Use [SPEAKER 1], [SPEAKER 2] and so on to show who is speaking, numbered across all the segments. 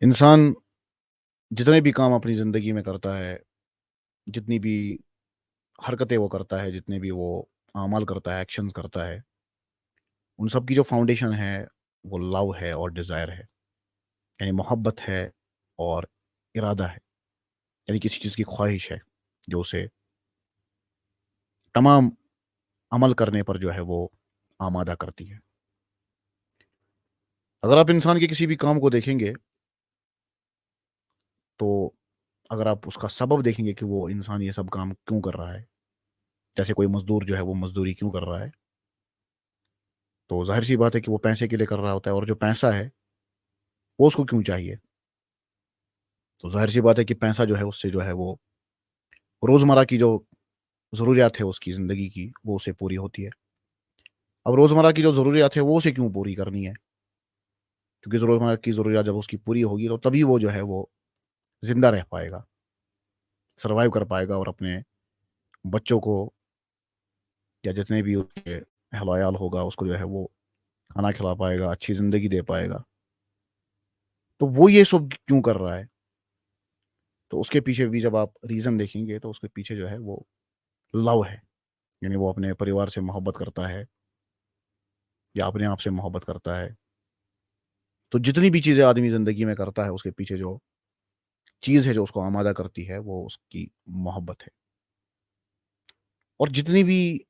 [SPEAKER 1] इंसान जितने भी काम अपनी ज़िंदगी में करता है, जितनी भी हरकतें वो करता है, जितने भी वो अमाल करता है, एक्शंस करता है, उन सब की जो फाउंडेशन है, वो लव है और डिज़ायर है। यानी मोहब्बत है और इरादा है। यानी किसी चीज़ की ख्वाहिश है, जो उसे तमाम अमल करने पर जो है वो आमादा करती है। अगर आप इंसान के किसी भी काम को देखेंगे, तो अगर आप उसका सबब देखेंगे कि वो इंसान ये सब काम क्यों कर रहा है, जैसे कोई मज़दूर जो है वो मज़दूरी क्यों कर रहा है, तो ज़ाहिर-सी बात है कि वो पैसे के लिए कर रहा होता है और जो पैसा है, वो उसको क्यों चाहिए? तो ज़ाहिर-सी बात है कि पैसा जो है उससे जो है वो रोज़मर्रा की जो ज़रूरियात है उसकी ज़िंदगी की, वो उसे पूरी होती है। अब रोज़मर्रा की जो ज़रूरियात है वो उसे क्यों पूरी करनी है? क्योंकि रोज़मर्रा की ज़रूरियात जब उसकी पूरी होगी तो तभी वो जो है वो ज़िंदा रह पाएगा, सर्वाइव कर पाएगा और अपने बच्चों को या जितने भी उसके अहल-वयाल होगा उसको जो है वो खाना खिला पाएगा, अच्छी ज़िंदगी दे पाएगा। तो वो ये सब क्यों कर रहा है? तो उसके पीछे भी जब आप रीज़न देखेंगे तो उसके पीछे जो है वो लव है। यानी वो अपने परिवार से मोहब्बत करता है या अपने आप से मोहब्बत करता है। तो जितनी भी चीज़ें आदमी ज़िंदगी में करता है उसके पीछे जो चीज़ है जो उसको आमादा करती है वो उसकी मोहब्बत है। और जितनी भी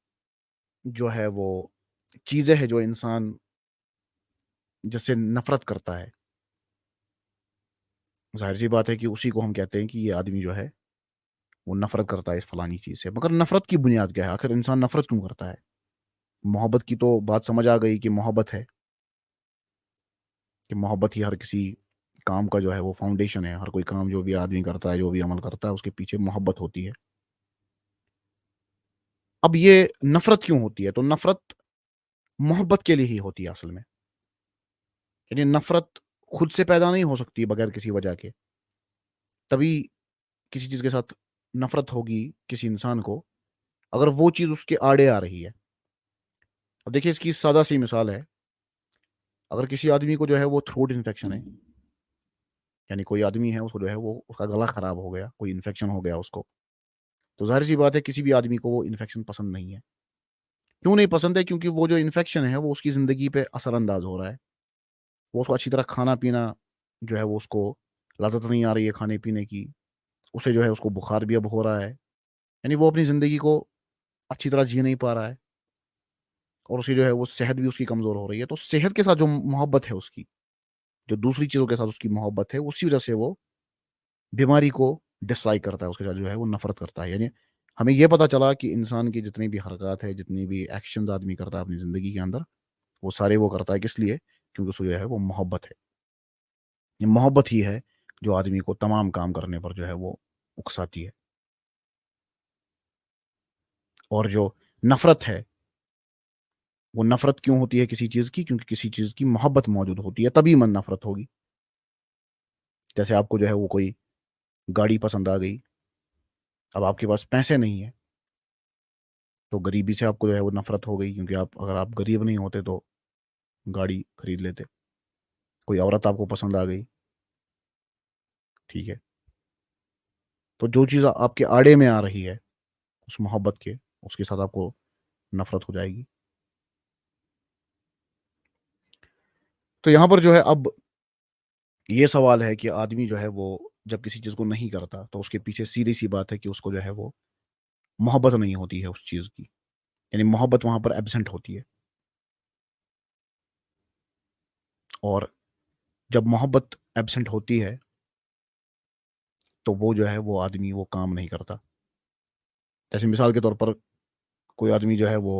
[SPEAKER 1] जो है वो चीज़ें हैं जो इंसान जिससे नफ़रत करता है, ज़ाहिर-सी बात है कि उसी को हम कहते हैं कि ये आदमी जो है वो नफ़रत करता है इस फलानी चीज़ से। मगर नफ़रत की बुनियाद क्या है? आखिर इंसान नफ़रत क्यों करता है? मोहब्बत की तो बात समझ आ गई कि मोहब्बत है, कि मोहब्बत ही हर किसी काम का जो है वो फ़ाउंडेशन है। हर कोई काम जो भी आदमी करता है, जो भी अमल करता है उसके पीछे मोहब्बत होती है। अब ये नफ़रत क्यों होती है? तो नफ़रत मोहब्बत के लिए ही होती है असल में। यानी नफ़रत खुद से पैदा नहीं हो सकती बगैर किसी वजह के। तभी किसी चीज़ के साथ नफ़रत होगी किसी इंसान को, अगर वो चीज़ उसके आड़े आ रही है। अब देखिए इसकी सादा-सी मिसाल है, अगर किसी आदमी को जो है वो थ्रोट इन्फेक्शन है, यानी कोई आदमी है उसको जो है वो उसका गला ख़राब हो गया, कोई इन्फेक्शन हो गया उसको, तो ज़ाहिर-सी बात है किसी भी आदमी को वो इन्फेक्शन पसंद नहीं है। क्यों नहीं पसंद है? क्योंकि वो जो इन्फेक्शन है वो उसकी ज़िंदगी पे असर-अंदाज़ हो रहा है। वो उसको अच्छी तरह खाना-पीना जो है वो उसको लज़्ज़त नहीं आ रही है खाने-पीने की। उसे जो है उसको बुखार भी अब हो रहा है। यानी वो अपनी ज़िंदगी को अच्छी तरह जी नहीं पा रहा है और उसकी जो है वो सेहत भी उसकी कमज़ोर हो रही है। तो सेहत के साथ जो मोहब्बत है उसकी, जो दूसरी चीज़ों के साथ उसकी मोहब्बत है, उसी वज़ह से वो बीमारी को डिसलाइक करता है, उसके साथ जो है वो नफ़रत करता है। यानी हमें ये पता चला कि इंसान की जितनी भी हरकत है, जितनी भी एक्शन्स आदमी करता है अपनी ज़िंदगी के अंदर, वो सारे वो करता है किस लिए? क्योंकि उसको जो है वो मोहब्बत है। ये मोहब्बत ही है जो आदमी को तमाम काम करने पर जो है वो उकसाती है। और जो नफ़रत है, वो नफ़रत क्यों होती है किसी चीज़ की? क्योंकि किसी चीज़ की मोहब्बत मौजूद होती है, तभी मन नफ़रत होगी। जैसे आपको जो है वो कोई गाड़ी पसंद आ गई, अब आपके पास पैसे नहीं है, तो गरीबी से आपको जो है वो नफ़रत हो गई क्योंकि आप अगर आप गरीब नहीं होते तो गाड़ी खरीद लेते। कोई औरत आपको पसंद आ गई, ठीक है। तो जो चीज़ आपके आड़े में आ रही है, उस मोहब्बत के, उसके साथ आपको नफ़रत हो जाएगी। तो यहाँ पर जो है अब ये सवाल है कि आदमी जो है वो जब किसी चीज़ को नहीं करता, तो उसके पीछे सीधी-सी बात है कि उसको जो है वो मोहब्बत नहीं होती है उस चीज़ की। यानी मोहब्बत वहाँ पर एब्सेंट होती है और जब मोहब्बत एब्सेंट होती है, तो वो जो है वो आदमी वो काम नहीं करता। जैसे मिसाल के तौर पर कोई आदमी जो है वो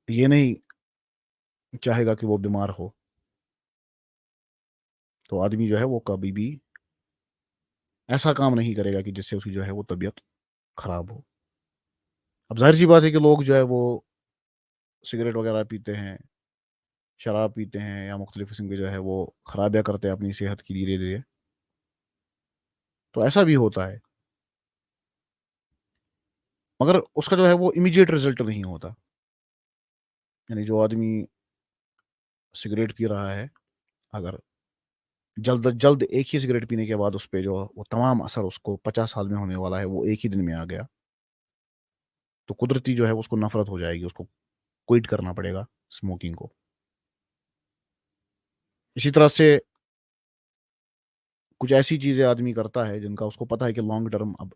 [SPEAKER 1] ये नहीं चाहेगा कि वो बीमार हो, तो आदमी जो है वो कभी भी ऐसा काम नहीं करेगा कि जिससे उसकी जो है वो तबीयत खराब हो। अब ज़ाहिर-सी बात है कि लोग जो है वो सिगरेट वगैरह पीते हैं, शराब पीते हैं या मुख्तलिफ़ किस्म के जो है वो खराबियाँ करते हैं अपनी सेहत की धीरे-धीरे। तो ऐसा भी होता है, मगर उसका जो है वो इमीडिएट रिज़ल्ट नहीं होता। यानी जो आदमी सिगरेट पी रहा है, अगर जल्द जल्द एक ही सिगरेट पीने के बाद उस पे जो वो तमाम असर उसको 50 साल में होने वाला है वो एक ही दिन में आ गया, तो कुदरती जो है उसको नफरत हो जाएगी, उसको क्विट करना पड़ेगा स्मोकिंग को। इसी तरह से कुछ ऐसी चीजें आदमी करता है जिनका उसको पता है कि लॉन्ग टर्म अब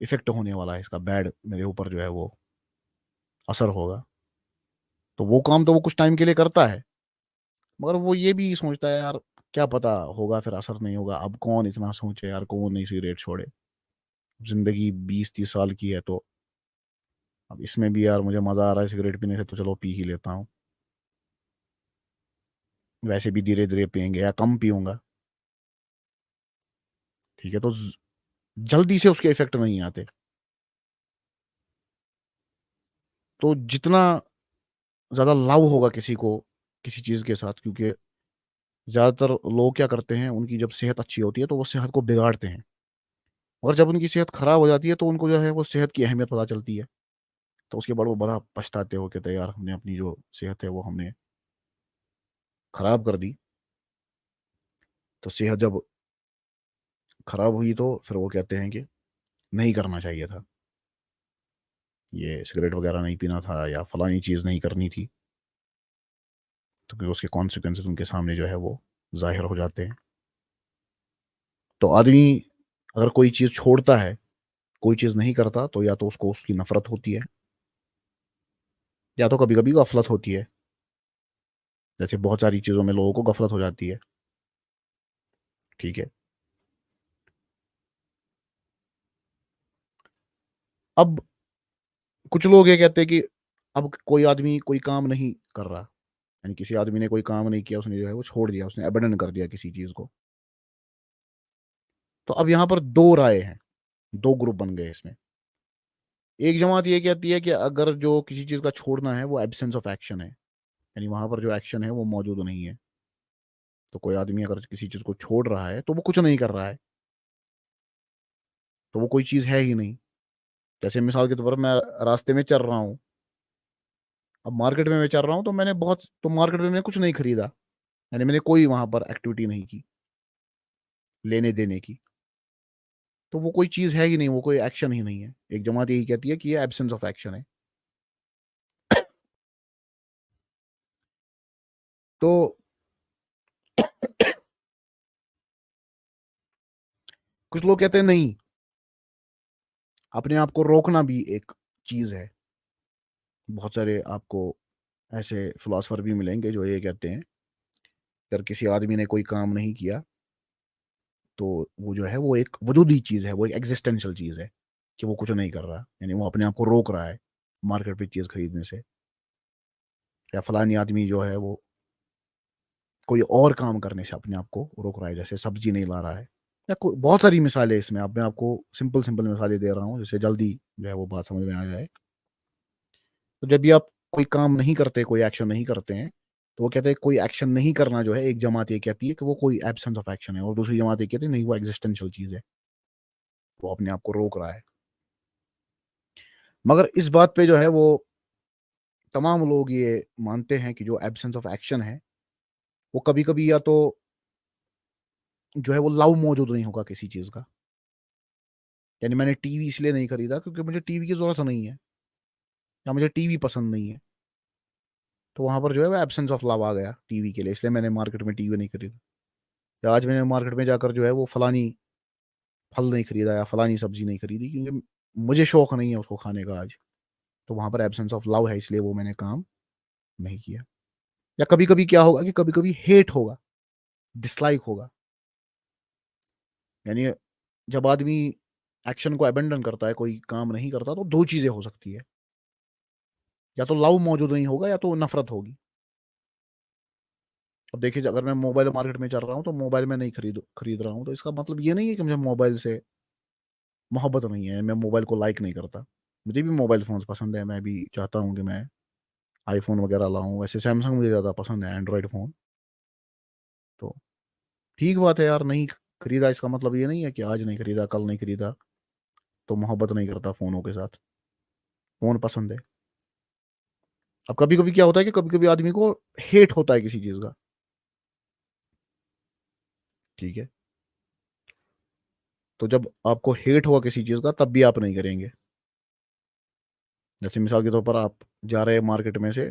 [SPEAKER 1] इफेक्ट होने वाला है, इसका बैड मेरे ऊपर जो है वो असर होगा, तो वो काम तो वो कुछ टाइम के लिए करता है, मगर वो ये भी सोचता है यार क्या पता होगा फिर असर नहीं होगा, अब कौन इतना सोचे यार, कौन नहीं सिगरेट छोड़े, जिंदगी 20-30 साल की है, तो अब इसमें भी यार मुझे मजा आ रहा है सिगरेट पीने से, तो चलो पी ही लेता हूँ, वैसे भी धीरे धीरे पियेंगे या कम पीऊंगा, ठीक है, तो जल्दी से उसके इफेक्ट नहीं आते। तो जितना ज्यादा लव होगा किसी को किसी चीज के साथ, क्योंकि ज्यादातर लोग क्या करते हैं, उनकी जब सेहत अच्छी होती है तो वो सेहत को बिगाड़ते हैं, और जब उनकी सेहत खराब हो जाती है तो उनको जो है वो सेहत की अहमियत पता चलती है, तो उसके बाद वो बड़ा पछताते हो, कहते हैं यार हमने अपनी जो सेहत है वो हमने खराब कर दी। तो सेहत जब खराब हुई तो फिर वो कहते हैं कि नहीं करना चाहिए था, ये सिगरेट वगैरह नहीं पीना था या फलानी चीज़ नहीं करनी थी, तो फिर उसके कॉन्सिक्वेंसेस उनके सामने जो है वो जाहिर हो जाते हैं। तो आदमी अगर कोई चीज़ छोड़ता है, कोई चीज़ नहीं करता, तो या तो उसको उसकी नफरत होती है, या तो कभी कभी गफलत होती है, जैसे बहुत सारी चीज़ों में लोगों को गफलत हो जाती है, ठीक है। अब कुछ लोग ये कहते हैं कि अब कोई आदमी कोई काम नहीं कर रहा, यानी किसी आदमी ने कोई काम नहीं किया, उसने जो है वो छोड़ दिया, उसने अबेंडन कर दिया किसी चीज़ को, तो अब यहाँ पर दो राय हैं, दो ग्रुप बन गए इसमें। एक जमात ये कहती है कि अगर जो किसी चीज़ का छोड़ना है वो एब्सेंस ऑफ एक्शन है, यानी वहां पर जो एक्शन है वो मौजूद नहीं है, तो कोई आदमी अगर किसी चीज़ को छोड़ रहा है तो वो कुछ नहीं कर रहा है, तो वो कोई चीज़ है ही नहीं। जैसे मिसाल के तौर पर मैं रास्ते में चल रहा हूँ, अब मार्केट में मैं चल रहा हूँ, तो मैंने बहुत तो मार्केट में मैंने कुछ नहीं खरीदा, यानी मैंने कोई वहां पर एक्टिविटी नहीं की लेने देने की, तो वो कोई चीज़ है ही नहीं, वो कोई एक्शन ही नहीं है। एक जमात यही कहती है कि ये एब्सेंस ऑफ एक्शन है। तो कुछ लोग कहते हैं नहीं, अपने आप को रोकना भी एक चीज़ है। बहुत सारे आपको ऐसे फिलोसफर भी मिलेंगे जो ये कहते हैं अगर किसी आदमी ने कोई काम नहीं किया तो वो जो है वो एक वजूदी चीज़ है, वो एक एग्जिस्टेंशियल चीज़ है कि वो कुछ नहीं कर रहा, यानी वो अपने आप को रोक रहा है मार्केट पे चीज़ खरीदने से, या फलानी आदमी जो है वो कोई और काम करने से अपने आप को रोक रहा है, जैसे सब्जी नहीं ला रहा है, या कोई बहुत सारी मिसालें इसमें, अब मैं आपको सिंपल सिंपल मिसालें दे रहा हूँ जिससे जल्दी जो है वो बात समझ में आ जाए। तो जब भी आप कोई काम नहीं करते, कोई एक्शन नहीं करते हैं, तो वो कहते हैं कोई एक्शन नहीं करना जो है, एक जमात ये कहती है कि वो कोई एब्सेंस ऑफ एक्शन है, और दूसरी जमात ये कहती है नहीं वो एग्जिस्टेंशियल चीज है, वो अपने आप को रोक रहा है। मगर इस बात पे जो है वो तमाम लोग ये मानते हैं कि जो एब्सेंस ऑफ एक्शन है वो कभी कभी या तो जो है वो लव मौजूद नहीं होगा किसी चीज का, यानी मैंने टीवी इसलिए नहीं खरीदा क्योंकि मुझे टीवी की जरूरत नहीं है, या मुझे टीवी पसंद नहीं है, तो वहां पर जो है वो एब्सेंस ऑफ लव आ गया टीवी के लिए, इसलिए मैंने मार्केट में टीवी नहीं खरीदा, या आज मैंने मार्केट में जाकर जो है वो फलानी फल नहीं खरीदा या फलानी सब्जी नहीं खरीदी क्योंकि मुझे शौक नहीं है उसको खाने का आज, तो वहां पर एब्सेंस ऑफ लव है, इसलिए वो मैंने काम नहीं किया। या कभी कभी क्या होगा कि कभी कभी हेट होगा, डिसलाइक होगा, यानी जब आदमी एक्शन को अबेंडन करता है, कोई काम नहीं करता, तो दो चीजें हो सकती है, या तो लव मौजूद नहीं होगा या तो नफरत होगी। अब देखिए अगर मैं मोबाइल मार्केट में चल रहा हूँ तो मोबाइल में नहीं खरीद रहा हूँ, तो इसका मतलब ये नहीं है कि मुझे मोबाइल से मोहब्बत नहीं है, मैं मोबाइल को लाइक नहीं करता, मुझे भी मोबाइल फोन्स पसंद है, मैं भी चाहता हूँ कि मैं आईफोन वगैरह लाऊं, वैसे सैमसंग मुझे ज़्यादा पसंद है एंड्रॉयड फ़ोन। तो ठीक बात है यार, नहीं खरीदा इसका मतलब ये नहीं है कि आज नहीं खरीदा कल नहीं खरीदा तो मोहब्बत नहीं करता फ़ोनों के साथ, फ़ोन पसंद है। अब कभी कभी क्या होता है कि कभी कभी आदमी को हेट होता है किसी चीज़ का, ٹھیک ہے. تو جب آپ کو ہیٹ ہوا کسی چیز کا تب بھی آپ نہیں کریں گے. جیسے مثال کے طور پر آپ جا رہے ہیں مارکیٹ میں سے,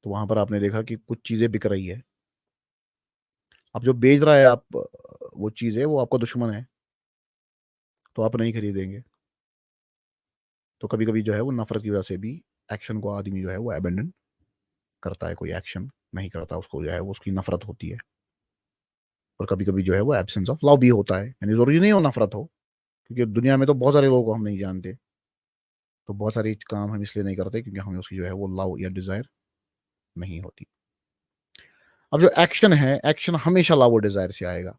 [SPEAKER 1] تو وہاں پر آپ نے دیکھا کہ کچھ چیزیں بک رہی ہے. اب جو بیچ رہا ہے آپ وہ چیز ہے, وہ آپ کا دشمن ہے, تو آپ نہیں خریدیں گے. تو کبھی کبھی جو ہے وہ نفرت کی وجہ سے بھی ایکشن کو آدمی جو ہے وہ ابینڈن کرتا ہے, کوئی ایکشن نہیں کرتا, اس کو جو ہے وہ اس کی نفرت ہوتی ہے. اور کبھی کبھی جو ہے وہ ایبسنس آف لو بھی ہوتا ہے, یعنی ضروری نہیں ہو نفرت ہو, کیونکہ دنیا میں تو بہت سارے لوگوں کو ہم نہیں جانتے, تو بہت سارے کام ہم اس لیے نہیں کرتے کیونکہ ہمیں اس کی جو ہے وہ لو یا ڈیزائر نہیں ہوتی. اب جو ایکشن ہے, ایکشن ہمیشہ لو اور ڈیزائر سے آئے گا.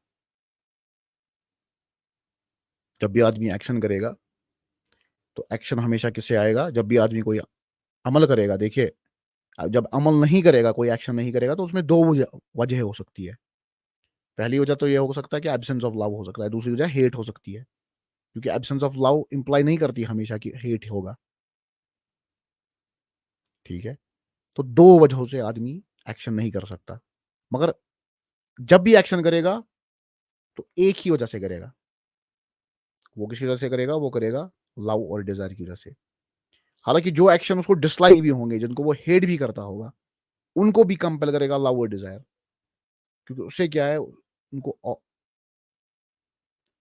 [SPEAKER 1] جب بھی آدمی ایکشن کرے گا تو ایکشن ہمیشہ کس سے آئے گا؟ جب بھی آدمی کوئی عمل کرے گا. دیکھیے, جب عمل نہیں کرے گا, کوئی ایکشن نہیں کرے گا, تو اس میں دو وجہ ہو سکتی ہے. پہلی وجہ تو یہ ہو سکتا ہے کہ ایبسنس آف لو ہو سکتا ہے, دوسری وجہ ہیٹ ہو سکتی ہے, کیونکہ ایبسنس آف لو امپلائی نہیں کرتی ہمیشہ کہ ہیٹ ہوگا. ٹھیک ہے, تو دو وجہوں سے آدمی ایکشن نہیں کر سکتا, مگر جب بھی ایکشن کرے گا تو ایک ہی وجہ سے کرے گا. وہ کس وجہ سے کرے گا؟ وہ کرے گا لو اور ڈیزائر کی وجہ سے. حالانکہ جو ایکشن اس کو ڈسلائک بھی ہوں گے, جن کو وہ ہیٹ بھی کرتا ہوگا, ان کو بھی کمپل کرے گا لو اور ڈیزائر, کیونکہ اس سے کیا ہے, ان کو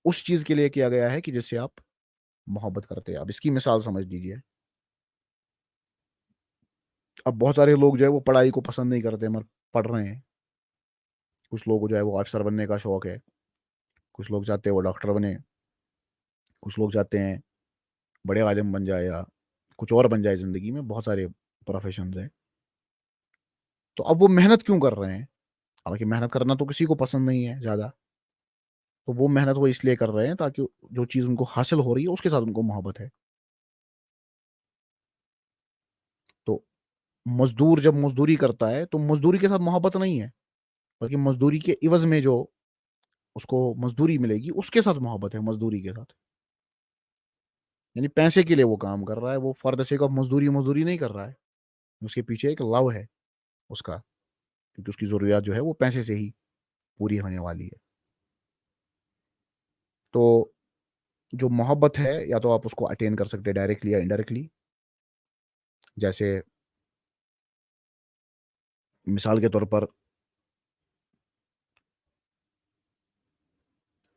[SPEAKER 1] اس چیز کے لیے کیا گیا ہے کہ جس سے آپ محبت کرتے ہیں. اب اس کی مثال سمجھ لیجیے. اب بہت سارے لوگ جو ہے وہ پڑھائی کو پسند نہیں کرتے مگر پڑھ رہے ہیں. کچھ لوگ کو جو ہے وہ افسر بننے کا شوق ہے, کچھ لوگ چاہتے ہیں وہ ڈاکٹر بنے, کچھ لوگ چاہتے ہیں بڑے عالم بن جائے یا کچھ اور بن جائے. زندگی میں بہت سارے پروفیشنز ہیں. تو اب وہ محنت کیوں کر رہے ہیں؟ حالانکہ محنت کرنا تو کسی کو پسند نہیں ہے زیادہ, تو وہ محنت وہ اس لیے کر رہے ہیں تاکہ جو چیز ان کو حاصل ہو رہی ہے اس کے ساتھ ان کو محبت ہے. تو مزدور جب مزدوری کرتا ہے تو مزدوری کے ساتھ محبت نہیں ہے, بلکہ مزدوری کے عوض میں جو اس کو مزدوری ملے گی اس کے ساتھ محبت ہے. مزدوری کے ساتھ یعنی پیسے کے لیے وہ کام کر رہا ہے, وہ فار دا سیک آف مزدوری نہیں کر رہا ہے. اس کے پیچھے ایک لو ہے اس کا, کیونکہ اس کی ضروریات جو ہے وہ پیسے سے ہی پوری ہونے والی ہے. تو جو محبت ہے, یا تو آپ اس کو اٹین کر سکتے ڈائریکٹلی یا انڈائریکٹلی. جیسے مثال کے طور پر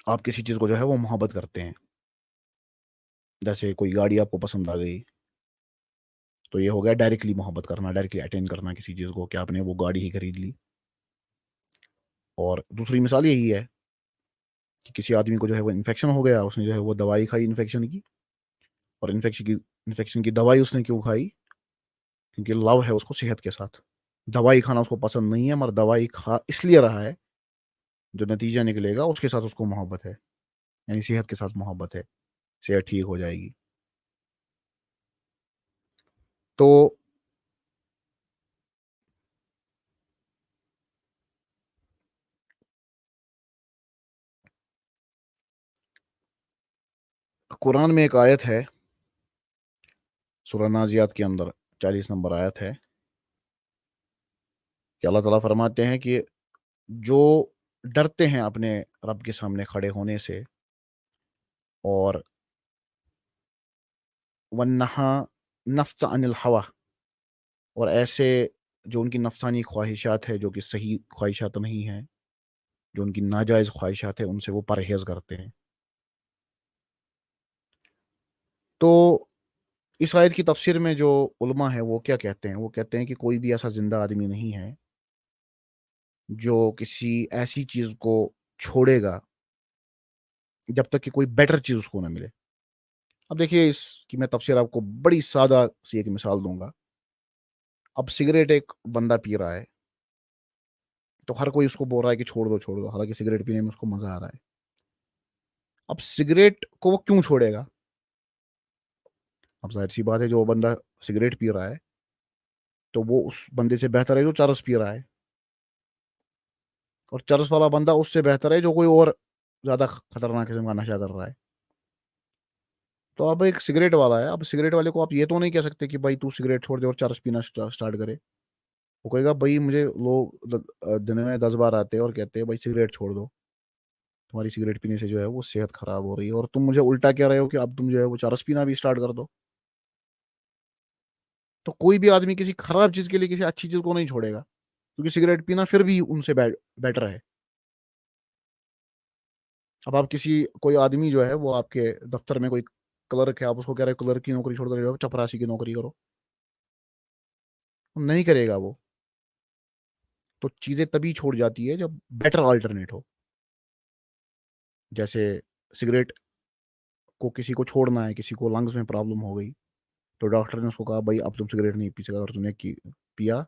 [SPEAKER 1] آپ کسی چیز کو جو ہے وہ محبت کرتے ہیں, جیسے کوئی گاڑی آپ کو پسند آ گئی, تو یہ ہو گیا ڈائریکٹلی محبت کرنا, ڈائریکٹلی اٹین کرنا کسی چیز کو, کہ آپ نے وہ گاڑی ہی خرید لی. اور دوسری مثال یہی ہے کہ کسی آدمی کو جو ہے وہ انفیکشن ہو گیا, اس نے جو ہے وہ دوائی کھائی انفیکشن کی, اور انفیکشن کی دوائی اس نے کیوں کھائی؟ کیونکہ لو ہے اس کو صحت کے ساتھ. دوائی کھانا اس کو پسند نہیں ہے, مگر دوائی کھا اس لیے رہا ہے, جو نتیجہ نکلے گا اس کے ساتھ اس کو محبت ہے, یعنی صحت کے ساتھ محبت ہے, صحت ٹھیک ہو جائے گی. تو قرآن میں ایک آیت ہے, سورہ نازیات کے اندر 40 نمبر آیت ہے, کہ اللہ تعالیٰ فرماتے ہیں کہ جو ڈرتے ہیں اپنے رب کے سامنے کھڑے ہونے سے, اور ونہا نفس عن الہوا, اور ایسے جو ان کی نفسانی خواہشات ہے جو کہ صحیح خواہشات نہیں ہیں, جو ان کی ناجائز خواہشات ہیں, ان سے وہ پرہیز کرتے ہیں. تو اس آیت کی تفسیر میں جو علماء ہیں وہ کیا کہتے ہیں؟ وہ کہتے ہیں کہ کوئی بھی ایسا زندہ آدمی نہیں ہے جو کسی ایسی چیز کو چھوڑے گا جب تک کہ کوئی بیٹر چیز اس کو نہ ملے. اب دیکھیے, اس کی میں تفسیر آپ کو بڑی سادہ سی ایک مثال دوں گا. اب سگریٹ ایک بندہ پی رہا ہے, تو ہر کوئی اس کو بول رہا ہے کہ چھوڑ دو چھوڑ دو, حالانکہ سگریٹ پینے میں اس کو مزہ آ رہا ہے. اب سگریٹ کو وہ کیوں چھوڑے گا؟ اب ظاہر سی بات ہے, جو بندہ سگریٹ پی رہا ہے تو وہ اس بندے سے بہتر ہے جو چرس پی رہا ہے, اور چرس والا بندہ اس سے بہتر ہے جو کوئی اور زیادہ خطرناک قسم کا نشہ کر رہا ہے. تو اب ایک سگریٹ والا ہے, اب سگریٹ والے کو آپ یہ تو نہیں کہہ سکتے کہ بھائی تو سگریٹ چھوڑ دے اور چرس پینا اسٹارٹ کرے. وہ کہے گا بھائی مجھے لوگ دن میں 10 بار آتے ہیں اور کہتے ہیں بھائی سگریٹ چھوڑ دو، تمہاری سگریٹ پینے سے جو ہے وہ صحت خراب ہو رہی ہے، اور تم مجھے الٹا کہہ رہے ہو کہ اب تم جو ہے وہ چرس پینا بھی اسٹارٹ کر دو۔ تو کوئی بھی آدمی کسی خراب چیز کے لیے کسی اچھی چیز کو نہیں چھوڑے گا، کیونکہ سگریٹ پینا پھر بھی ان سے بیٹر ہے۔ اب آپ کوئی آدمی جو ہے وہ آپ کے دفتر میں کوئی کلرک ہے، آپ اس کو کہہ رہے کلرک کی نوکری چھوڑ کر جو ہے چپراسی کی نوکری کرو، نہیں کرے گا وہ۔ تو چیزیں تبھی چھوڑ جاتی ہے جب بیٹر آلٹرنیٹ ہو۔ جیسے سگریٹ کو کسی کو چھوڑنا ہے، کسی کو لنگز میں پرابلم ہو گئی، تو ڈاکٹر نے اس کو کہا بھائی اب تم سگریٹ نہیں پی سکا، اگر تم نے پیا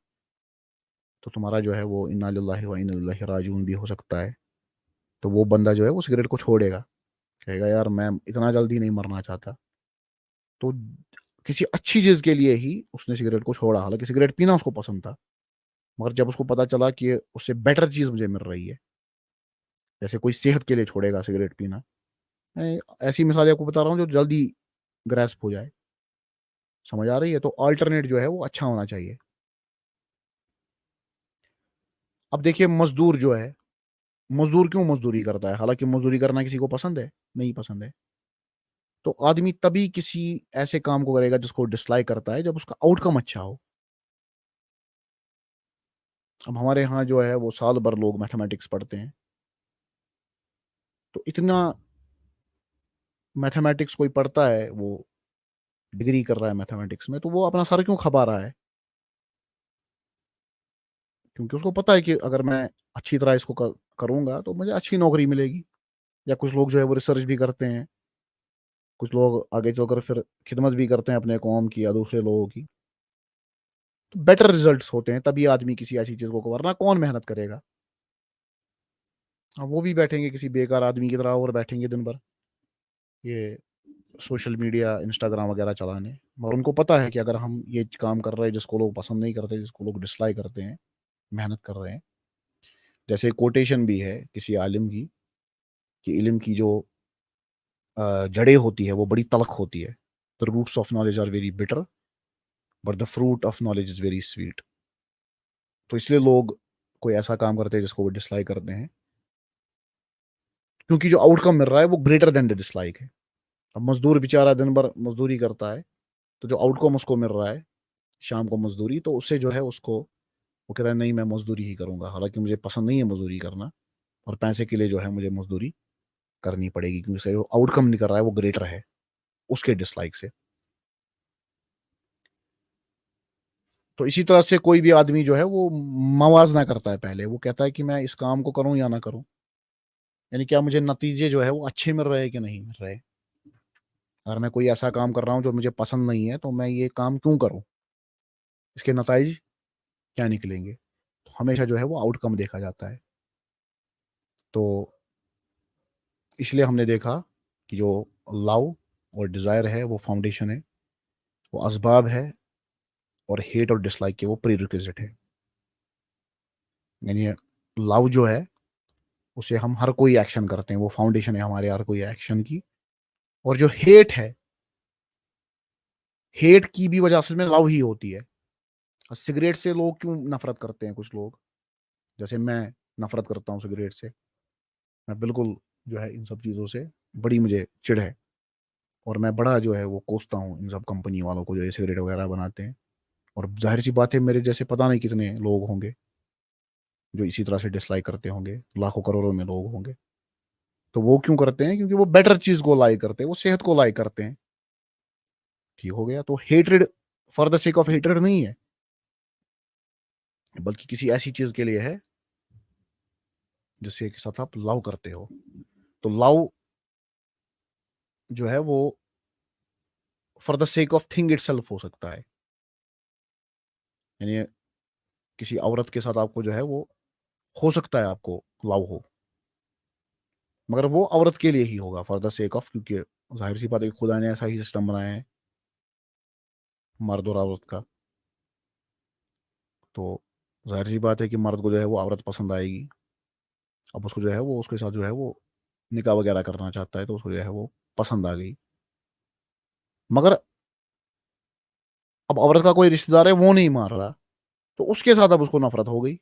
[SPEAKER 1] تو تمہارا جو ہے وہ انا للہ و انا الیہ راجعون بھی ہو سکتا ہے۔ تو وہ بندہ جو ہے وہ سگریٹ کو چھوڑے گا، کہے گا یار میں اتنا جلدی نہیں مرنا چاہتا۔ تو کسی اچھی چیز کے لیے ہی اس نے سگریٹ کو چھوڑا، حالانکہ سگریٹ پینا اس کو پسند تھا، مگر جب اس کو پتا چلا کہ اس سے بیٹر چیز مجھے مل رہی ہے، جیسے کوئی صحت کے لیے چھوڑے گا سگریٹ پینا، میں ایسی مثالیں آپ کو بتا رہا ہوں جو جلدی گریسپ ہو جائے، سمجھ آ رہی ہے؟ تو آلٹرنیٹ جو ہے وہ اچھا ہونا چاہیے۔ اب دیکھیے مزدور جو ہے، مزدور کیوں مزدوری کرتا ہے؟ حالانکہ مزدوری کرنا کسی کو پسند ہے؟ نہیں پسند ہے۔ تو آدمی تبھی کسی ایسے کام کو کرے گا جس کو ڈسلائک کرتا ہے جب اس کا آؤٹ کم اچھا ہو۔ اب ہمارے ہاں جو ہے وہ سال بھر لوگ میتھمیٹکس پڑھتے ہیں، تو اتنا میتھمیٹکس کوئی پڑھتا ہے، وہ ڈگری کر رہا ہے میتھمیٹکس میں، تو وہ اپنا سر کیوں کھپا رہا ہے؟ کیونکہ اس کو پتا ہے کہ اگر میں اچھی طرح اس کو کروں گا تو مجھے اچھی نوکری ملے گی۔ یا کچھ لوگ جو ہے وہ ریسرچ بھی کرتے ہیں، کچھ لوگ آگے چل کر پھر خدمت بھی کرتے ہیں اپنے قوم کی یا دوسرے لوگوں کی، تو بیٹر ریزلٹس ہوتے ہیں تبھی آدمی کسی ایسی چیز کو، ورنہ کون محنت کرے گا؟ وہ بھی بیٹھیں گے کسی بیکار آدمی کی طرح اور بیٹھیں گے دن بھر یہ سوشل میڈیا انسٹاگرام وغیرہ چلانے، اور ان کو پتا ہے کہ اگر ہم یہ کام کر رہے ہیں جس کو لوگ پسند نہیں کرتے، جس کو لوگ ڈسلائک کرتے ہیں، محنت کر رہے ہیں۔ جیسے کوٹیشن بھی ہے کسی عالم کی کہ علم کی جو جڑیں ہوتی ہے وہ بڑی تلخ ہوتی ہے، the roots of knowledge are very bitter but the fruit of knowledge is very sweet۔ تو اس لیے لوگ کوئی ایسا کام کرتے ہیں جس کو وہ ڈسلائک کرتے ہیں، کیونکہ جو آؤٹ کم مل رہا ہے وہ گریٹر دین دا ڈسلائک ہے۔ اب مزدور بیچارہ دن بھر مزدوری کرتا ہے، تو جو آؤٹ کم اس کو مل رہا ہے شام کو مزدوری، تو اس سے جو ہے اس کو وہ کہتا ہے نہیں میں مزدوری ہی کروں گا، حالانکہ مجھے پسند نہیں ہے مزدوری کرنا، اور پیسے کے لیے جو ہے مجھے مزدوری کرنی پڑے گی، کیونکہ جو آؤٹ کم نہیں کر رہا ہے وہ گریٹر ہے اس کے ڈسلائک سے۔ تو اسی طرح سے کوئی بھی آدمی جو ہے وہ موازنہ کرتا ہے، پہلے وہ کہتا ہے کہ میں اس کام کو کروں یا نہ کروں، یعنی کیا مجھے نتیجے جو ہے وہ اچھے مل رہے کہ نہیں مل رہے۔ اگر میں کوئی ایسا کام کر رہا ہوں جو مجھے پسند نہیں ہے تو میں یہ کام کیوں کروں، اس کے نتائج کیا نکلیں گے؟ تو ہمیشہ جو ہے وہ آؤٹ کم دیکھا جاتا ہے۔ تو اس لیے ہم نے دیکھا کہ جو لو اور ڈیزائر ہے وہ فاؤنڈیشن ہے، وہ اسباب ہے، اور ہیٹ اور ڈس لائک کے وہ پری ریکویزٹ ہے۔ یعنی لو جو ہے اسے ہم ہر کوئی ایکشن کرتے ہیں، وہ فاؤنڈیشن ہے ہمارے ہر کوئی ایکشن کی، اور جو ہیٹ ہے، ہیٹ کی بھی وجہ اصل میں لو ہی ہوتی ہے۔ سگریٹ سے لوگ کیوں نفرت کرتے ہیں؟ کچھ لوگ جیسے میں نفرت کرتا ہوں سگریٹ سے، میں بالکل جو ہے ان سب چیزوں سے بڑی مجھے چڑ ہے، اور میں بڑا جو ہے وہ کوستا ہوں ان سب کمپنی والوں کو جو یہ سگریٹ وغیرہ بناتے ہیں، اور ظاہر سی بات ہے میرے جیسے پتہ نہیں کتنے لوگ ہوں گے جو اسی طرح سے ڈس لائک کرتے ہوں گے، لاکھوں کروڑوں میں لوگ ہوں گے۔ تو وہ کیوں کرتے ہیں؟ کیونکہ وہ بیٹر چیز کو لائک کرتے ہیں، وہ صحت کو لائک کرتے ہیں۔ ٹھیک ہو گیا؟ تو hatred for the sake of hatred نہیں ہے، بلکہ کسی ایسی چیز کے لیے ہے جس کے ساتھ آپ لو کرتے ہو۔ تو لو جو ہے وہ for the sake of thing itself ہو سکتا ہے، یعنی کسی عورت کے ساتھ آپ کو جو ہے وہ ہو سکتا ہے آپ کو لو ہو، مگر وہ عورت کے لیے ہی ہوگا فار دا سیک آف، کیونکہ ظاہر سی بات ہے کہ خدا نے ایسا ہی سسٹم بنایا ہے مرد اور عورت کا، تو ظاہر سی بات ہے کہ مرد کو جو ہے وہ عورت پسند آئے گی، اب اس کو جو ہے وہ اس کے ساتھ جو ہے وہ نکاح وغیرہ کرنا چاہتا ہے، تو اس کو جو ہے وہ پسند آ گئی، مگر اب عورت کا کوئی رشتہ دار ہے وہ نہیں مار رہا، تو اس کے ساتھ اب اس کو نفرت ہو گئی،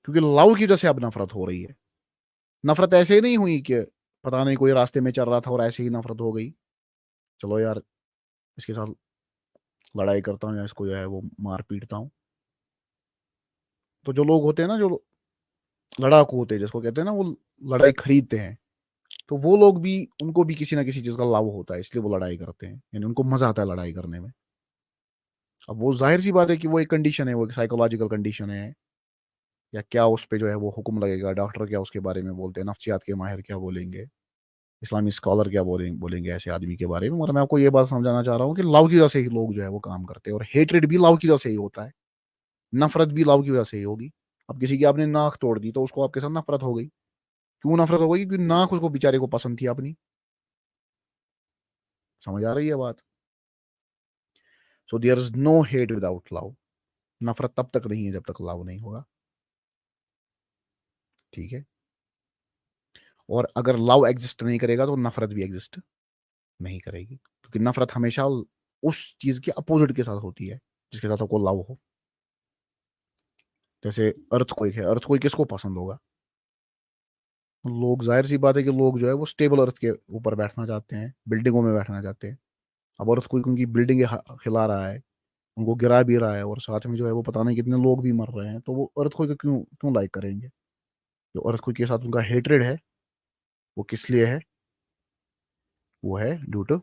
[SPEAKER 1] کیونکہ لو کی وجہ سے اب نفرت ہو رہی ہے. نفرت ایسے ہی نہیں ہوئی کہ پتا نہیں کوئی راستے میں چل رہا تھا اور ایسے ہی نفرت ہو گئی، چلو یار اس کے ساتھ لڑائی کرتا ہوں یا اس کو جو ہے وہ مار پیٹتا ہوں. تو جو لوگ ہوتے ہیں نا، جو لڑاکو ہوتے ہیں جس کو کہتے ہیں نا، وہ لڑائی خریدتے ہیں، تو وہ لوگ بھی، ان کو بھی کسی نہ کسی چیز کا لو ہوتا ہے، اس لیے وہ لڑائی کرتے ہیں، یعنی ان کو مزہ آتا ہے لڑائی کرنے میں. اب وہ ظاہر سی بات ہے کہ وہ ایک کنڈیشن ہے، وہ ایک سائیکولوجیکل کنڈیشن ہے، یا کیا اس پہ جو ہے وہ حکم لگے گا، ڈاکٹر کیا اس کے بارے میں بولتے ہیں، نفسیات کے ماہر کیا بولیں گے، اسلامی اسکالر کیا بولیں گے ایسے آدمی کے بارے میں. مگر میں آپ کو یہ بات سمجھانا چاہ رہا ہوں کہ لو کی وجہ سے ہی لوگ جو ہے وہ کام کرتے ہیں، اور ہیٹریڈ بھی لو کی وجہ سے ہی ہوتا ہے، نفرت بھی لو کی وجہ سے ہی ہوگی. اب کسی کی آپ نے ناک توڑ دی تو اس کو آپ کے ساتھ نفرت ہو گئی. کیوں نفرت ہو گئی؟ کیونکہ ناک اس کو بیچارے کو پسند تھی اپنی. سمجھ آ رہی ہے بات؟ So there is no hate without love. نفرت تب تک نہیں ہے جب تک لو نہیں ہوگا. ٹھیک ہے؟ اور اگر لو ایگزسٹ نہیں کرے گا تو نفرت بھی ایگزسٹ نہیں کرے گی، کیونکہ نفرت ہمیشہ اس چیز کے اپوزٹ کے ساتھ ہوتی ہے جس کے ساتھ آپ کو لو ہو. جیسے ارتھ کوئک ہے، ارتھ کوئک کس کو پسند ہوگا؟ لوگ، ظاہر سی بات ہے کہ لوگ جو ہے وہ اسٹیبل ارتھ کے اوپر بیٹھنا چاہتے ہیں، بلڈنگوں میں بیٹھنا چاہتے ہیں. اب ارتھ کوئک ان کی بلڈنگیں ہلا رہا ہے، ان کو گرا بھی رہا ہے، اور ساتھ میں جو ہے وہ پتہ نہیں کتنے لوگ بھی مر رہے ہیں، تو وہ ارتھ کوئک کیوں لائک کریں گے؟ جو ارتھ کوئک کے ساتھ ان کا ہیٹریڈ ہے وہ کس لیے ہے؟ وہ ہے ڈیو ٹو،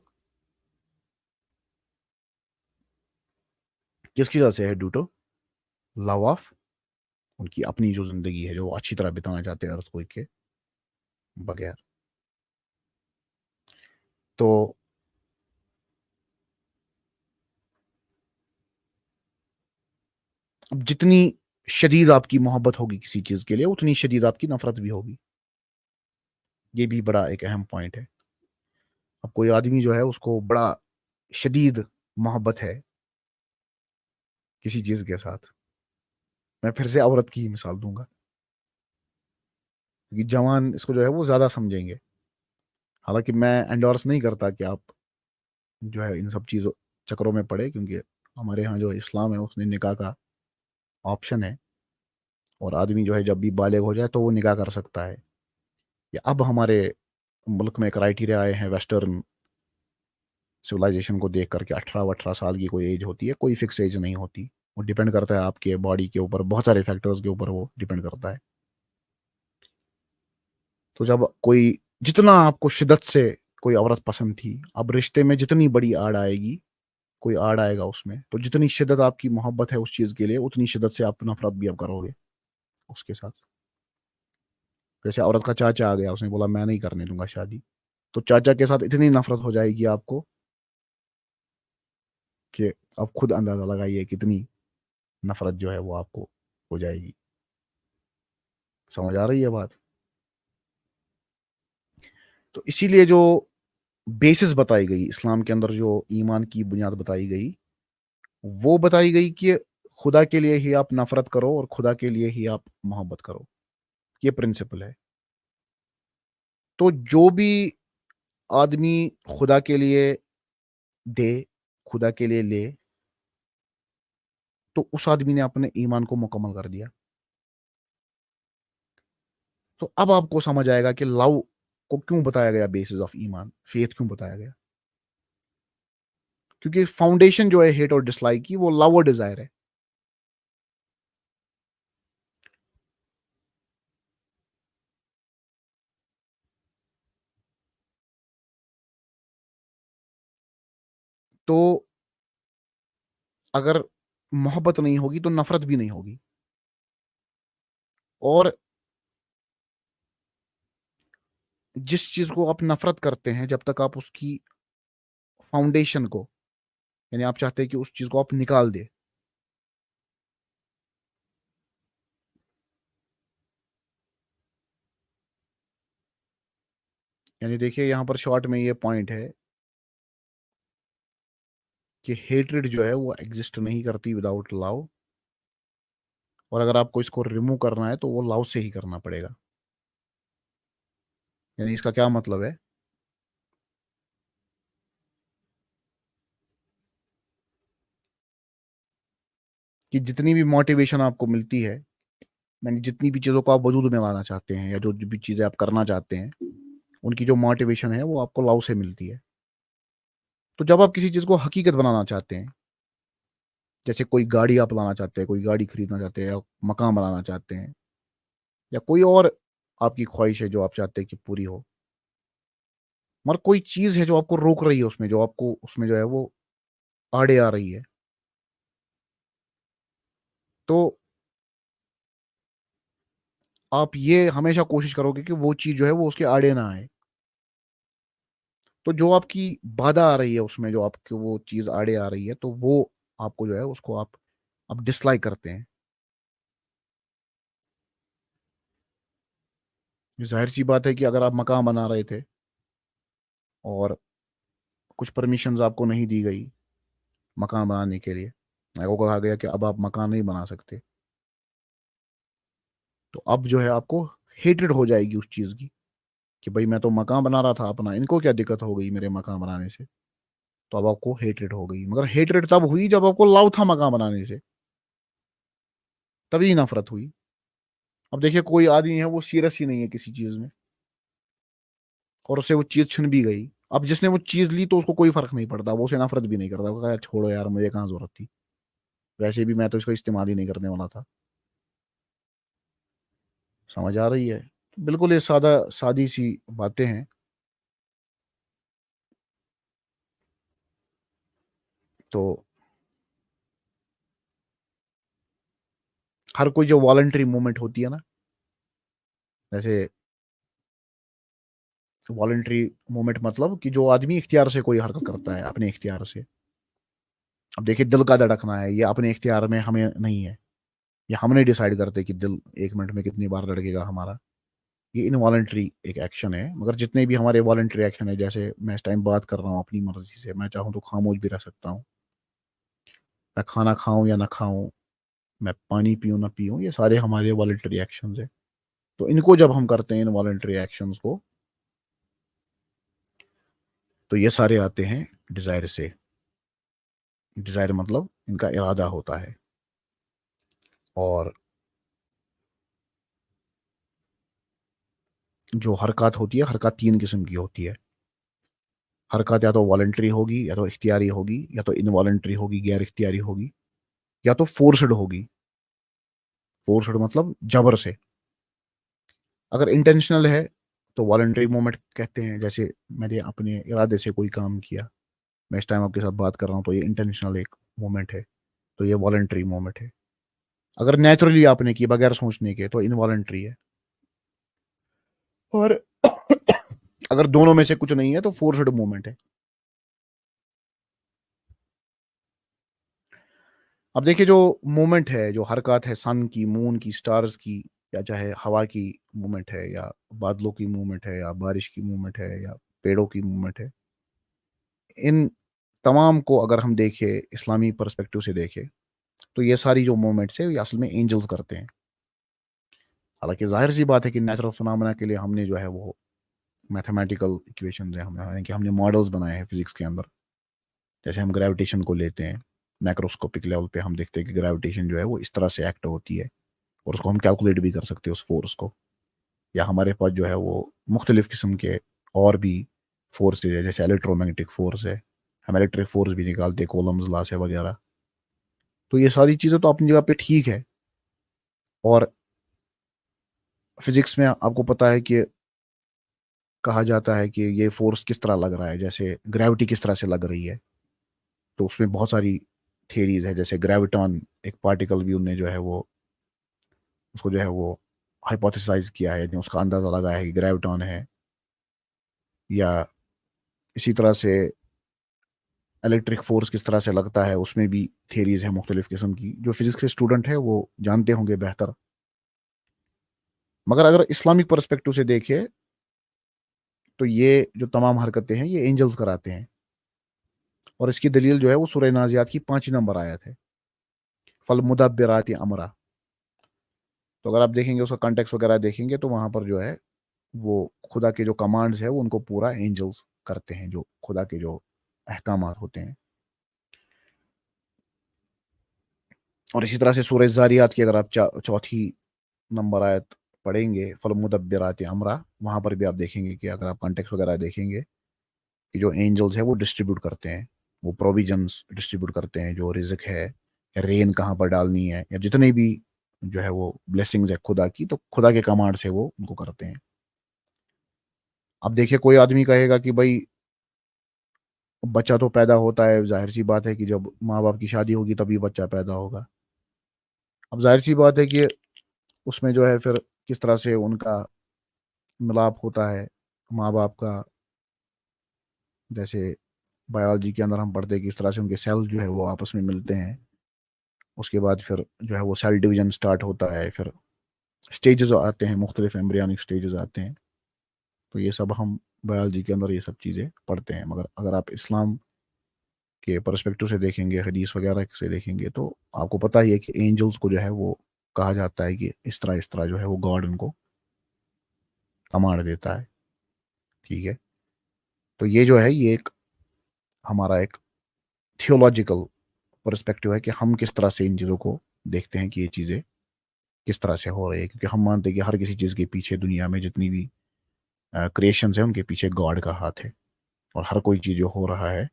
[SPEAKER 1] کس کی وجہ سے ہے؟ ڈیو ٹو لو آف، ان کی اپنی جو زندگی ہے جو وہ اچھی طرح بتانا چاہتے ہیں ارتھ کوئک کے بغیر. تو اب جتنی شدید آپ کی محبت ہوگی کسی چیز کے لیے، اتنی شدید آپ کی نفرت بھی ہوگی. یہ بھی بڑا ایک اہم پوائنٹ ہے. اب کوئی آدمی جو ہے اس کو بڑا شدید محبت ہے کسی چیز کے ساتھ، میں پھر سے عورت کی ہی مثال دوں گا کیونکہ جوان اس کو جو ہے وہ زیادہ سمجھیں گے. حالانکہ میں انڈورس نہیں کرتا کہ آپ جو ہے ان سب چیزوں چکروں میں پڑے، کیونکہ ہمارے ہاں جو اسلام ہے اس نے نکاح کا آپشن ہے، اور آدمی جو ہے جب بھی بالغ ہو جائے تو وہ نکاح کر سکتا ہے. یا اب ہمارے ملک میں کرائٹیریا آئے ہیں ویسٹرن سولائزیشن کو دیکھ کر کے 18 کی کوئی ایج ہوتی ہے، کوئی فکس ایج نہیں ہوتی، وہ ڈیپینڈ کرتا ہے آپ کے باڈی کے اوپر، بہت سارے فیکٹرز کے اوپر وہ ڈیپینڈ کرتا ہے. تو جب کوئی، جتنا آپ کو شدت سے کوئی عورت پسند تھی، اب رشتے میں جتنی بڑی آڑ آئے گی، کوئی آڑ آئے گا اس میں، تو جتنی شدت آپ کی محبت ہے اس چیز کے لیے، اتنی شدت سے آپ نفرت بھی اب کرو گے اس کے ساتھ. جیسے عورت کا چاچا آ گیا، اس نے بولا میں نہیں کرنے دوں گا شادی، تو چاچا کے ساتھ اتنی نفرت ہو جائے گی آپ کو کہ آپ خود اندازہ لگائیے کتنی نفرت جو ہے وہ آپ کو ہو جائے گی. سمجھ آ رہی ہے بات؟ تو اسی لیے جو بیسس بتائی گئی اسلام کے اندر، جو ایمان کی بنیاد بتائی گئی، وہ بتائی گئی کہ خدا کے لیے ہی آپ نفرت کرو اور خدا کے لیے ہی آپ محبت کرو. یہ پرنسپل ہے. تو جو بھی آدمی خدا کے لیے دے، خدا کے لیے لے، تو اس آدمی نے اپنے ایمان کو مکمل کر دیا. تو اب آپ کو سمجھ آئے گا کہ لو کو کیوں بتایا گیا بیسس آف ایمان، فیتھ کیوں بتایا گیا. کیونکہ فاؤنڈیشن جو ہے ہیٹ اور ڈس لائک کی، وہ لو اور ڈیزائر ہے. تو اگر محبت نہیں ہوگی تو نفرت بھی نہیں ہوگی. اور جس چیز کو آپ نفرت کرتے ہیں، جب تک آپ اس کی فاؤنڈیشن کو، یعنی آپ چاہتے ہیں کہ اس چیز کو آپ نکال دے، یعنی دیکھیے یہاں پر شارٹ میں یہ پوائنٹ ہے کہ ہیٹریڈ جو ہے وہ ایگزسٹ نہیں کرتی وداؤٹ لو، اور اگر آپ کو اس کو ریموو کرنا ہے تو وہ لو سے ہی کرنا پڑے گا. یعنی اس کا کیا مطلب ہے؟ کہ جتنی بھی موٹیویشن آپ کو ملتی ہے، یعنی جتنی بھی چیزوں کو آپ وجود میں لانا چاہتے ہیں یا جو بھی چیزیں آپ کرنا چاہتے ہیں، ان کی جو موٹیویشن ہے وہ آپ کو لاؤ سے ملتی ہے. تو جب آپ کسی چیز کو حقیقت بنانا چاہتے ہیں، جیسے کوئی گاڑی آپ لانا چاہتے ہیں، کوئی گاڑی خریدنا چاہتے ہیں یا مکان بنانا چاہتے ہیں یا کوئی اور آپ کی خواہش ہے جو آپ چاہتے ہیں کہ پوری ہو، مگر کوئی چیز ہے جو آپ کو روک رہی ہے اس میں، جو آپ کو اس میں جو ہے وہ آڑے آ رہی ہے، تو آپ یہ ہمیشہ کوشش کرو گے کہ وہ چیز جو ہے وہ اس کے آڑے نہ آئے. تو جو آپ کی بادھا آ رہی ہے اس میں، جو آپ کی وہ چیز آڑے آ رہی ہے، تو وہ آپ کو جو ہے اس کو آپ ڈسلائک کرتے ہیں. ظاہر سی بات ہے کہ اگر آپ مکان بنا رہے تھے اور کچھ پرمیشنز آپ کو نہیں دی گئی مکان بنانے کے لیے، آپ کو کہا گیا کہ اب آپ مکان نہیں بنا سکتے، تو اب جو ہے آپ کو ہیٹریڈ ہو جائے گی اس چیز کی کہ بھائی میں تو مکان بنا رہا تھا اپنا، ان کو کیا دقت ہو گئی میرے مکان بنانے سے. تو اب آپ کو ہیٹریڈ ہو گئی، مگر ہیٹریڈ تب ہوئی جب آپ کو لاؤ تھا مکان بنانے سے، تبھی نفرت ہوئی. اب دیکھیے کوئی آدمی ہے وہ سیریس ہی نہیں ہے کسی چیز میں اور اسے وہ چیز چھن بھی گئی، اب جس نے وہ چیز لی تو اس کو کوئی فرق نہیں پڑتا، وہ اسے نفرت بھی نہیں کرتا، وہ کہا چھوڑو یار مجھے کہاں ضرورت تھی، ویسے بھی میں تو اس کو استعمال ہی نہیں کرنے والا تھا. سمجھ آ رہی ہے؟ بالکل یہ سادی سی باتیں ہیں. تو ہر کوئی جو والنٹری موومنٹ ہوتی ہے نا، جیسے والنٹری موومنٹ مطلب کہ جو آدمی اختیار سے کوئی حرکت کرتا ہے اپنے اختیار سے. اب دیکھیے دل کا دھڑکنا ہے، یہ اپنے اختیار میں ہمیں نہیں ہے، یہ ہم نہیں ڈیسائیڈ کرتے کہ دل 1 منٹ میں کتنی بار دھڑکے گا ہمارا. یہ انوالنٹری ایک ایکشن ہے. مگر جتنے بھی ہمارے والنٹری ایکشن ہے، جیسے میں اس ٹائم بات کر رہا ہوں اپنی مرضی سے، میں چاہوں تو خاموش بھی رہ سکتا ہوں، میں کھانا کھاؤں یا نہ کھاؤں، میں پانی پیوں نہ پیوں، یہ سارے ہمارے والنٹری ایکشنز ہیں. تو ان کو جب ہم کرتے ہیں ان والنٹری ایکشنز کو، تو یہ سارے آتے ہیں ڈیزائر سے. ڈیزائر مطلب ان کا ارادہ ہوتا ہے. اور جو حرکات ہوتی ہے، حرکات 3 قسم کی ہوتی ہے. حرکات یا تو والنٹری ہوگی، یا تو اختیاری ہوگی، یا تو انوالنٹری ہوگی، غیر اختیاری ہوگی، یا تو فورسڈ ہوگی. فورسڈ مطلب جبر سے. اگر انٹینشنل ہے تو والنٹری موومنٹ کہتے ہیں، جیسے میں نے اپنے ارادے سے کوئی کام کیا، میں اس ٹائم آپ کے ساتھ بات کر رہا ہوں، تو یہ انٹینشنل ایک موومنٹ ہے، تو یہ والنٹری موومنٹ ہے. اگر نیچرلی آپ نے کی بغیر سوچنے کے تو انوالنٹری ہے. اور اگر دونوں میں سے کچھ نہیں ہے تو فورسڈ موومنٹ ہے. اب دیکھیے جو موومنٹ ہے، جو حرکات ہے، سن کی، مون کی، سٹارز کی، یا چاہے ہوا کی موومنٹ ہے، یا بادلوں کی موومنٹ ہے، یا بارش کی موومنٹ ہے، یا پیڑوں کی موومنٹ ہے، ان تمام کو اگر ہم دیکھیں اسلامی پرسپیکٹو سے دیکھیں تو یہ ساری جو موومنٹس ہے یہ اصل میں اینجلز کرتے ہیں. حالانکہ ظاہر سی بات ہے کہ نیچرل فنامنا کے لیے ہم نے جو ہے وہ میتھمیٹیکل ایکویشنز ہیں، کہ ہم نے ماڈلز بنائے ہیں فزکس کے اندر. جیسے ہم گریویٹیشن کو لیتے ہیں، مائکروسکوپک لیول پہ ہم دیکھتے ہیں کہ گریویٹیشن جو ہے وہ اس طرح سے ایکٹ ہوتی ہے، اور اس کو ہم کیلکولیٹ بھی کر سکتے ہیں اس فورس کو. یا ہمارے پاس جو ہے وہ مختلف قسم کے اور بھی فورس ہے، جیسے الیکٹرو میگنیٹک فورس ہے، ہم الیکٹرک فورس بھی نکالتے ہیں، کولمز لا سے وغیرہ. تو یہ ساری چیزیں تو اپنی جگہ پہ ٹھیک ہے. اور فزکس میں آپ کو پتا ہے کہ کہا جاتا ہے کہ یہ فورس کس طرح لگ رہا ہے، جیسے گریوٹی کس طرح سے لگ رہی ہے. تو اس میں بہت ساری تھیریز ہے، جیسے گریویٹان ایک پارٹیکل بھی انہوں نے جو ہے وہ اس کو جو ہے وہ ہائپوتھیسائز کیا ہے، اس کا اندازہ لگایا ہے کہ گریویٹان ہے. یا اسی طرح سے الیکٹرک فورس کس طرح سے لگتا ہے، اس میں بھی تھیریز ہیں مختلف قسم کی، جو فزکس کے اسٹوڈنٹ ہیں وہ جانتے ہوں گے بہتر. مگر اگر اسلامک پرسپیکٹو سے دیکھے تو یہ جو تمام حرکتیں ہیں یہ اینجلز کراتے ہیں. اور اس کی دلیل جو ہے وہ سورہ نازیات کی 5 نمبر آیت ہے، فالمدبرات امرا. تو اگر آپ دیکھیں گے اس کا کنٹیکس وغیرہ دیکھیں گے تو وہاں پر جو ہے وہ خدا کے جو کمانڈز ہیں وہ ان کو پورا اینجلز کرتے ہیں، جو خدا کے جو احکامات ہوتے ہیں. اور اسی طرح سے سورہ زاریات کی اگر آپ چوتھی نمبر آیت پڑھیں گے، فالمدبرات امرا، وہاں پر بھی آپ دیکھیں گے کہ اگر آپ کانٹیکس وغیرہ دیکھیں گے کہ جو اینجلز ہے وہ ڈسٹریبیوٹ کرتے ہیں، وہ پروویژنس ڈسٹریبیوٹ کرتے ہیں، جو رزق ہے، رین کہاں پر ڈالنی ہے، یا جتنے بھی جو ہے وہ بلیسنگز ہے خدا کی، تو خدا کے کمانڈ سے وہ ان کو کرتے ہیں۔ اب دیکھیے کوئی آدمی کہے گا کہ بھائی بچہ تو پیدا ہوتا ہے، ظاہر سی بات ہے کہ جب ماں باپ کی شادی ہوگی تبھی بچہ پیدا ہوگا۔ اب ظاہر سی بات ہے کہ اس میں جو ہے پھر کس طرح سے ان کا ملاپ ہوتا ہے ماں باپ کا، جیسے بایولوجی کے اندر ہم پڑھتے ہیں کہ اس طرح سے ان کے سیل جو ہے وہ آپس میں ملتے ہیں، اس کے بعد پھر جو ہے وہ سیل ڈویژن سٹارٹ ہوتا ہے، پھر سٹیجز آتے ہیں، مختلف ایمبریونک سٹیجز آتے ہیں، تو یہ سب ہم بایولوجی کے اندر یہ سب چیزیں پڑھتے ہیں۔ مگر اگر آپ اسلام کے پرسپیکٹو سے دیکھیں گے، حدیث وغیرہ سے دیکھیں گے، تو آپ کو پتہ ہی ہے کہ اینجلز کو جو ہے وہ کہا جاتا ہے کہ اس طرح جو ہے وہ گاڈ ان کو کمانڈ دیتا ہے، ٹھیک ہے۔ تو یہ جو ہے یہ ایک ہمارا ایک تھیولوجیکل پرسپیکٹو ہے کہ ہم کس طرح سے ان چیزوں کو دیکھتے ہیں کہ یہ چیزیں کس طرح سے ہو رہی ہے، کیونکہ ہم مانتے ہیں کہ ہر کسی چیز کے پیچھے دنیا میں جتنی بھی کریشنز ہیں ان کے پیچھے گاڈ کا ہاتھ ہے، اور ہر کوئی چیز جو ہو رہا ہے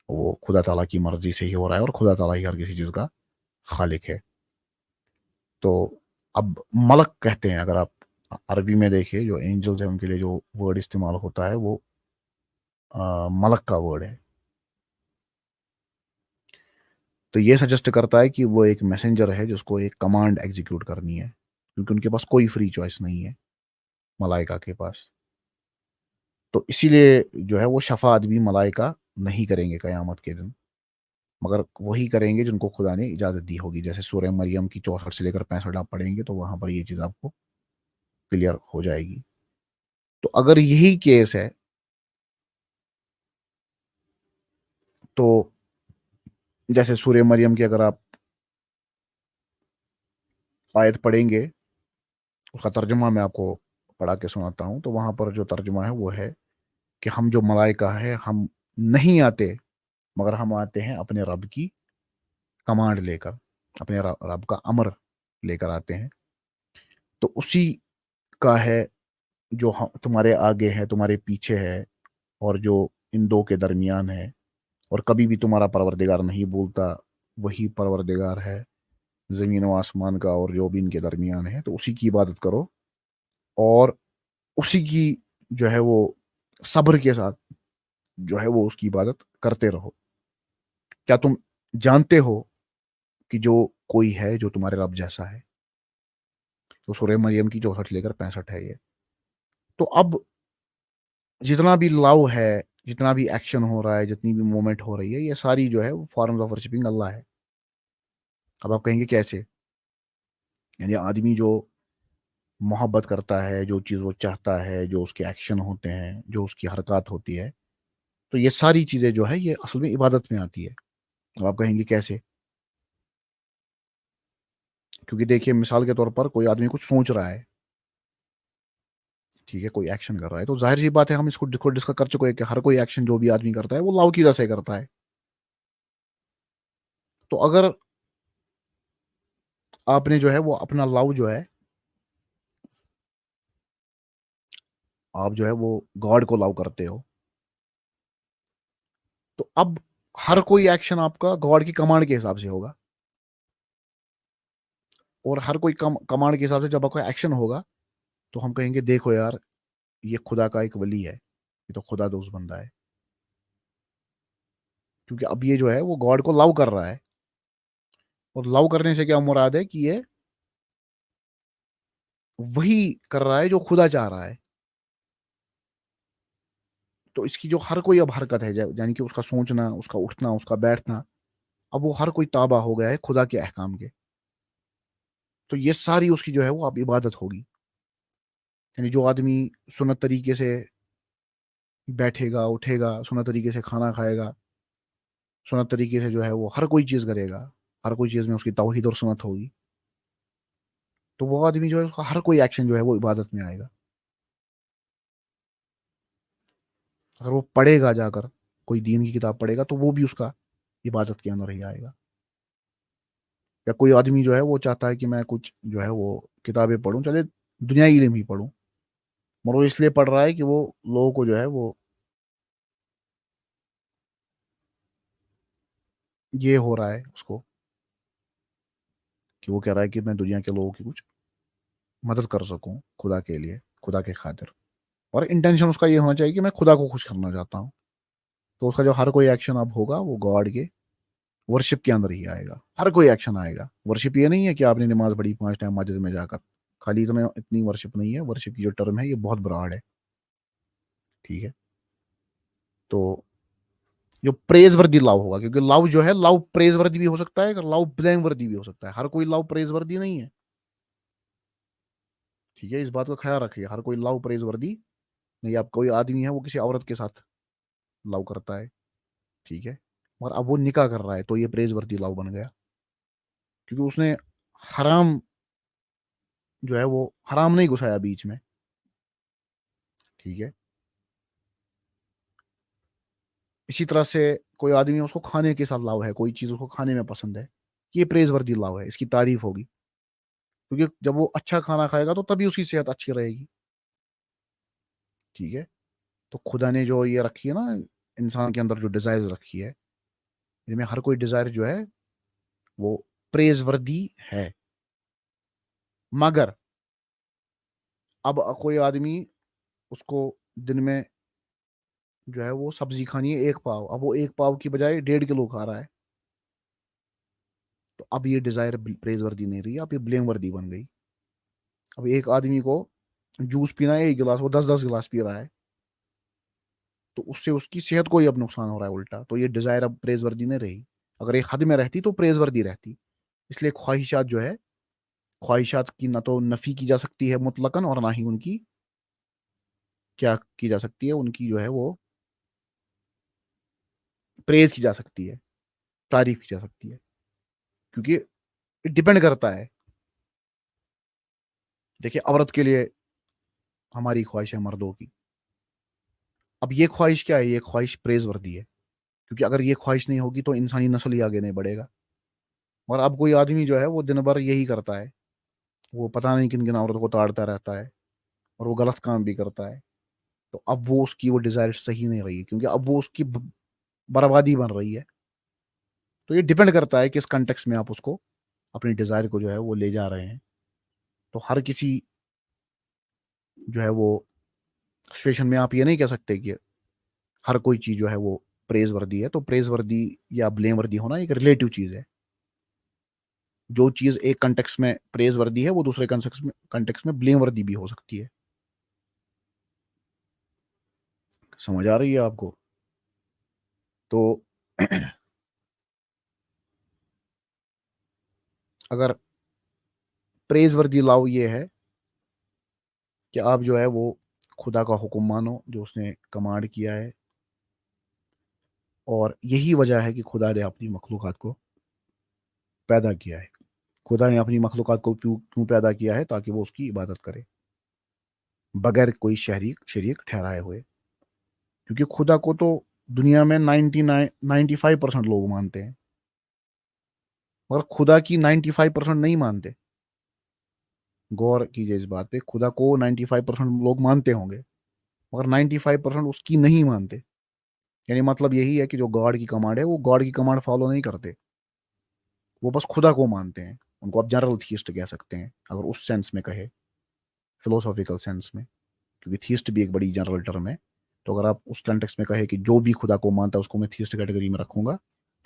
[SPEAKER 1] وہ خدا تعالیٰ کی مرضی سے ہی ہو رہا ہے، اور خدا تعالیٰ ہی ہر کسی چیز کا خالق ہے۔ تو اب ملک کہتے ہیں، اگر آپ عربی میں دیکھیں جو اینجلز ہیں ان کے لیے جو ورڈ استعمال ہوتا ہے وہ ملک کا ورڈ ہے۔ تو یہ سجسٹ کرتا ہے کہ وہ ایک میسنجر ہے جس کو ایک کمانڈ ایگزیکیوٹ کرنی ہے، کیونکہ ان کے پاس کوئی فری چوائس نہیں ہے ملائکہ کے پاس۔ تو اسی لیے جو ہے وہ شفاعت بھی ملائکہ نہیں کریں گے قیامت کے دن، مگر وہی کریں گے جن کو خدا نے اجازت دی ہوگی، جیسے سورہ مریم کی 64 سے لے کر 65 آپ پڑھیں گے تو وہاں پر یہ چیز آپ کو کلیئر ہو جائے گی۔ تو اگر یہی کیس ہے تو جیسے سورہ مریم کی اگر آپ آیت پڑھیں گے، اس کا ترجمہ میں آپ کو پڑھا کے سناتا ہوں، تو وہاں پر جو ترجمہ ہے وہ ہے کہ ہم جو ملائکہ ہے ہم نہیں آتے، مگر ہم آتے ہیں اپنے رب کی کمانڈ لے کر، اپنے رب کا امر لے کر آتے ہیں۔ تو اسی کا ہے جو تمہارے آگے ہے، تمہارے پیچھے ہے، اور جو ان دو کے درمیان ہے، اور کبھی بھی تمہارا پروردگار نہیں بولتا، وہی پروردگار ہے زمین و آسمان کا، اور جو بھی ان کے درمیان ہے، تو اسی کی عبادت کرو، اور اسی کی جو ہے وہ صبر کے ساتھ جو ہے وہ اس کی عبادت کرتے رہو۔ کیا تم جانتے ہو کہ جو کوئی ہے جو تمہارے رب جیسا ہے؟ تو سورہ مریم کی 64 لے کر 65 ہے یہ۔ تو اب جتنا بھی لو ہے، جتنا بھی ایکشن ہو رہا ہے، جتنی بھی مومنٹ ہو رہی ہے، یہ ساری جو ہے وہ فارمز آف ورشپنگ اللہ ہے۔ اب آپ کہیں گے کیسے؟ یعنی آدمی جو محبت کرتا ہے، جو چیز وہ چاہتا ہے، جو اس کے ایکشن ہوتے ہیں، جو اس کی حرکات ہوتی ہے، تو یہ ساری چیزیں جو ہے یہ اصل میں عبادت میں آتی ہے۔ اب آپ کہیں گے کیسے؟ کیونکہ دیکھیے مثال کے طور پر کوئی آدمی کچھ سوچ رہا ہے، ٹھیک ہے، کوئی ایکشن کر رہا ہے، تو ظاہر سی بات ہے ہم اس کو ڈسکس کر چکے ہیں کہ ہر کوئی ایکشن جو بھی آدمی کرتا ہے وہ لاؤ کی وجہ سے کرتا ہے۔ تو اگر آپ نے جو ہے وہ اپنا لاؤ جو ہے، آپ جو ہے وہ گاڈ کو لاؤ کرتے ہو، تو اب ہر کوئی ایکشن آپ کا گاڈ کی کمانڈ کے حساب سے ہوگا، اور ہر کوئی کمانڈ کے حساب سے جب آپ کا ایکشن ہوگا تو ہم کہیں گے دیکھو یار یہ خدا کا ایک ولی ہے، یہ تو خدا دوست بندہ ہے، کیونکہ اب یہ جو ہے وہ گاڈ کو لو کر رہا ہے، اور لو کرنے سے کیا مراد ہے کہ یہ وہی کر رہا ہے جو خدا چاہ رہا ہے۔ تو اس کی جو ہر کوئی اب حرکت ہے، یعنی کہ اس کا سوچنا، اس کا اٹھنا، اس کا بیٹھنا، اب وہ ہر کوئی تابع ہو گیا ہے خدا کے احکام کے۔ تو یہ ساری اس کی جو ہے وہ اب عبادت ہوگی۔ یعنی جو آدمی سنت طریقے سے بیٹھے گا، اٹھے گا، سنت طریقے سے کھانا کھائے گا، سنت طریقے سے جو ہے وہ ہر کوئی چیز کرے گا، ہر کوئی چیز میں اس کی توحید اور سنت ہوگی، تو وہ آدمی جو ہے اس کا ہر کوئی ایکشن جو ہے وہ عبادت میں آئے گا۔ اگر وہ پڑھے گا جا کر کوئی دین کی کتاب پڑھے گا تو وہ بھی اس کا عبادت کے اندر ہی آئے گا۔ یا کوئی آدمی جو ہے وہ چاہتا ہے کہ میں کچھ جو ہے وہ کتابیں پڑھوں، چلے دنیائی علم ہی پڑھوں، مگر وہ اس لیے پڑھ رہا ہے کہ وہ لوگوں کو جو ہے وہ یہ ہو رہا ہے اس کو کہ وہ کہہ رہا ہے کہ میں دنیا کے لوگوں کی کچھ مدد کر سکوں خدا کے لیے، خدا کے خاطر، اور انٹینشن اس کا یہ ہونا چاہیے کہ میں خدا کو خوش کرنا چاہتا ہوں. تو اس کا جو ہر کوئی ایکشن اب ہوگا وہ گاڈ کے ورشپ کے اندر ہی آئے گا. ہر کوئی ایکشن آئے گا. ورشپ یہ نہیں ہے کہ آپ نے نماز پڑھی 5 ٹائم مسجد میں جا کر، خالی اتنی ورشپ نہیں ہے. ورشپ کی جو ٹرم ہے یہ بہت براڈ ہے. ٹھیک ہے، تو جو پریز وردی لو ہوگا، کیونکہ لو جو ہے لو پریز وردی بھی ہو سکتا ہے، لو بلیم وردی بھی ہو سکتا ہے. ہر کوئی لو پریز وردی نہیں ہے. ٹھیک ہے، اس بات کا خیال رکھیے. ہر کوئی لو پریز وردی نہیں. اب کوئی آدمی ہے وہ کسی عورت کے ساتھ لو کرتا ہے، ٹھیک ہے، اور اب وہ نکاح کر رہا ہے، تو یہ پریز وردی لو بن گیا، کیونکہ اس نے حرام جو ہے وہ حرام نہیں گھسایا بیچ میں. ٹھیک ہے، اسی طرح سے کوئی آدمی اس کو کھانے کے ساتھ لاؤ ہے، کوئی چیز اس کو کھانے میں پسند ہے، یہ پریز وردی لاؤ ہے، اس کی تعریف ہوگی، کیونکہ جب وہ اچھا کھانا کھائے گا تو تبھی اس کی صحت اچھی رہے گی. ٹھیک ہے، تو خدا نے جو یہ رکھی ہے نا انسان کے اندر، جو ڈیزائر رکھی ہے، ان میں ہر کوئی ڈیزائر جو ہے وہ پریز وردی ہے. مگر اب کوئی آدمی اس کو دن میں جو ہے وہ سبزی کھانی ہے 1 پاؤ، اب وہ 1 پاؤ کی بجائے 1.5 کلو کھا رہا ہے، تو اب یہ ڈیزائر پریز وردی نہیں رہی، اب یہ بلیم وردی بن گئی. اب ایک آدمی کو جوس پینا ہے 1 گلاس، وہ 10 گلاس پی رہا ہے، تو اس سے اس کی صحت کو ہی اب نقصان ہو رہا ہے الٹا. تو یہ ڈیزائر اب پریز وردی نہیں رہی. اگر ایک حد میں رہتی تو پریز وردی رہتی. اس لیے خواہشات جو ہے، خواہشات کی نہ تو نفی کی جا سکتی ہے مطلقاً، اور نہ ہی ان کی کیا کی جا سکتی ہے، ان کی جو ہے وہ پریز کی جا سکتی ہے، تعریف کی جا سکتی ہے، کیونکہ ڈپینڈ کرتا ہے. دیکھیے، عورت کے لیے ہماری خواہش ہے مردوں کی. اب یہ خواہش کیا ہے؟ یہ خواہش پریز وردی ہے، کیونکہ اگر یہ خواہش نہیں ہوگی تو انسانی نسل ہی آگے نہیں بڑھے گا. اور اب کوئی آدمی جو ہے وہ دن بھر یہی کرتا ہے، وہ پتہ نہیں کن کن عورتوں کو تاڑتا رہتا ہے، اور وہ غلط کام بھی کرتا ہے. تو اب وہ اس کی وہ ڈیزائر صحیح نہیں رہی، کیونکہ اب وہ اس کی بربادی بن رہی ہے. تو یہ ڈپینڈ کرتا ہے کہ اس کنٹیکس میں آپ اس کو اپنی ڈیزائر کو جو ہے وہ لے جا رہے ہیں. تو ہر کسی جو ہے وہ سچویشن میں آپ یہ نہیں کہہ سکتے کہ ہر کوئی چیز جو ہے وہ پریز وردی ہے. تو پریز وردی یا بلیم وردی ہونا ایک ریلیٹو چیز ہے. جو چیز ایک کنٹیکس میں پریز وردی ہے وہ دوسرے کنٹیکس میں بلیم وردی بھی ہو سکتی ہے. سمجھ آ رہی ہے آپ کو؟ تو اگر پریز وردی لاؤ یہ ہے کہ آپ جو ہے وہ خدا کا حکم مانو جو اس نے کمانڈ کیا ہے، اور یہی وجہ ہے کہ خدا نے اپنی مخلوقات کو پیدا کیا ہے. خدا نے اپنی مخلوقات کو کیوں پیدا کیا ہے؟ تاکہ وہ اس کی عبادت کرے بغیر کوئی شریک ٹھہرائے ہوئے. کیونکہ خدا کو تو دنیا میں 95% لوگ مانتے ہیں، مگر خدا کی 95% نہیں مانتے. غور کیجیے اس بات پہ، خدا کو 95% لوگ مانتے ہوں گے، مگر 95% اس کی نہیں مانتے. یعنی مطلب یہی ہے کہ جو گاڈ کی کمانڈ ہے وہ گاڈ کی کمانڈ فالو نہیں کرتے، وہ بس خدا کو مانتے ہیں. ان کو آپ جنرل تھیسٹ کہہ سکتے ہیں اگر اس سینس میں کہے، فلوسافیکل سینس میں، کیونکہ تھیسٹ بھی ایک بڑی جنرل ٹرم ہے. تو اگر آپ اس کنٹیکس میں کہے کہ جو بھی خدا کو مانتا ہے اس کو میں تھیسٹ کیٹیگری میں رکھوں گا،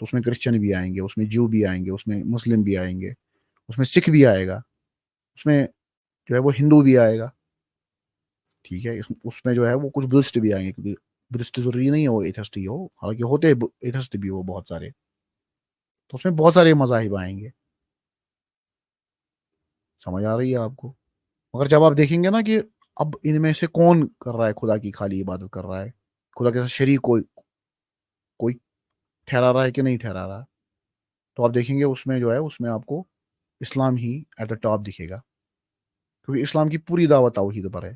[SPEAKER 1] تو اس میں کرسچن بھی آئیں گے، اس میں جو بھی آئیں گے، اس میں مسلم بھی آئیں گے، اس میں سکھ بھی آئے گا، اس میں جو ہے وہ ہندو بھی آئے گا. ٹھیک ہے، اس میں جو ہے وہ کچھ بدھسٹ بھی آئیں گے، کیونکہ بدھسٹ ضروری نہیں ہو ایتھسٹ ہی ہو، حالانکہ ہوتے ایتھسٹ بھی ہو بہت سارے. تو اس میں بہت سارے مذاہب آئیں گے. سمجھ آ رہی ہے آپ کو؟ مگر جب آپ دیکھیں گے نا کہ اب ان میں سے کون کر رہا ہے خدا کی خالی عبادت کر رہا ہے، خدا کے ساتھ شریک کوئی ٹھہرا رہا ہے کہ نہیں ٹھہرا رہا، تو آپ دیکھیں گے اس میں جو ہے اس میں آپ کو اسلام ہی ایٹ دا ٹاپ دکھے گا. کیونکہ اسلام کی پوری دعوت توحید پر ہے.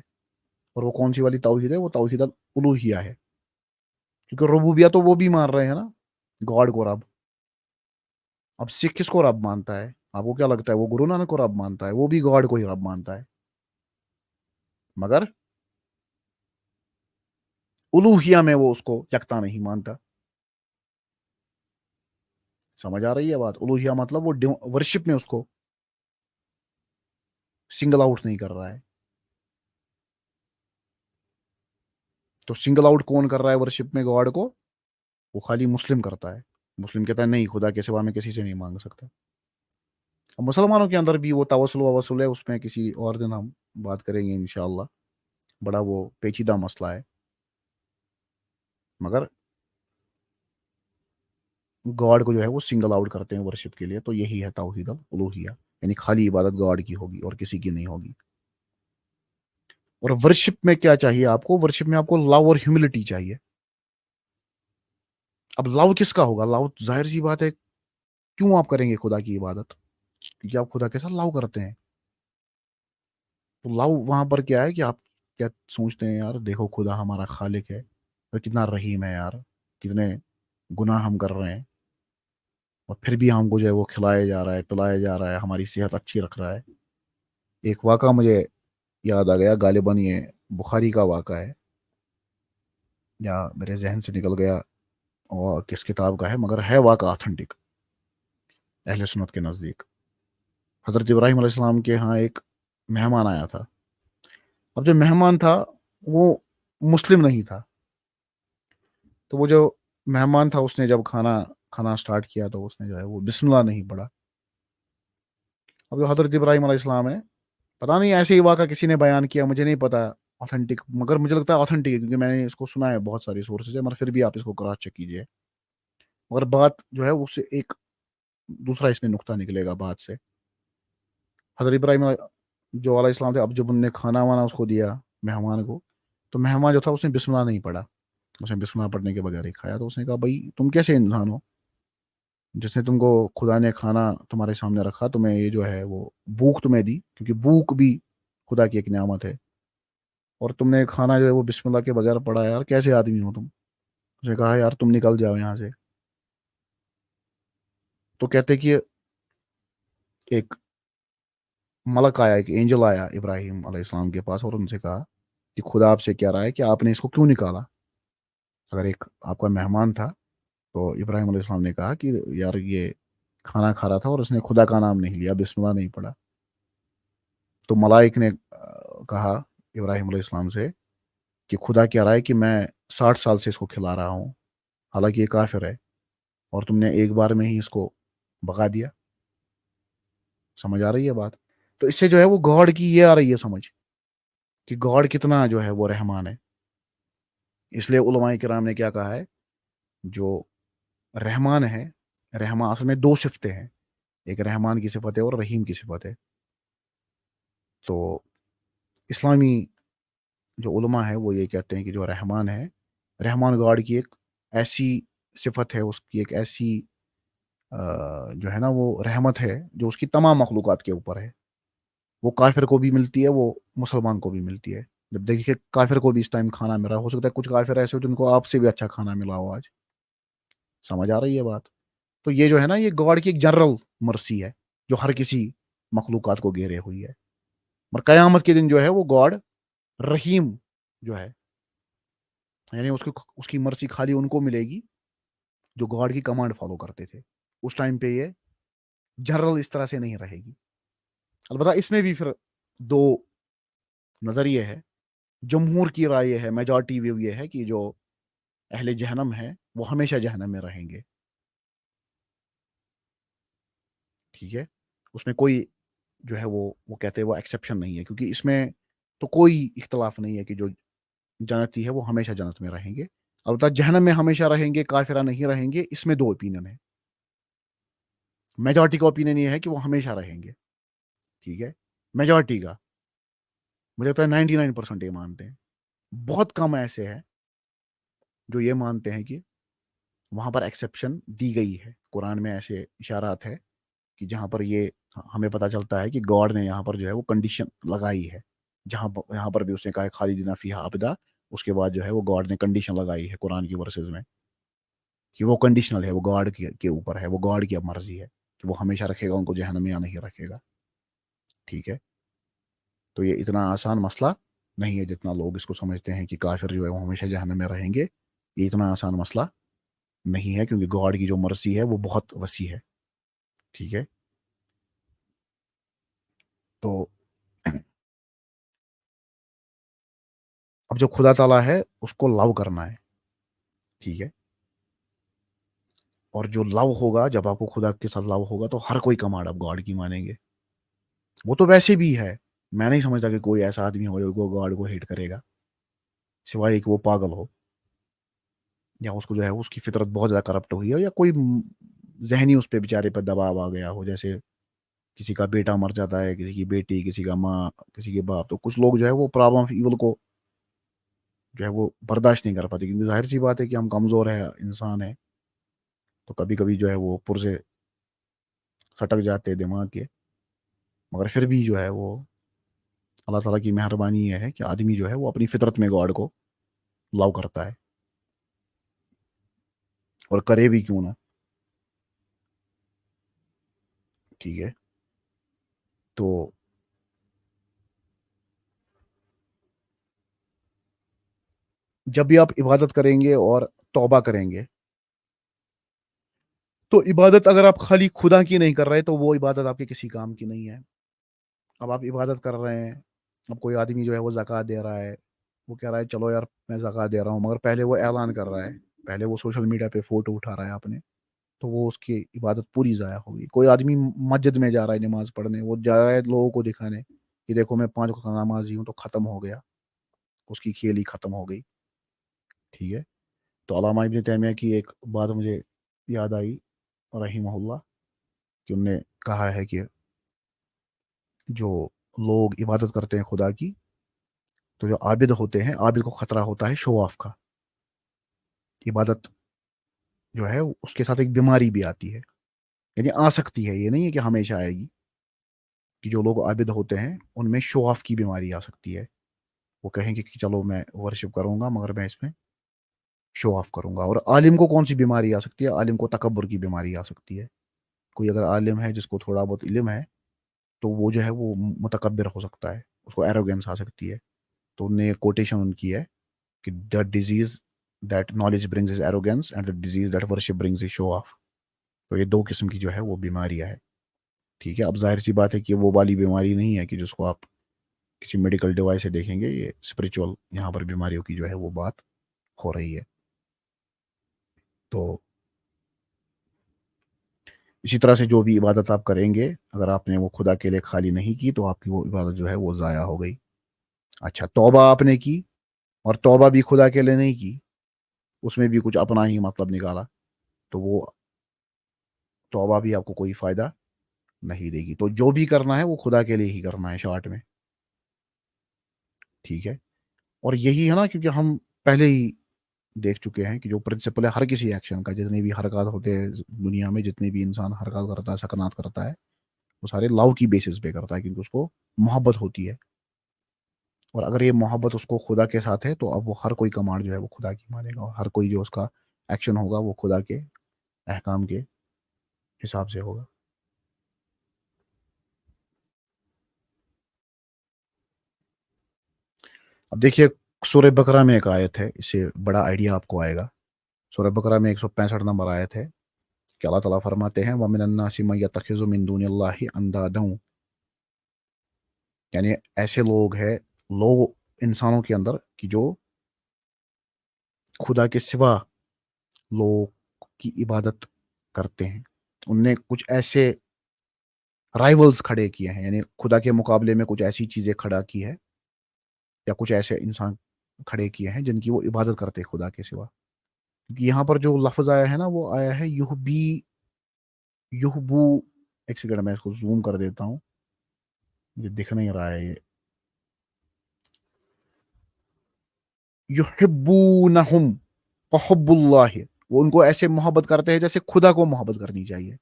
[SPEAKER 1] اور وہ کون سی والی توحید ہے؟ وہ توحید الوہیہ ہے. کیونکہ ربوبیہ تو وہ بھی مان رہے ہیں نا، گاڈ کو رب. اب سکھ کس کو رب مانتا ہے؟ आपको क्या लगता है वो गुरु नानक को रब मानता है? वो भी गॉड को ही रब मानता है, मगर उलूहिया में वो उसको यकता नहीं मानता। समझ आ रही है बात? उलूहिया मतलब वो वर्शिप में उसको सिंगल आउट नहीं कर रहा है। तो सिंगल आउट कौन कर रहा है वर्शिप में गॉड को? वो खाली मुस्लिम करता है। मुस्लिम कहता है नहीं, खुदा के सिवा मैं किसी से नहीं मांग सकता। अब मुसलमानों के अंदर भी वो तवस्सुल ववस्सुल है, उसमें किसी और दिन हम बात करेंगे इंशाअल्लाह। बड़ा वो पेचीदा मसला है, मगर गॉड को जो है वो सिंगल आउट करते हैं वर्शिप के लिए। तो यही है तौहीद उलूहिया, यानी खाली इबादत गॉड की होगी और किसी की नहीं होगी। और वर्शिप में क्या चाहिए आपको? वर्शिप में आपको लव और ह्यूमिलिटी चाहिए। अब लव किसका होगा? लव जाहिर सी बात है, क्यों आप करेंगे खुदा की इबादत? क्योंकि आप खुदा के साथ लव करते हैं। तो लव वहां पर क्या है कि आप क्या सोचते हैं, यार देखो खुदा हमारा खालिक है और कितना रहीम है यार, कितने गुनाह हम कर रहे हैं और फिर भी हमको जो है वो खिलाया जा रहा है, पिलाया जा रहा है, हमारी सेहत अच्छी रख रहा है। एक वाक़ा मुझे याद आ गया, गालिबन ये बुखारी का वाक़ा है, या मेरे जहन से निकल गया और किस किताब का है, मगर है वाक़ा ऑथेंटिक अहले सुन्नत के नज़दीक। हज़रत इब्राहीम अलैहिस्सलाम के यहाँ एक मेहमान आया था। अब जो मेहमान था वो मुस्लिम नहीं था। तो वो जो मेहमान था उसने जब खाना खाना स्टार्ट किया तो उसने जो है वो बिस्मिल्लाह नहीं पढ़ा। अब जो हज़रत इब्राहीम अलैहिस्सलाम है, पता नहीं ऐसे ही वाक़ा किसी ने बयान किया, मुझे नहीं पता ऑथेंटिक, मगर मुझे लगता है ऑथेंटिक है क्योंकि मैंने इसको सुना है बहुत सारी सोर्सेज है, मगर फिर भी आप इसको क्रॉस चेक कीजिए। मगर बात जो है उससे एक दूसरा इसमें नुक्ता निकलेगा बात से। हज़रत इब्राहीम जो अलैहिस्सलाम थे, अब जब उनने खाना वाना उसको दिया मेहमान को, तो मेहमान जो था उसने बिस्मिल्लाह नहीं पढ़ा। उसने बिस्मिल्लाह पढ़ने के बगैर ही खाया। तो उसने कहा भाई तुम कैसे इंसान हो, जिसने तुमको खुदा ने खाना तुम्हारे सामने रखा, तुम्हें ये जो है वो भूख तुम्हें दी, क्योंकि भूख भी खुदा की एक नियामत है, और तुमने खाना जो है वो बिस्मिल्लाह के बगैर पढ़ा, यार कैसे आदमी हो तुम? उसने कहा यार तुम निकल जाओ यहाँ से। तो कहते कि एक मलक आया, एक एंजल आया इब्राहिम अलैहिस्सलाम के पास और उनसे कहा कि खुदा आपसे कह रहा है कि आपने इसको क्यों निकाला? अगर एक आपका मेहमान था, तो इब्राहिम अलैहिस्सलाम ने कहा कि यार ये खाना खा रहा था और उसने खुदा का नाम नहीं लिया, बिस्मिल्लाह नहीं पढ़ा। तो मलाइक ने कहा इब्राहिम अलैहिस्सलाम से कि खुदा कह रहा है कि मैं 60 साल से इसको खिला रहा हूँ, हालांकि ये काफिर है, और तुमने एक बार में ही इसको भगा दिया। समझ आ रही है बात? तो इससे जो है वो गॉड की ये आ रही है समझ कि गॉड कितना जो है वो रहमान है। इसलिए उलमाए किराम ने क्या कहा है, जो रहमान है, रहमान असल में दो सिफतें हैं, एक रहमान की सिफत है और रहीम की सिफत है। तो इस्लामी जो उलमा है वो ये कहते हैं कि जो रहमान है, रहमान गॉड की एक ऐसी सिफत है, उसकी एक ऐसी जो है ना वो रहमत है जो उसकी तमाम मखलूक़ात के ऊपर है। वो काफिर को भी मिलती है, वो मुसलमान को भी मिलती है। जब देखिए काफिर को भी इस टाइम खाना मिल रहा है, हो सकता है कुछ काफिर ऐसे हो जिनको आपसे भी अच्छा खाना मिला हो आज। समझ आ रही है बात? तो ये जो है ना ये गॉड की एक जनरल मर्सी है जो हर किसी मखलूक़ात को घेरे हुई है। और कयामत के दिन जो है वो गॉड रहीम जो है, यानी उसको उसकी मर्सी खाली उनको मिलेगी जो गॉड की कमांड फॉलो करते थे। उस टाइम पे ये जनरल इस तरह से नहीं रहेगी। अलबत्ता इसमें भी फिर दो नजरिए है। जमहूर की राय ये है, मेजॉरिटी व्यू ये है कि जो अहले जहन्नम है वो हमेशा जहन्नम में रहेंगे। ठीक है, उसमें कोई जो है वो कहते हैं वो एक्सेप्शन नहीं है, क्योंकि इसमें तो कोई इख्तलाफ नहीं है कि जो जन्नती है वो हमेशा जन्नत में रहेंगे। अलबत्ता जहन्नम में हमेशा रहेंगे, काफिरा नहीं रहेंगे, इसमें दो ओपिनियन है। मेजॉरिटी का ओपिनियन ये है कि वो हमेशा रहेंगे। ठीक है, मेजॉरिटी का, मुझे लगता है 99% ये मानते हैं। बहुत कम ऐसे हैं जो ये मानते हैं कि वहां पर एक्सेप्शन दी गई है। कुरान में ऐसे इशारात है कि जहां पर ये हमें पता चलता है कि गॉड ने यहाँ पर जो है वो कंडीशन लगाई है। यहाँ पर भी उसने कहा है खालिदिना फीहा अबदा, उसके बाद जो है वो गॉड ने कंडीशन लगाई है कुरान की वर्सेज में कि वो कंडीशनल है, वो गॉड के ऊपर है, वो गॉड की अब मर्जी है। کہ وہ ہمیشہ رکھے گا ان کو جہنم میں یا نہیں رکھے گا. ٹھیک ہے. تو یہ اتنا آسان مسئلہ نہیں ہے جتنا لوگ اس کو سمجھتے ہیں کہ کافر جو ہے وہ ہمیشہ جہنم میں رہیں گے. یہ اتنا آسان مسئلہ نہیں ہے کیونکہ گاڈ کی جو مرضی ہے وہ بہت وسیع ہے. ٹھیک ہے. تو اب جو خدا تعالیٰ ہے اس کو لو کرنا ہے. ٹھیک ہے. اور جو لو ہوگا, جب آپ کو خدا کے ساتھ لو ہوگا تو ہر کوئی کمانڈ آپ گاڈ کی مانیں گے. وہ تو ویسے بھی ہے, میں نہیں سمجھتا کہ کوئی ایسا آدمی ہو جو گاڈ کو ہیٹ کرے گا, سوائے کہ وہ پاگل ہو یا اس کو جو ہے اس کی فطرت بہت زیادہ کرپٹ ہوئی ہو یا کوئی ذہنی اس پہ بیچارے پہ دباؤ آ گیا ہو. جیسے کسی کا بیٹا مر جاتا ہے, کسی کی بیٹی, کسی کا ماں, کسی کے باپ, تو کچھ لوگ جو ہے وہ پرابلم آف ایول کو جو ہے وہ برداشت نہیں کر پاتے, کیونکہ ظاہر سی بات ہے کہ ہم کمزور ہیں, انسان ہیں, تو کبھی کبھی جو ہے وہ پرزے سٹک جاتے دماغ کے. مگر پھر بھی جو ہے وہ اللہ تعالیٰ کی مہربانی یہ ہے کہ آدمی جو ہے وہ اپنی فطرت میں گاڈ کو لو کرتا ہے, اور کرے بھی کیوں نہ. ٹھیک ہے. تو جب بھی آپ عبادت کریں گے اور توبہ کریں گے, تو عبادت اگر آپ خالی خدا کی نہیں کر رہے تو وہ عبادت آپ کے کسی کام کی نہیں ہے. اب آپ عبادت کر رہے ہیں, اب کوئی آدمی جو ہے وہ زکوٰۃ دے رہا ہے, وہ کہہ رہا ہے چلو یار میں زکوٰۃ دے رہا ہوں, مگر پہلے وہ اعلان کر رہا ہے, پہلے وہ سوشل میڈیا پہ فوٹو اٹھا رہا ہے اپنے, تو وہ اس کی عبادت پوری ضائع ہوگی. کوئی آدمی مسجد میں جا رہا ہے نماز پڑھنے, وہ جا رہا ہے لوگوں کو دکھانے کہ دیکھو میں 5 وقت نمازی ہوں, تو ختم ہو گیا, اس کی کھیل ہی ختم ہو گئی. ٹھیک ہے. تو علامہ ابن تیمیہ کی ایک بات مجھے یاد آئی رحمہ اللہ, کہ انہوں نے کہا ہے کہ جو لوگ عبادت کرتے ہیں خدا کی, تو جو عابد ہوتے ہیں, عابد کو خطرہ ہوتا ہے شو آف کا. عبادت جو ہے اس کے ساتھ ایک بیماری بھی آتی ہے, یعنی آ سکتی ہے, یہ نہیں ہے کہ ہمیشہ آئے گی, کہ جو لوگ عابد ہوتے ہیں ان میں شو آف کی بیماری آ سکتی ہے. وہ کہیں گے کہ چلو میں ورشپ کروں گا, مگر میں اس میں شو آف کروں گا. اور عالم کو کون سی بیماری آ سکتی ہے؟ عالم کو تکبر کی بیماری آ سکتی ہے. کوئی اگر عالم ہے جس کو تھوڑا بہت علم ہے, تو وہ جو ہے وہ متکبر ہو سکتا ہے, اس کو ایروگینس آ سکتی ہے. تو انہوں نے کوٹیشن ان کی ہے کہ the disease that knowledge brings is arrogance and the disease that worship brings is show off. تو یہ 2 قسم کی جو ہے وہ بیماریاں ہے. ٹھیک ہے. اب ظاہر سی بات ہے کہ وہ والی بیماری نہیں ہے کہ جس کو آپ کسی میڈیکل ڈیوائس سے دیکھیں گے, یہ اسپریچول یہاں پر بیماریوں کی جو ہے وہ بات ہو رہی ہے. تو اسی طرح سے جو بھی عبادت آپ کریں گے, اگر آپ نے وہ خدا کے لیے خالی نہیں کی تو آپ کی وہ عبادت جو ہے وہ ضائع ہو گئی. اچھا, توبہ آپ نے کی, اور توبہ بھی خدا کے لیے نہیں کی, اس میں بھی کچھ اپنا ہی مطلب نکالا, تو وہ توبہ بھی آپ کو کوئی فائدہ نہیں دے گی. تو جو بھی کرنا ہے وہ خدا کے لیے ہی کرنا ہے شارٹ میں. ٹھیک ہے. اور یہی ہے نا, کیونکہ ہم پہلے ہی دیکھ چکے ہیں کہ جو پرنسپل ہے ہر کسی ایکشن کا, جتنے بھی حرکات ہوتے ہیں دنیا میں, جتنے بھی انسان حرکات کرتا ہے, سکنات کرتا ہے, وہ سارے لو کی بیسس پہ کرتا ہے, کیونکہ اس کو محبت ہوتی ہے. اور اگر یہ محبت اس کو خدا کے ساتھ ہے, تو اب وہ ہر کوئی کمانڈ جو ہے وہ خدا کی مانے گا, اور ہر کوئی جو اس کا ایکشن ہوگا وہ خدا کے احکام کے حساب سے ہوگا. اب دیکھیے, سورہ بقرہ میں ایک آیت ہے, اس سے بڑا آئیڈیا آپ کو آئے گا. سورہ بقرہ میں 165 نمبر آیت ہے کہ اللہ تعالیٰ فرماتے ہیں وَمِنَ النَّاسِ مَن يَتَّخِذُ مِن دُونِ اللَّهِ أَندَادًا, یعنی ایسے لوگ ہیں, لوگ انسانوں کے اندر کہ جو خدا کے سوا لوگ کی عبادت کرتے ہیں. ان نے کچھ ایسے رائیولز کھڑے کیے ہیں, یعنی خدا کے مقابلے میں کچھ ایسی چیزیں کھڑا کی ہے, یا کچھ ایسے انسان کھڑے کیے ہیں جن کی وہ عبادت کرتے خدا کے سوا. کیونکہ یہاں پر جو لفظ آیا ہے نا, وہ آیا ہے یحبو. ایک سیکنڈ میں اس کو زوم کر دیتا ہوں, مجھے دکھ نہیں رہا ہے. یہ یحبونہم کحب اللہ, وہ ان کو ایسے محبت کرتے ہیں جیسے خدا کو محبت کرنی چاہیے.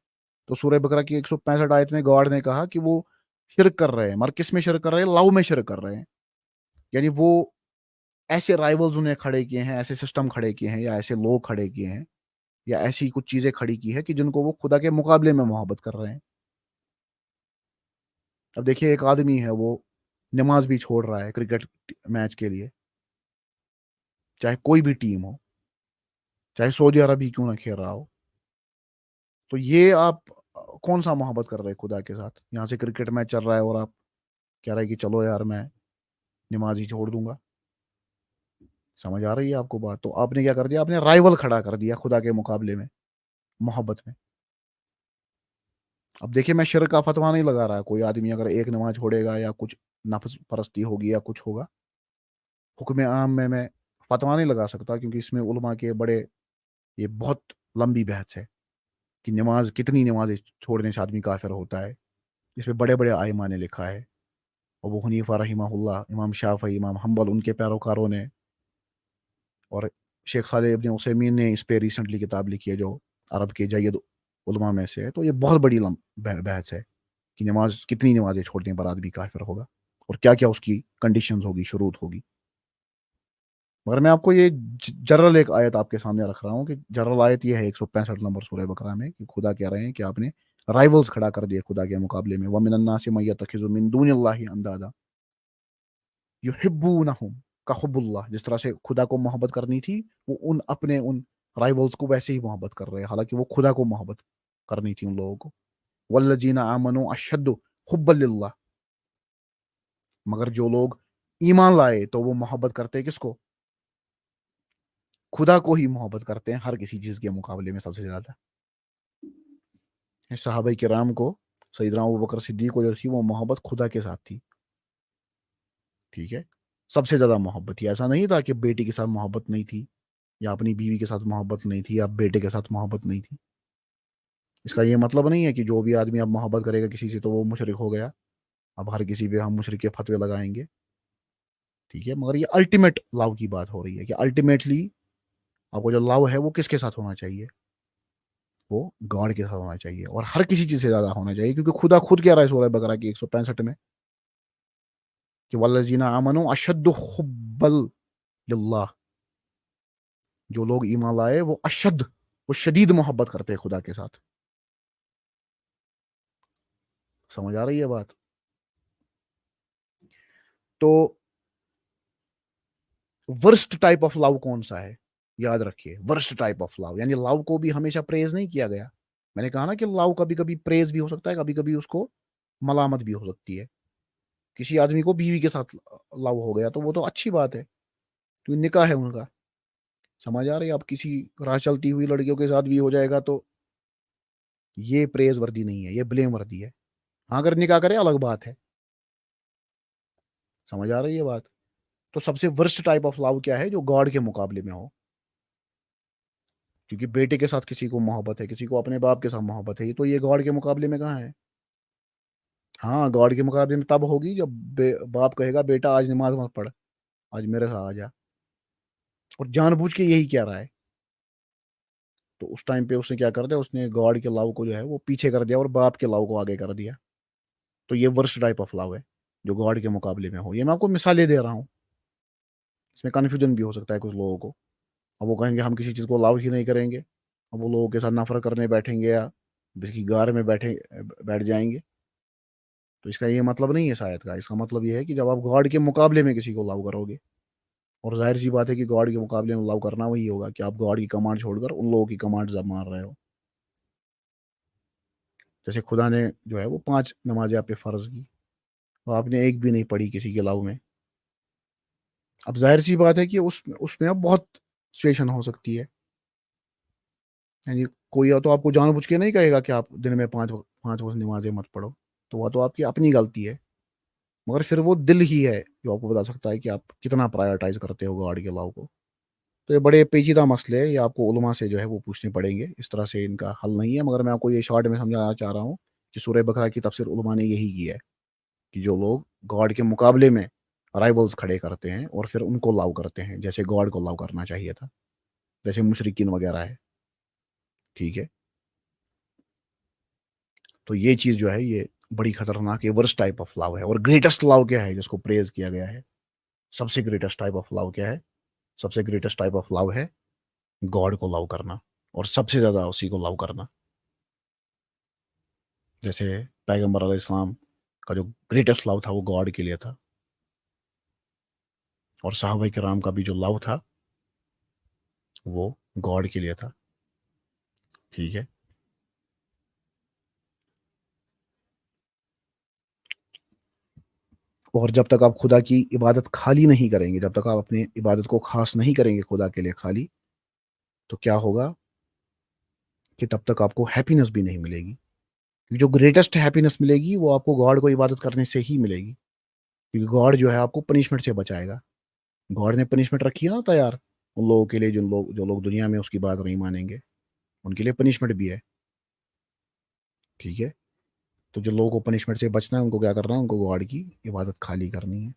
[SPEAKER 1] تو سورہ بقرہ کی 165 آیت میں گاڈ نے کہا کہ وہ شرک کر رہے ہیں, مگر کس میں شرک کر رہے ہیں؟ لو میں شرک کر رہے ہیں. یعنی وہ ایسے رائیولز انہیں کھڑے کیے ہیں, ایسے سسٹم کھڑے کیے ہیں, یا ایسے لوگ کھڑے کیے ہیں, یا ایسی کچھ چیزیں کھڑی کی ہے کہ جن کو وہ خدا کے مقابلے میں محبت کر رہے ہیں. اب دیکھیے ایک آدمی ہے وہ نماز بھی چھوڑ رہا ہے کرکٹ میچ کے لیے، چاہے کوئی بھی ٹیم ہو، چاہے سعودی عرب ہی کیوں نہ کھیل رہا ہو. تو یہ آپ کون سا محبت کر رہے ہیں خدا کے ساتھ؟ یہاں سے کرکٹ میچ چل رہا ہے اور آپ کہہ رہے ہیں کہ چلو یار میں نماز ہی چھوڑ دوں گا. سمجھ آ رہی ہے آپ کو بات؟ تو آپ نے کیا کر دیا؟ آپ نے رائیول کھڑا کر دیا خدا کے مقابلے میں محبت میں. اب دیکھیے میں شرک کا فتویٰ نہیں لگا رہا. کوئی آدمی اگر ایک نماز چھوڑے گا یا کچھ نفس پرستی ہوگی یا کچھ ہوگا، حکم عام میں فتویٰ نہیں لگا سکتا، کیونکہ اس میں علماء کے بڑے، یہ بہت لمبی بحث ہے کہ نماز کتنی نمازیں چھوڑنے سے آدمی کافر ہوتا ہے. اس میں بڑے بڑے ائمہ نے لکھا ہے، ابو حنیفہ رحمہ اللہ، امام شافعی، امام حنبل، ان کے پیروکاروں نے، اور شیخ صالح ابن عثیمین نے اس پہ ریسنٹلی کتاب لکھی ہے جو عرب کے جید علماء میں سے ہے. تو یہ بہت بڑی بحث ہے کہ نماز کتنی نمازیں چھوڑنے پر آدمی کافر ہوگا اور کیا کیا اس کی کنڈیشنز ہوگی، شروط ہوگی. مگر میں آپ کو یہ جنرل ایک آیت آپ کے سامنے رکھ رہا ہوں کہ جنرل آیت یہ ہے 165 نمبر سورہ بقرہ میں کہ خدا کہہ رہے ہیں کہ آپ نے رائیولز کھڑا کر دیے خدا کے مقابلے میں. وَمِنَ النَّاسِ مَن يَتَّخِذُ مِن دُونِ اللَّهِ أَندَادًا يُحِبُّونَهُمْ كَحُبِّ اللَّهِ. جس طرح سے خدا کو محبت کرنی تھی، وہ ان رائیولز کو ویسے ہی محبت کر رہے ہیں، حالانکہ وہ خدا کو محبت کرنی تھی ان لوگوں کو. وَالَّذِينَ آمَنُوا أَشَدُّ حُبًّا لِلَّهِ. مگر جو لوگ ایمان لائے تو وہ محبت کرتے کس کو؟ خدا کو ہی محبت کرتے ہیں ہر کسی چیز کے مقابلے میں سب سے زیادہ. صحابہ کرام کو، سیدنا ابوبکر صدیق کو جو تھی وہ محبت خدا کے ساتھ تھی. ٹھیک ہے، سب سے زیادہ محبت تھی. ایسا نہیں تھا کہ بیٹی کے ساتھ محبت نہیں تھی، یا اپنی بیوی کے ساتھ محبت نہیں تھی، یا بیٹے کے ساتھ محبت نہیں تھی. اس کا یہ مطلب نہیں ہے کہ جو بھی آدمی اب محبت کرے گا کسی سے تو وہ مشرک ہو گیا، اب ہر کسی پہ ہم مشرک کے فتوے لگائیں گے. ٹھیک ہے، مگر یہ الٹیمیٹ لو کی بات ہو رہی ہے کہ الٹیمیٹلی آپ کو جو لو ہے وہ کس کے ساتھ ہونا چاہیے؟ وہ گاڈ کے ساتھ ہونا چاہیے، اور ہر کسی چیز سے زیادہ ہونا چاہیے، کیونکہ خدا خود کہہ رہا ہے سورہ بقرہ کی 165 میں کہ والذین آمنوا اشد حبا للہ. جو لوگ ایمان لائے وہ اشد، وہ شدید محبت کرتے ہیں خدا کے ساتھ. سمجھ آ رہی ہے بات؟ تو ورسٹ ٹائپ آف لو کون سا ہے؟ یاد رکھیے، ورسٹ ٹائپ آف لو، یعنی لو کو بھی ہمیشہ پریز نہیں کیا گیا. میں نے کہا نا کہ لو کبھی کبھی پریز بھی ہو سکتا ہے، کبھی کبھی اس کو ملامت بھی ہو سکتی ہے. کسی آدمی کو بیوی کے ساتھ لو ہو گیا تو وہ تو اچھی بات ہے، تو نکاح ہے ان کا. سمجھ آ رہی ہے؟ اب کسی راہ چلتی ہوئی لڑکیوں کے ساتھ بھی ہو جائے گا تو یہ پریز وردی نہیں ہے، یہ بلیم وردی ہے. ہاں اگر نکاح کرے الگ بات ہے. سمجھ آ رہی ہے بات؟ تو سب سے ورسٹ ٹائپ آف لو کیا ہے؟ جو گاڈ کے مقابلے میں ہو. کیونکہ بیٹے کے ساتھ کسی کو محبت ہے، کسی کو اپنے باپ کے ساتھ محبت ہے، تو یہ گاڈ کے مقابلے میں کہاں ہے؟ ہاں گاڈ کے مقابلے میں تب ہوگی جب باپ کہے گا بیٹا آج نماز مت پڑھ، آج میرے ساتھ آ جا، اور جان بوجھ کے یہی کہہ رہا ہے. تو اس ٹائم پہ اس نے کیا کر دیا؟ اس نے گاڈ کے لاؤ کو جو ہے وہ پیچھے کر دیا اور باپ کے لاؤ کو آگے کر دیا. تو یہ ورسٹ ٹائپ آف لاؤ ہے جو گاڈ کے مقابلے میں ہو. یہ میں آپ کو مثالیں دے رہا ہوں، اس میں کنفیوژن بھی ہو سکتا ہے کچھ لوگوں کو. اب وہ کہیں گے ہم کسی چیز کو لاؤ ہی نہیں کریں گے، اب وہ لوگوں کے ساتھ نفرت کرنے بیٹھیں گے یا اس کی گار میں بیٹھ جائیں گے. تو اس کا یہ مطلب نہیں ہے شاید کا. اس کا مطلب یہ ہے کہ جب آپ گاڈ کے مقابلے میں کسی کو لاؤ کرو گے، اور ظاہر سی بات ہے کہ گاڈ کے مقابلے میں لاؤ کرنا وہی ہوگا کہ آپ گاڈ کی کمانڈ چھوڑ کر ان لوگوں کی کمانڈ اب مار رہے ہو. جیسے خدا نے جو ہے وہ 5 نمازیں آپ پہ فرض کی، اور آپ نے ایک بھی نہیں پڑھی کسی کے لاؤ میں. اب ظاہر سی بات ہے کہ اس میں اب بہت سچویشن ہو سکتی ہے. یعنی کوئی تو آپ کو جان بوجھ کے نہیں کہے گا کہ آپ دن میں 5 وقت نمازیں مت پڑھو، تو وہ تو آپ کی اپنی غلطی ہے. مگر پھر وہ دل ہی ہے جو آپ کو بتا سکتا ہے کہ آپ کتنا پرائرٹائز کرتے ہو گاڈ کے لاؤ کو. تو یہ بڑے پیچیدہ مسئلے ہیں، یہ آپ کو علماء سے جو ہے وہ پوچھنے پڑیں گے. اس طرح سے ان کا حل نہیں ہے، مگر میں آپ کو یہ شارٹ میں سمجھانا چاہ رہا ہوں کہ سورہ بقرہ کی تفسیر علماء نے یہی کی ہے کہ جو لوگ گاڈ کے مقابلے میں رائیولز کھڑے کرتے ہیں اور پھر ان کو لاؤ کرتے ہیں جیسے گاڈ کو لاؤ کرنا چاہیے تھا، جیسے مشرکین وغیرہ ہے. ٹھیک ہے، تو یہ چیز جو ہے یہ بڑی خطرناک ہے، ورسٹ ٹائپ آف لو ہے. اور گریٹسٹ لو کیا ہے جس کو پریز کیا گیا ہے؟ سب سے گریٹسٹ ٹائپ آف لو کیا ہے؟ سب سے گریٹسٹ ٹائپ آف لو ہے گاڈ کو لو کرنا. اور سب سے زیادہ اسی کو لو کرنا. جیسے پیغمبر علیہ السلام کا جو گریٹسٹ لو تھا وہ گاڈ کے لیے تھا, اور صحابہ کرام کا بھی جو لو تھا وہ گاڈ کے لیے تھا. ٹھیک ہے. اور جب تک آپ خدا کی عبادت خالی نہیں کریں گے, جب تک آپ اپنی عبادت کو خاص نہیں کریں گے خدا کے لیے خالی, تو کیا ہوگا کہ تب تک آپ کو ہیپینس بھی نہیں ملے گی. جو گریٹسٹ ہیپینس ملے گی وہ آپ کو گاڈ کو عبادت کرنے سے ہی ملے گی, کیونکہ گاڈ جو ہے آپ کو پنشمنٹ سے بچائے گا. گاڈ نے پنشمنٹ رکھی ہے نا تیار ان لوگوں کے لیے جو لوگ دنیا میں اس کی بات نہیں مانیں گے, ان کے لیے پنشمنٹ بھی ہے. ٹھیک ہے. تو جو لوگوں کو پنشمنٹ سے بچنا ہے ان کو کیا کرنا ہے, ان کو گاڈ کی عبادت خالی کرنی ہے.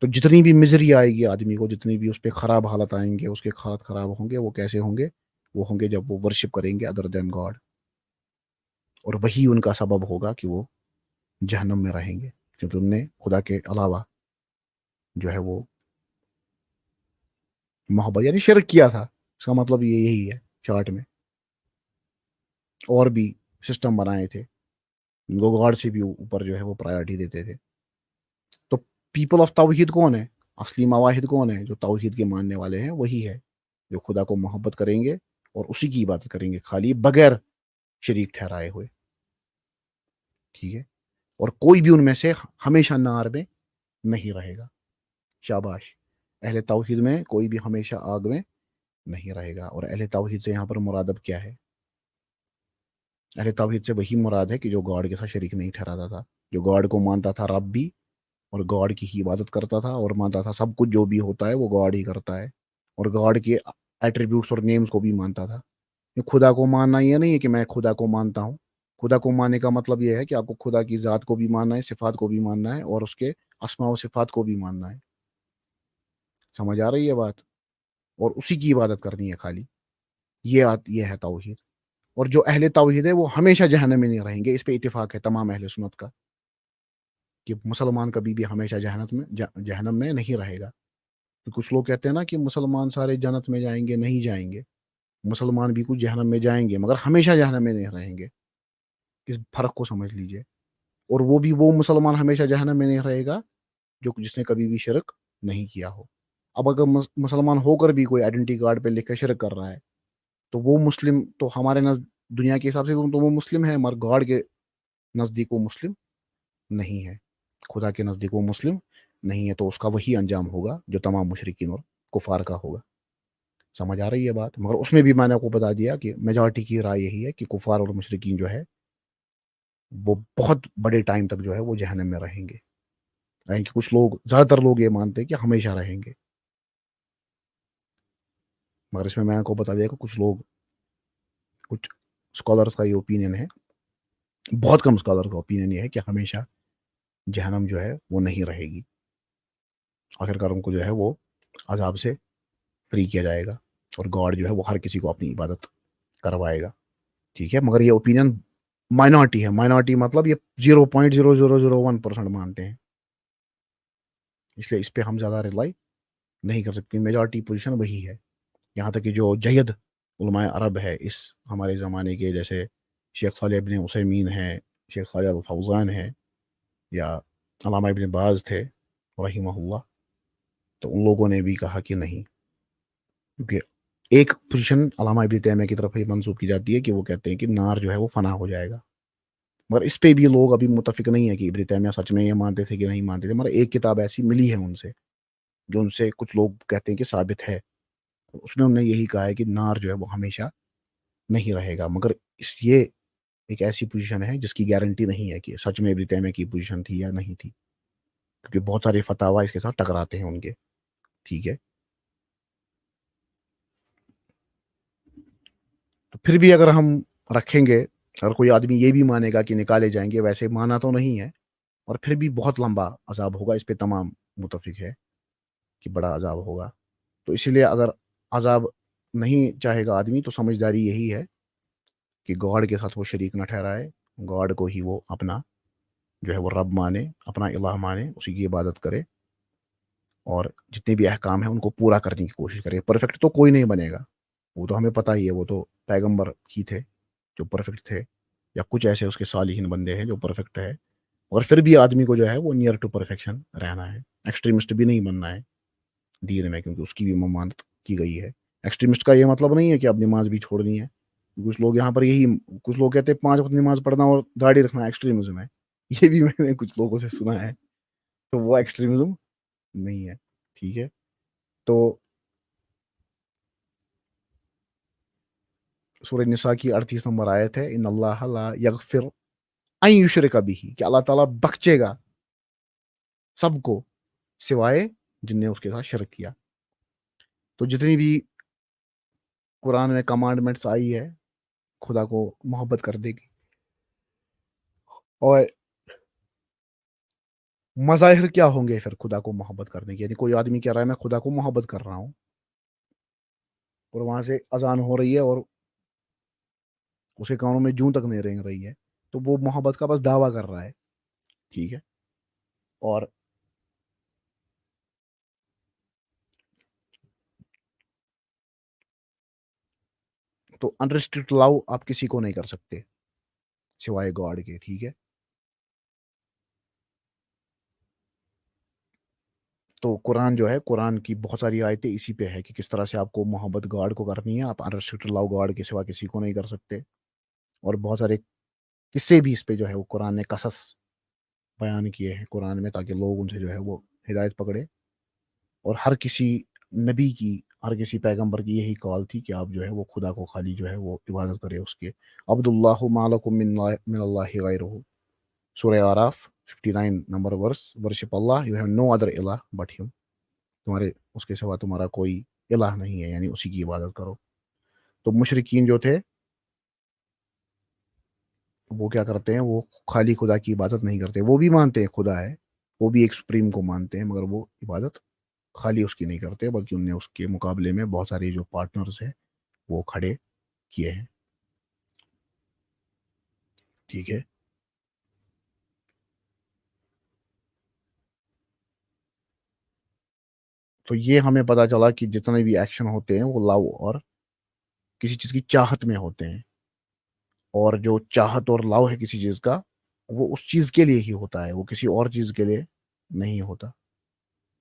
[SPEAKER 1] تو جتنی بھی مزری آئے گی آدمی کو, جتنی بھی اس پہ خراب حالت آئیں گے, اس کے حالات خراب ہوں گے, وہ کیسے ہوں گے, وہ ہوں گے جب وہ ورشپ کریں گے ادر دین گاڈ, اور وہی ان کا سبب ہوگا کہ وہ جہنم میں رہیں گے, کیونکہ ان نے خدا کے علاوہ جو ہے وہ محبت یعنی شرک کیا تھا. اس کا مطلب یہ یہی ہے چارٹ میں. اور بھی سسٹم بنائے تھے لوگ گاڈ سے بھی اوپر جو ہے وہ پرائرٹی دیتے تھے. تو پیپل آف توحید کون ہے, اصلی مواحد کون ہے, جو توحید کے ماننے والے ہیں وہی ہے جو خدا کو محبت کریں گے اور اسی کی عبادت کریں گے خالی بغیر شریک ٹھہرائے ہوئے. ٹھیک ہے. اور کوئی بھی ان میں سے ہمیشہ نار میں نہیں رہے گا. شاباش. اہل توحید میں کوئی بھی ہمیشہ آگ میں نہیں رہے گا. اور اہل توحید سے یہاں پر مراد اب کیا ہے؟ اہل توحید سے وہی مراد ہے کہ جو گاڈ کے ساتھ شریک نہیں ٹھہراتا تھا, جو گاڈ کو مانتا تھا رب بھی, اور گاڈ کی ہی عبادت کرتا تھا, اور مانتا تھا سب کچھ جو بھی ہوتا ہے وہ گاڈ ہی کرتا ہے, اور گاڈ کے ایٹریبیوٹس اور نیمز کو بھی مانتا تھا. خدا کو ماننا یہ نہیں ہے کہ میں خدا کو مانتا ہوں. خدا کو ماننے کا مطلب یہ ہے کہ آپ کو خدا کی ذات کو بھی ماننا ہے, صفات کو بھی ماننا ہے, اور اس کے اسماء و صفات کو بھی ماننا ہے. سمجھ آ رہی ہے بات؟ اور اسی کی عبادت کرنی ہے خالی. یہ ہے توحید. اور جو اہل توحید ہے وہ ہمیشہ جہنم میں نہیں رہیں گے. اس پہ اتفاق ہے تمام اہل سنت کا کہ مسلمان کبھی بھی ہمیشہ جہنم میں نہیں رہے گا. کچھ لوگ کہتے ہیں نا کہ مسلمان سارے جنت میں جائیں گے, نہیں جائیں گے. مسلمان بھی کچھ جہنم میں جائیں گے مگر ہمیشہ جہنم میں نہیں رہیں گے. اس فرق کو سمجھ لیجئے. اور وہ بھی وہ مسلمان ہمیشہ جہنم میں نہیں رہے گا جس نے کبھی بھی شرک نہیں کیا ہو. اب اگر مسلمان ہو کر بھی کوئی آئیڈینٹی کارڈ پہ لکھ کے شرک کر رہا ہے تو وہ مسلم, تو ہمارے دنیا کے حساب سے تو وہ مسلم ہے, مگر گاڈ کے نزدیک وہ مسلم نہیں ہے, خدا کے نزدیک وہ مسلم نہیں ہے. تو اس کا وہی انجام ہوگا جو تمام مشرکین اور کفار کا ہوگا. سمجھ آ رہی ہے بات؟ مگر اس میں بھی میں نے آپ کو بتا دیا کہ میجارٹی کی رائے یہی ہے کہ کفار اور مشرکین جو ہے وہ بہت بڑے ٹائم تک جو ہے وہ جہنم میں رہیں گے. یعنی کہ کچھ لوگ, زیادہ تر لوگ یہ مانتے ہیں کہ ہمیشہ رہیں گے, مگر اس میں آپ کو بتا دیا کہ کچھ اسکالرس کا یہ اوپینین ہے, بہت کم اسکالر کا اوپینین یہ ہے کہ ہمیشہ جہنم جو ہے وہ نہیں رہے گی. آخرکار ان کو جو ہے وہ عذاب سے فری کیا جائے گا, اور گاڈ جو ہے وہ ہر کسی کو اپنی عبادت کروائے گا. ٹھیک ہے. مگر یہ اوپینین مائنورٹی ہے. مائنورٹی مطلب یہ 0.0001% مانتے ہیں, اس لیے اس پہ ہم زیادہ ریلائی نہیں کر سکتے. میجارٹی پوزیشن وہی ہے. یہاں تک کہ جو جید علماء عرب ہے اس ہمارے زمانے کے, جیسے شیخ صالح ابن عثیمین ہیں, شیخ صالح الفوزان ہیں, یا علامہ ابن باز تھے رحمہ اللہ, تو ان لوگوں نے بھی کہا کہ نہیں, کیونکہ ایک پوزیشن علامہ ابن تیمیہ کی طرف یہ منسوب کی جاتی ہے کہ وہ کہتے ہیں کہ نار جو ہے وہ فنا ہو جائے گا. مگر اس پہ بھی لوگ ابھی متفق نہیں ہے کہ ابن تیمیہ سچ میں یہ مانتے تھے کہ نہیں مانتے تھے. مگر ایک کتاب ایسی ملی ہے ان سے جو ان سے کچھ لوگ کہتے ہیں کہ ثابت ہے. اس میں انہوں نے یہی کہا ہے کہ نار جو ہے وہ ہمیشہ نہیں رہے گا. مگر یہ ایک ایسی پوزیشن ہے جس کی گارنٹی نہیں ہے کہ سچ میں ابن تیمیہ کی پوزیشن تھی یا نہیں تھی, کیونکہ بہت سارے فتاوی اس کے ساتھ ٹکراتے ہیں ان کے. ٹھیک ہے. تو پھر بھی اگر ہم رکھیں گے, اگر کوئی آدمی یہ بھی مانے گا کہ نکالے جائیں گے, ویسے مانا تو نہیں ہے, اور پھر بھی بہت لمبا عذاب ہوگا. اس پہ تمام متفق ہے کہ بڑا عذاب ہوگا. تو اسی لیے اگر عذاب نہیں چاہے گا آدمی تو سمجھداری یہی ہے کہ گاڈ کے ساتھ وہ شریک نہ ٹھہرائے, گاڈ کو ہی وہ اپنا جو ہے وہ رب مانے, اپنا الہ مانے, اسی کی عبادت کرے, اور جتنے بھی احکام ہیں ان کو پورا کرنے کی کوشش کرے. پرفیکٹ تو کوئی نہیں بنے گا, وہ تو ہمیں پتہ ہی ہے، وہ تو پیغمبر ہی تھے جو پرفیکٹ تھے، یا کچھ ایسے اس کے صالحین بندے ہیں جو پرفیکٹ ہے، اور پھر بھی آدمی کو جو ہے وہ نیئر ٹو پرفیکشن رہنا ہے، ایکسٹریمسٹ بھی نہیں بننا ہے دین میں، کیونکہ اس کی بھی ممانعت کی گئی ہے۔ ایکسٹریمسٹ کا یہ مطلب نہیں ہے کہ اب نماز بھی چھوڑنی ہے، کچھ لوگ یہاں پر یہی، کچھ لوگ کہتے ہیں 5 وقت نماز پڑھنا اور داڑھی رکھنا ایکسٹریمزم ہے، یہ بھی میں نے کچھ لوگوں سے سنا ہے، تو وہ ایکسٹریمزم نہیں ہے، ٹھیک ہے۔ تو سورہ نساء کی 38 نمبر آیت ہے، ان اللہ لا یغفر ان یشرک بہ، کہ اللہ تعالیٰ بخشے گا سب کو سوائے جن نے اس کے ساتھ شرک کیا۔ تو جتنی بھی قرآن میں کمانڈمنٹس آئی ہے خدا کو محبت کرنے کی، اور مظاہر کیا ہوں گے پھر خدا کو محبت کرنے کی، یعنی کوئی آدمی کہہ رہا ہے میں خدا کو محبت کر رہا ہوں، اور وہاں سے اذان ہو رہی ہے اور اس کے کانوں میں جوں تک نہیں رینگ رہی ہے، تو وہ محبت کا بس دعویٰ کر رہا ہے، ٹھیک ہے۔ اور تو انریسٹرکٹ لو آپ کسی کو نہیں کر سکتے سوائے گاڈ کے، ٹھیک ہے۔ تو قرآن جو ہے، قرآن کی بہت ساری آیتیں اسی پہ ہے کہ کس طرح سے آپ کو محبت گاڈ کو کرنی ہے، آپ انریسٹرکٹ لو گاڈ کے سوا کسی کو نہیں کر سکتے، اور بہت سارے قصے بھی اس پہ جو ہے وہ قرآن نے قصص بیان کیے ہیں قرآن میں، تاکہ لوگ ان سے جو ہے وہ ہدایت پکڑے۔ اور ہر کسی نبی کی، ہر کسی پیغمبر کی یہی کال تھی کہ آپ جو ہے وہ خدا کو خالی جو ہے وہ عبادت کرے اس کے، عبد اللہ ما لکم من اللہ غیرہ، سورہ آراف 59 نمبر ورس، ورشپ اللہ، یو ہیو نو ادر الہ بٹ ہم، تمہارے اس کے سوا تمہارا کوئی الہ نہیں ہے، یعنی اسی کی عبادت کرو۔ تو مشرکین جو تھے وہ کیا کرتے ہیں، وہ خالی خدا کی عبادت نہیں کرتے، وہ بھی مانتے ہیں خدا ہے، وہ بھی ایک سپریم کو مانتے ہیں، مگر وہ عبادت خالی اس کی نہیں کرتے، بلکہ انہوں نے اس کے مقابلے میں بہت سارے جو پارٹنرز ہیں وہ کھڑے کیے ہیں، ٹھیک ہے۔ تو یہ ہمیں پتا چلا کہ جتنے بھی ایکشن ہوتے ہیں وہ لو اور کسی چیز کی چاہت میں ہوتے ہیں، اور جو چاہت اور لو ہے کسی چیز کا، وہ اس چیز کے لیے ہی ہوتا ہے، وہ کسی اور چیز کے لیے نہیں ہوتا۔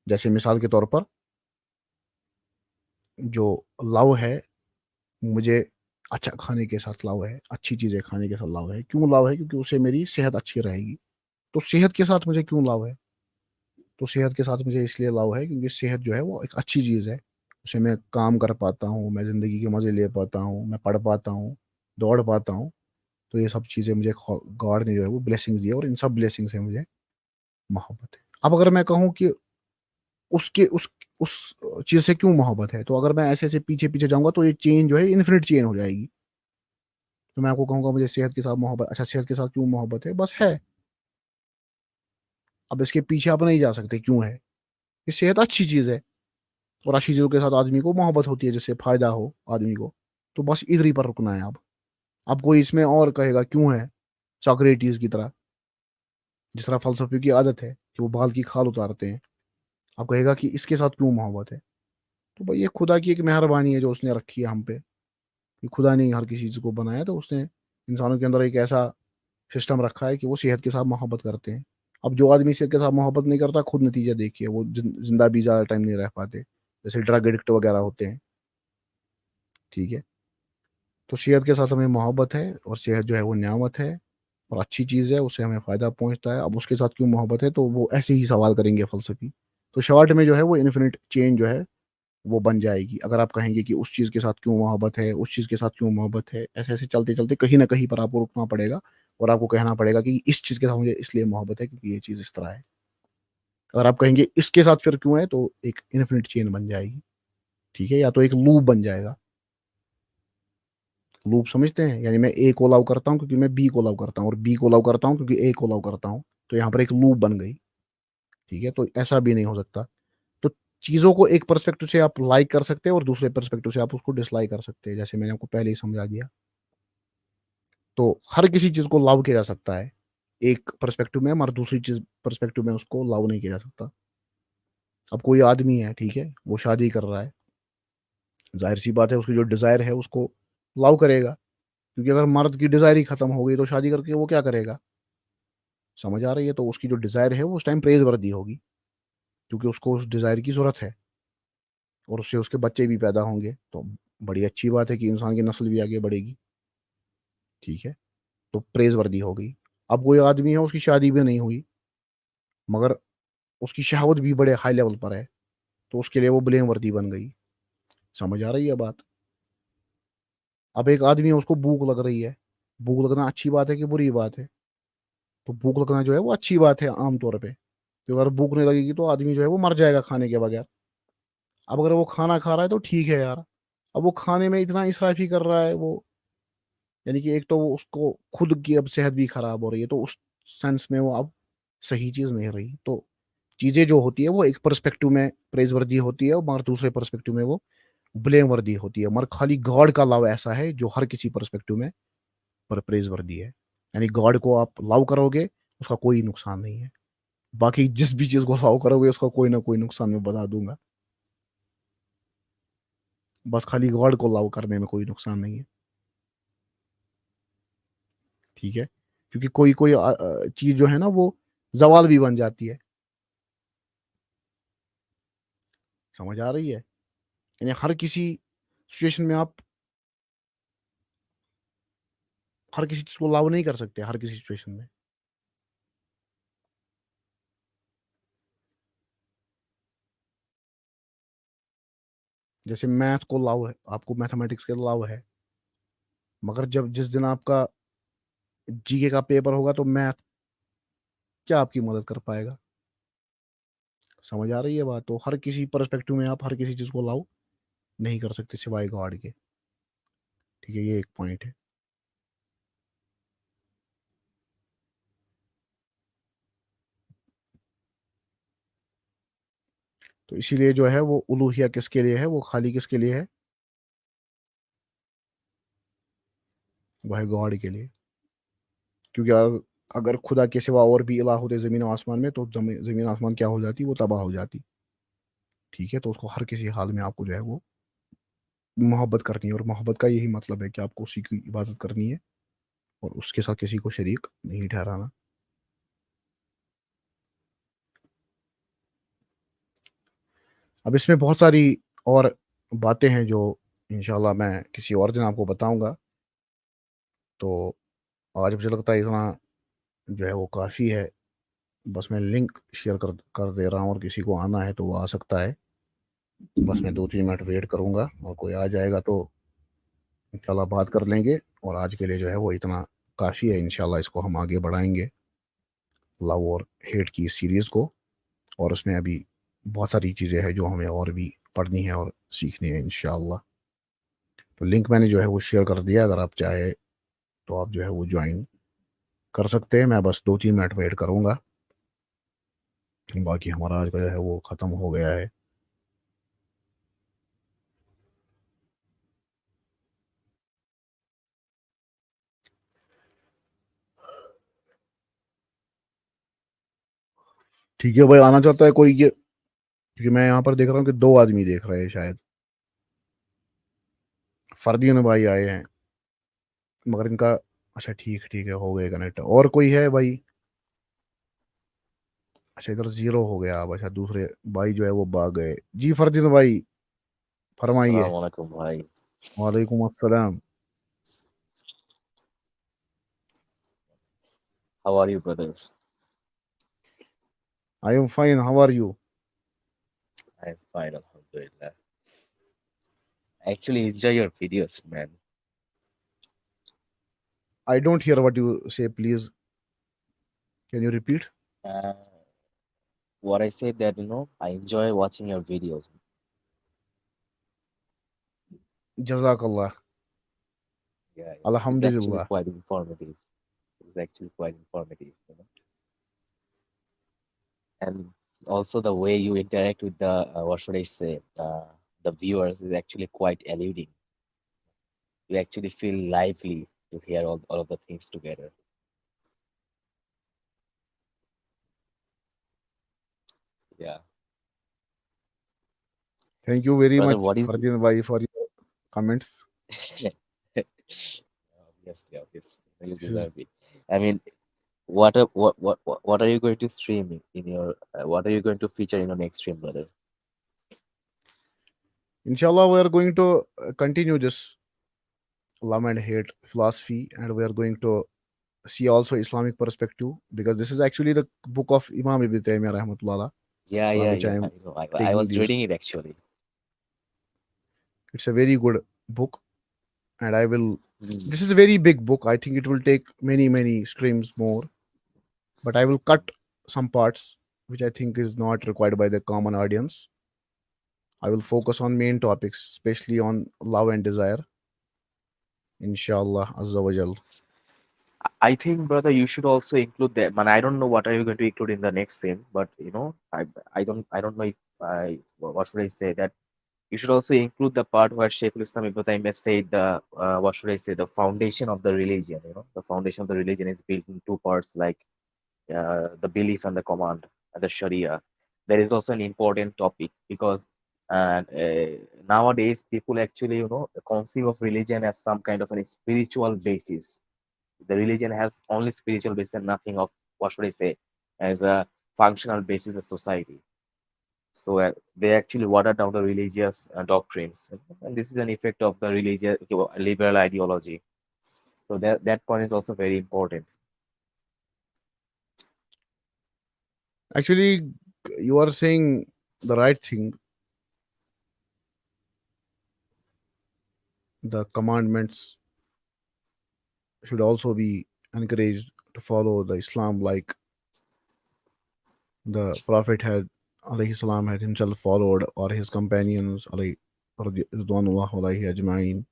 [SPEAKER 1] جیسے مثال کے طور پر جو لو ہے، مجھے اچھا کھانے کے ساتھ لو ہے، اچھی چیزیں کھانے کے ساتھ لو ہے، کیوں لو ہے؟ کیونکہ اسے میری صحت اچھی رہے گی، تو صحت کے ساتھ مجھے کیوں لو ہے؟ تو صحت کے ساتھ مجھے اس لیے لو ہے کیونکہ صحت جو ہے وہ ایک اچھی چیز ہے، اسے میں کام کر پاتا ہوں، میں زندگی کے مزے لے پاتا ہوں، میں پڑھ پاتا ہوں، دوڑ پاتا ہوں، تو یہ سب چیزیں مجھے گاڈ نے جو ہے وہ بلیسنگز دی ہے، اور ان سب بلیسنگ سے مجھے محبت ہے۔ اب اگر میں کہوں کہ اس کے اس چیز سے کیوں محبت ہے، تو اگر میں ایسے ایسے پیچھے پیچھے جاؤں گا تو یہ چین جو ہے انفینٹ چین ہو جائے گی۔ تو میں آپ کو کہوں گا مجھے صحت کے ساتھ محبت، اچھا صحت کے ساتھ کیوں محبت ہے؟ بس ہے، اب اس کے پیچھے آپ نہیں جا سکتے کیوں ہے، یہ صحت اچھی چیز ہے، اور اچھی چیزوں کے ساتھ آدمی کو محبت ہوتی ہے جس سے فائدہ ہو آدمی کو، تو بس ادھر ہی پر رکنا ہے۔ اب کوئی اس میں اور کہے گا کیوں ہے، ساکریٹیز کی طرح، جس طرح فلسفے کی عادت ہے کہ وہ بال کی کھال اتارتے ہیں، اب کہے گا کہ اس کے ساتھ کیوں محبت ہے، تو بھائی یہ خدا کی ایک مہربانی ہے جو اس نے رکھی ہے ہم پہ، کہ خدا نے ہر کسی چیز کو بنایا، تو اس نے انسانوں کے اندر ایک ایسا سسٹم رکھا ہے کہ وہ صحت کے ساتھ محبت کرتے ہیں۔ اب جو آدمی صحت کے ساتھ محبت نہیں کرتا، خود نتیجہ دیکھیے، وہ زندہ بھی زیادہ ٹائم نہیں رہ پاتے، جیسے ڈرگ ایڈکٹ وغیرہ ہوتے ہیں، ٹھیک ہے۔ تو صحت کے ساتھ ہمیں محبت ہے، اور صحت جو ہے وہ نعمت ہے اور اچھی چیز ہے، اس سے ہمیں فائدہ پہنچتا ہے۔ اب اس کے ساتھ کیوں محبت ہے، تو وہ ایسے ہی سوال کریں گے فلسفی، تو شارٹ میں جو ہے وہ انفینٹ چین جو ہے وہ بن جائے گی۔ اگر آپ کہیں گے کہ اس چیز کے ساتھ کیوں محبت ہے، اس چیز کے ساتھ کیوں محبت ہے، ایسے ایسے چلتے چلتے کہیں نہ کہیں پر آپ کو رکنا پڑے گا، اور آپ کو کہنا پڑے گا کہ اس چیز کے ساتھ مجھے اس لیے محبت ہے کیونکہ یہ چیز اس طرح ہے۔ اگر آپ کہیں گے اس کے ساتھ پھر کیوں ہے، تو ایک انفینٹ چین بن جائے گی، ٹھیک ہے، یا تو ایک لوپ بن جائے گا۔ لوپ سمجھتے ہیں، یعنی میں اے کو لو کرتا ہوں کیونکہ میں بی کو لو کرتا ہوں، اور بی کو لو کرتا ہوں کیونکہ اے کو لو کرتا ہوں، تو یہاں پر ایک لوپ بن گئی، ٹھیک ہے۔ تو ایسا بھی نہیں ہو سکتا۔ تو چیزوں کو ایک پرسپیکٹو سے آپ لائک کر سکتے ہیں، اور دوسرے پرسپیکٹو سے آپ اس کو ڈس لائک کر سکتے ہیں، جیسے میں نے آپ کو پہلے ہی سمجھا دیا۔ تو ہر کسی چیز کو لو کیا جا سکتا ہے ایک پرسپیکٹو میں، مگر دوسری چیز پرسپیکٹو میں اس کو لو نہیں کیا جا سکتا۔ اب کوئی آدمی ہے، ٹھیک ہے، وہ شادی کر رہا ہے، ظاہر سی بات ہے اس کی جو ڈیزائر ہے اس کو لو کرے گا، کیونکہ اگر مرد کی ڈیزائر ہی ختم ہو گئی تو شادی کر کے وہ کیا کرے گا؟ سمجھ آ رہی ہے؟ تو اس کی جو ڈیزائر ہے وہ اس ٹائم پریز وردی ہوگی، کیونکہ اس کو اس ڈیزائر کی ضرورت ہے، اور اس سے اس کے بچے بھی پیدا ہوں گے، تو بڑی اچھی بات ہے کہ انسان کی نسل بھی آگے بڑھے گی، ٹھیک ہے؟ تو پریز وردی ہو گئی۔ اب کوئی آدمی ہے اس کی شادی بھی نہیں ہوئی مگر اس کی شہوت بھی بڑے ہائی لیول پر ہے، تو اس کے لیے وہ بلیم وردی بن گئی۔ سمجھ آ رہی ہے بات؟ اب ایک آدمی ہے اس کو بھوک لگ رہی ہے، بھوک لگنا اچھی بات ہے کہ بری بات ہے؟ تو بھوک لگنا جو ہے وہ اچھی بات ہے عام طور پہ، تو اگر بھوک نہیں لگے گی تو آدمی جو ہے وہ مر جائے گا کھانے کے بغیر۔ اب اگر وہ کھانا کھا رہا ہے تو ٹھیک ہے یار، اب وہ کھانے میں اتنا اسرافی کر رہا ہے وہ، یعنی کہ ایک تو وہ اس کو خود کی اب صحت بھی خراب ہو رہی ہے، تو اس سینس میں وہ اب صحیح چیز نہیں رہی۔ تو چیزیں جو ہوتی ہے وہ ایک پرسپیکٹو میں پریز وردی ہوتی ہے، مگر دوسرے پرسپیکٹو میں وہ بلیم وردی ہوتی ہے۔ مگر خالی گاڈ کا لو ایسا ہے جو ہر کسی پرسپیکٹو میں پریز وردی ہے، یعنی گاڈ کو آپ لو کرو گے اس کا کوئی نقصان نہیں ہے، باقی جس بھی چیز کو لو کرو گے اس کا کوئی نہ کوئی نقصان میں بتا دوں گا، بس خالی گاڈ کو لو کرنے میں کوئی نقصان نہیں ہے، ٹھیک ہے؟ کیونکہ کوئی چیز جو ہے نا وہ زوال بھی بن جاتی ہے، سمجھ آ رہی ہے؟ یعنی ہر کسی سچویشن میں آپ ہر کسی چیز کو لو نہیں کر سکتے، ہر کسی سچویشن میں۔ جیسے میتھ کو لو ہے، آپ کو میتھمیٹکس کے لو ہے، مگر جس دن آپ کا جی کے کا پیپر ہوگا تو میتھ کیا آپ کی مدد کر پائے گا؟ سمجھ آ رہی ہے بات؟ تو ہر کسی پرسپیکٹو میں آپ ہر کسی چیز کو لاؤ نہیں کر سکتے سوائے گاڈ کے، ٹھیک ہے؟ یہ ایک پوائنٹ ہے۔ تو اسی لیے جو ہے وہ الوہیہ کس کے لیے ہے؟ وہ خالی کس کے لیے ہے؟ وہ ہے گاڈ کے لیے، کیونکہ اگر خدا کے سوا اور بھی الہ ہوتے زمین و آسمان میں تو زمین آسمان کیا ہو جاتی؟ وہ تباہ ہو جاتی، ٹھیک ہے؟ تو اس کو ہر کسی حال میں آپ کو جو ہے وہ محبت کرنی ہے، اور محبت کا یہی مطلب ہے کہ آپ کو اسی کی عبادت کرنی ہے اور اس کے ساتھ کسی کو شریک نہیں ٹھہرانا۔ اب اس میں بہت ساری اور باتیں ہیں جو انشاءاللہ میں کسی اور دن آپ کو بتاؤں گا، تو آج مجھے لگتا ہے اتنا جو ہے وہ کافی ہے، بس میں لنک شیئر کر دے رہا ہوں، اور کسی کو آنا ہے تو وہ آ سکتا ہے، بس میں 2-3 منٹ ویٹ کروں گا، اور کوئی آ جائے گا تو انشاءاللہ بات کر لیں گے، اور آج کے لیے جو ہے وہ اتنا کافی ہے۔ انشاءاللہ اس کو ہم آگے بڑھائیں گے، لو اور ہیٹ کی سیریز کو، اور اس میں ابھی بہت ساری چیزیں ہیں جو ہمیں اور بھی پڑھنی ہے اور سیکھنی ہے انشاءاللہ۔ تو لنک میں نے جو ہے وہ شیئر کر دیا، اگر آپ چاہے تو آپ جو ہے وہ جوائن کر سکتے ہیں۔ میں بس 2-3 منٹ ویٹ کروں گا، باقی ہمارا آج کا جو ہے وہ ختم ہو گیا ہے۔ ٹھیک ہے بھائی، آنا چاہتا ہے کوئی؟ کیونکہ میں یہاں پر دیکھ رہا ہوں کہ 2 آدمی دیکھ رہے ہیں شاید، فردین بھائی آئے ہیں مگر ان کا اچھا ٹھیک ہے، ہو گئے کنیکٹ۔ اور کوئی ہے بھائی؟ اچھا ادھر 0 ہو گیا اب، اچھا دوسرے بھائی جو ہے وہ بھاگ گئے۔ جی فردین بھائی فرمائیے۔
[SPEAKER 2] السلام علیکم بھائی.
[SPEAKER 1] وعلیکم السلام۔
[SPEAKER 2] How are you, brothers?
[SPEAKER 1] I am fine, how are you?
[SPEAKER 2] I'm fine, alhamdulillah. Actually, enjoy your videos, man.
[SPEAKER 1] I don't hear what you say, please. Can you repeat?
[SPEAKER 2] Uh, what I said that, I enjoy watching your videos.
[SPEAKER 1] Jazakallah.
[SPEAKER 2] Yeah, it's actually
[SPEAKER 1] Alhamdulillah.
[SPEAKER 2] quite informative. It's actually quite informative. And also the way you interact with the, what should I say, the viewers is actually quite eluding. You actually feel lively to hear all of the things together. Yeah.
[SPEAKER 1] Thank you very
[SPEAKER 2] Brother,
[SPEAKER 1] much,
[SPEAKER 2] what is
[SPEAKER 1] Fardin bhai, for your comments.
[SPEAKER 2] Obviously, obviously, you
[SPEAKER 1] This is
[SPEAKER 2] deserve it. I mean, what are you going to stream in your what are you going to feature in your next stream, brother?
[SPEAKER 1] inshallah we are going to continue this love and hate philosophy, and we are going to see also Islamic perspective, because this is actually the book of Imam Ibn Taymiyyah rahmatullah,
[SPEAKER 2] Yeah,
[SPEAKER 1] from
[SPEAKER 2] yeah,
[SPEAKER 1] which I
[SPEAKER 2] yeah.
[SPEAKER 1] am
[SPEAKER 2] I
[SPEAKER 1] taking
[SPEAKER 2] was
[SPEAKER 1] these.
[SPEAKER 2] reading it actually.
[SPEAKER 1] It's a very good book, and I will.
[SPEAKER 2] Mm.
[SPEAKER 1] This is a very big book. I think it will take many streams more, but I will cut some parts which I think is not required by the common audience. I will focus on main topics, especially on love and desire. Inshallah, Azza wa Jal.
[SPEAKER 2] I think, brother, you should also include that. Man, I don't know what are you going to include in the next stream, but I don't know if what should I say that you should also include the part where Sheikhul Islam Ibn Taymiyyah said the what should I say, the foundation of the religion. The foundation of the religion is built in two parts, like the belief and the command and the Sharia. There is also an important topic because nowadays people actually conceive of religion as some kind of a spiritual basis. The religion has only spiritual basis and nothing of what should I say as a functional basis of society. So they actually water down the religious doctrines, and this is an effect of the religious liberal ideology. So that point is also very important.
[SPEAKER 1] Actually, you are saying the right thing. The commandments should also be encouraged to follow the Islam, like the Prophet had, alayhi salam, had himself followed, or his companions, alayhi ridwanullah alayhi ajma'in.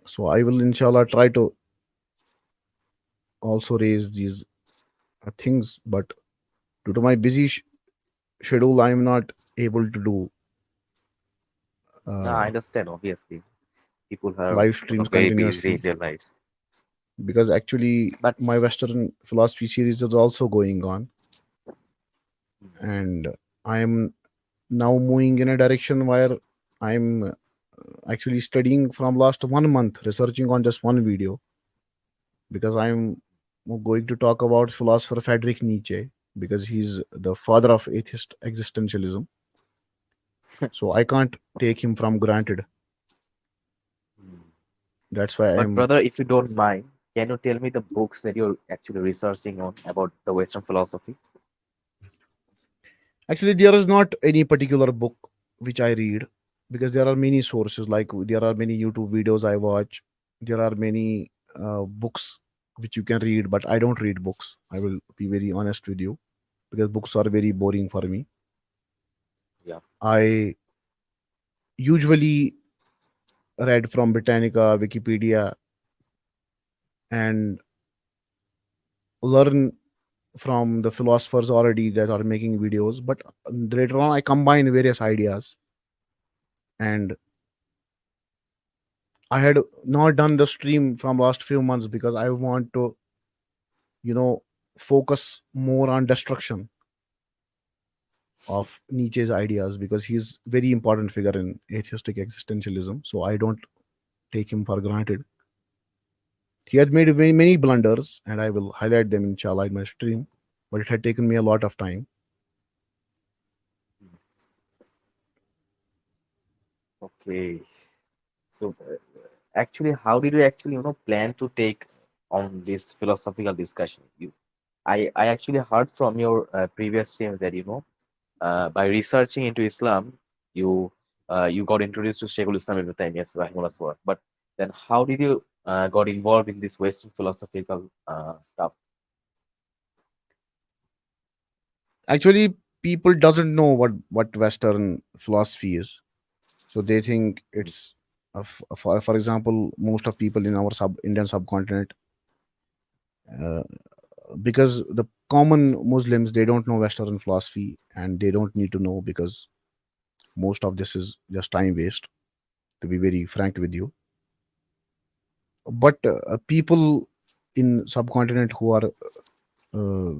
[SPEAKER 1] So I will inshallah try to also raise these things, but due to my busy schedule, I am not able to do
[SPEAKER 2] No, I
[SPEAKER 1] uh,
[SPEAKER 2] understand. Obviously, people are
[SPEAKER 1] live streams
[SPEAKER 2] very busy in
[SPEAKER 1] continuously,
[SPEAKER 2] their lives.
[SPEAKER 1] because actually
[SPEAKER 2] But
[SPEAKER 1] my Western philosophy series is also going on,
[SPEAKER 2] mm,
[SPEAKER 1] and I am now moving in a direction where I'm actually studying from last 1 month, researching on just one video, because I'm going to talk about philosopher Friedrich Nietzsche, because he's the father of atheist existentialism. So I can't take him from granted.
[SPEAKER 2] mm.
[SPEAKER 1] That's why
[SPEAKER 2] But
[SPEAKER 1] I'm
[SPEAKER 2] brother, if you don't mind, can you tell me the books that you're actually researching on about the Western philosophy?
[SPEAKER 1] actually, there is not any particular book which I read, because there are many sources. Like there are many YouTube videos I watch. There are many books which you can read, but I don't read books. I will be very honest with you, because books are very boring for me.
[SPEAKER 2] Yeah.
[SPEAKER 1] I usually read from Britannica, Wikipedia, and learn from the philosophers already that are making videos. But later on, I combine various ideas, and I had not done the stream from last few months because I want to, you know, focus more on destruction of Nietzsche's ideas, because he's very important figure in atheistic existentialism. So I don't take him for granted. He had made many blunders, and I will highlight them inshallah in my stream. But it had taken me a lot of time.
[SPEAKER 2] Mm. Okay. So actually, how did you actually plan to take on this philosophical discussion? I actually heard from your previous streams that by researching into Islam, you you got introduced to Sheikhul Islam Ibn Taymiyyah Rahimullah's work. But then, how did you got involved in this Western philosophical stuff?
[SPEAKER 1] Actually, people doesn't know what Western philosophy is, so they think
[SPEAKER 2] Mm,
[SPEAKER 1] it's for example, most of people in our Indian subcontinent, uh, because the common Muslims, they don't know Western philosophy, and they don't need to know, because most of this is just time waste, to be very frank with you. But people in subcontinent who are uh,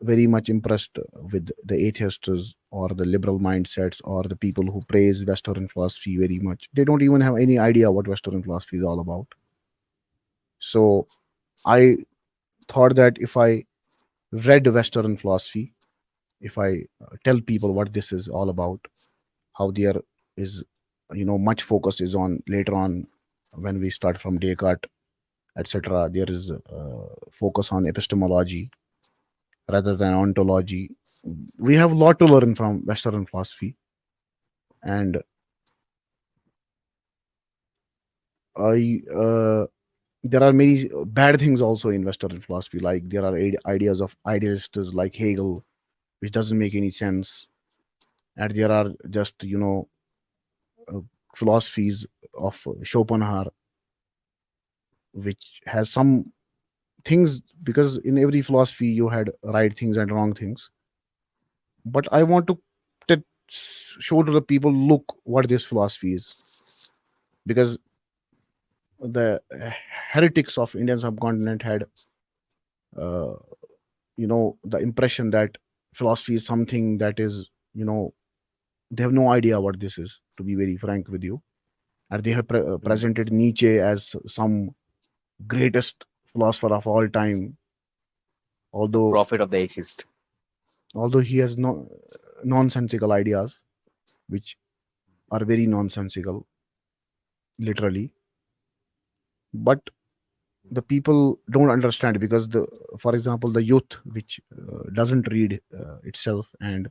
[SPEAKER 1] very much impressed with the atheists or the liberal mindsets or the people who praise Western philosophy very much. They don't even have any idea what Western philosophy is all about. So I thought that if I read Western philosophy, if I tell people what this is all about, how there is, much focus is on later on when we start from Descartes, etc. There is focus on epistemology rather than ontology. We have a lot to learn from Western philosophy, and I there are many bad things also in Western philosophy. Like there are ideas of idealists like Hegel, which doesn't make any sense, and there are just uh, philosophies of Schopenhauer, which has some things, because in every philosophy you had right things and wrong things. But I want to show to the people, look what this philosophy is, because the heretics of Indian subcontinent had uh, the impression that philosophy is something that is, they have no idea what this is, to be very frank with you. And they have
[SPEAKER 2] Mm.
[SPEAKER 1] presented Nietzsche as some greatest philosopher of all time,
[SPEAKER 2] The
[SPEAKER 1] although
[SPEAKER 2] prophet of the atheist.
[SPEAKER 1] he has no nonsensical ideas, which are very nonsensical, literally. But the people don't understand, because the for example, the youth which doesn't read itself, and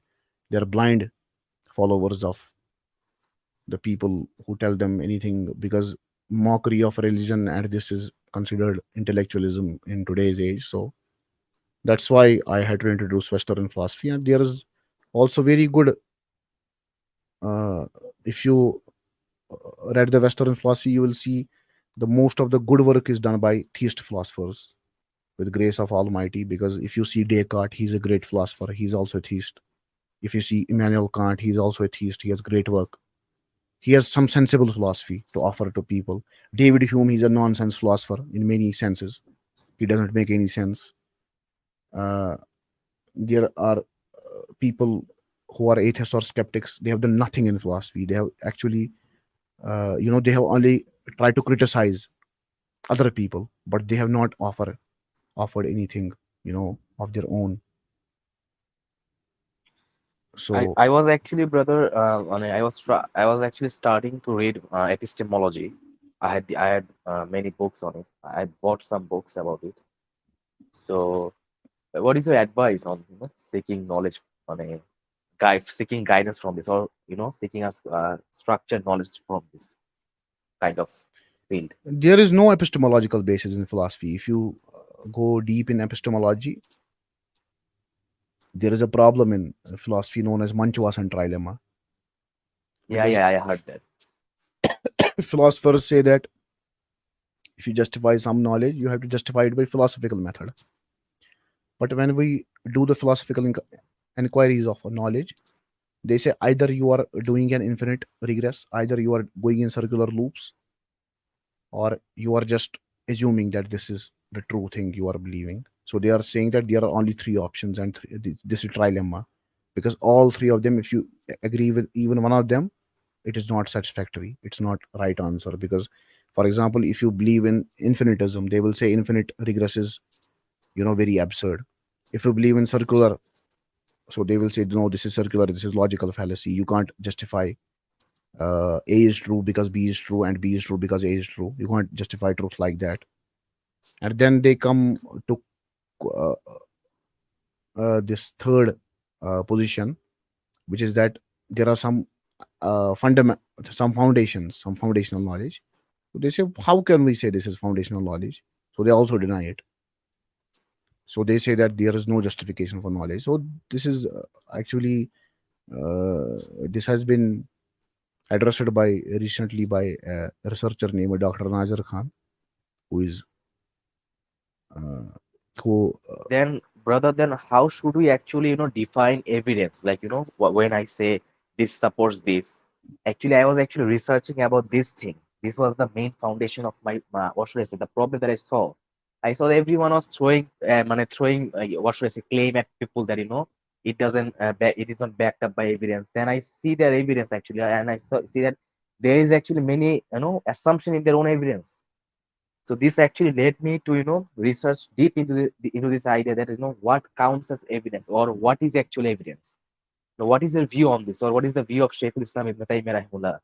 [SPEAKER 1] they're blind followers of the people who tell them anything, because mockery of religion, and this is considered intellectualism in today's age. So that's why I had to introduce Western philosophy. And there is also very good, uh, if you read the Western philosophy, you will see the most of the good work is done by theist philosophers with grace of Almighty. Because if you see Descartes, he's a great philosopher, he's also a theist. If you see Immanuel Kant, he's also a theist, he has great work. He has some sensible philosophy to offer to people. David Hume, he's a nonsense philosopher in many senses. He doesn't make any sense. Uh, there are people who are atheists or skeptics. They have done nothing in philosophy. They have actually, they have only tried to criticize other people, but they have not offered anything, of their own. So
[SPEAKER 2] I was actually, brother, I was actually starting to read epistemology. I had many books on it. I bought some books about it. So, what is your advice on seeking knowledge on a seeking guidance from this, or seeking us structured knowledge from this kind of field?
[SPEAKER 1] there is no epistemological basis in philosophy. If you go deep in epistemology, there is a problem in philosophy known as Manchwasan trilemma,
[SPEAKER 2] Yeah,
[SPEAKER 1] because
[SPEAKER 2] yeah, I heard that.
[SPEAKER 1] philosophers say that if you justify some knowledge, you have to justify it by philosophical method. But when we do the philosophical inquiries of knowledge, they say either you are doing an infinite regress, either you are going in circular loops, or you are just assuming that this is the true thing you are believing. So they are saying that there are only three options, and this is trilemma, because all three of them, if you agree with even one of them, it is not satisfactory. It's not right answer. Because, for example, if you believe in infinitism, they will say infinite regress is, very absurd. If you believe in circular, so they will say no, this is circular, this is logical fallacy, you can't justify A is true because B is true, and B is true because A is true. You can't justify truth like that. And then they come to uh, this third position, which is that there are some fundament, some foundations, some foundational knowledge. So they say, how can we say this is foundational knowledge? So they also deny it. So they say that there is no justification for knowledge. So this is actually this has been addressed by recently by a researcher named Dr. Nazir Khan, who is uh, who
[SPEAKER 2] Then, brother, then how should we actually, define evidence? Like, when I say this supports this, actually, I was actually researching about this thing. This was the main foundation of my what should I say, the problem that I saw. I saw that everyone was throwing what should I say, claim at people that it doesn't it is not backed up by evidence. Then I see their evidence actually, and see that there is actually many assumption in their own evidence. So this actually led me to research deep into into this idea that what counts as evidence, or what is actual evidence. Now, what is your view on this, or what is the view of Sheikhul Islam Ibn Taymiyyah rahimahullah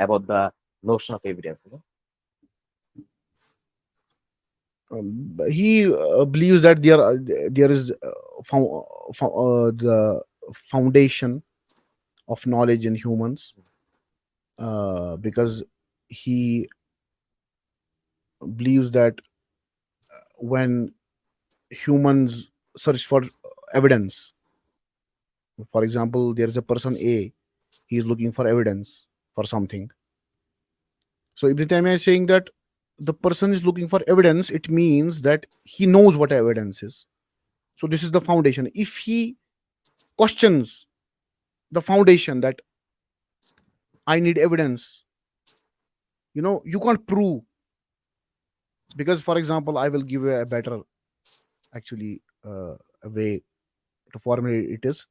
[SPEAKER 2] about the notion of evidence?
[SPEAKER 1] He believes that there is the foundation of knowledge in humans, because he believes that when humans search for evidence, for example, there is a person A, he is looking for evidence for something. So Ibn Taymiyyah is saying that the person is looking for evidence, it means that he knows what evidence is. So this is the foundation. If he questions the foundation that I need evidence, you can't prove. Because, for example, I will give you a better, actually, a way to formulate it is,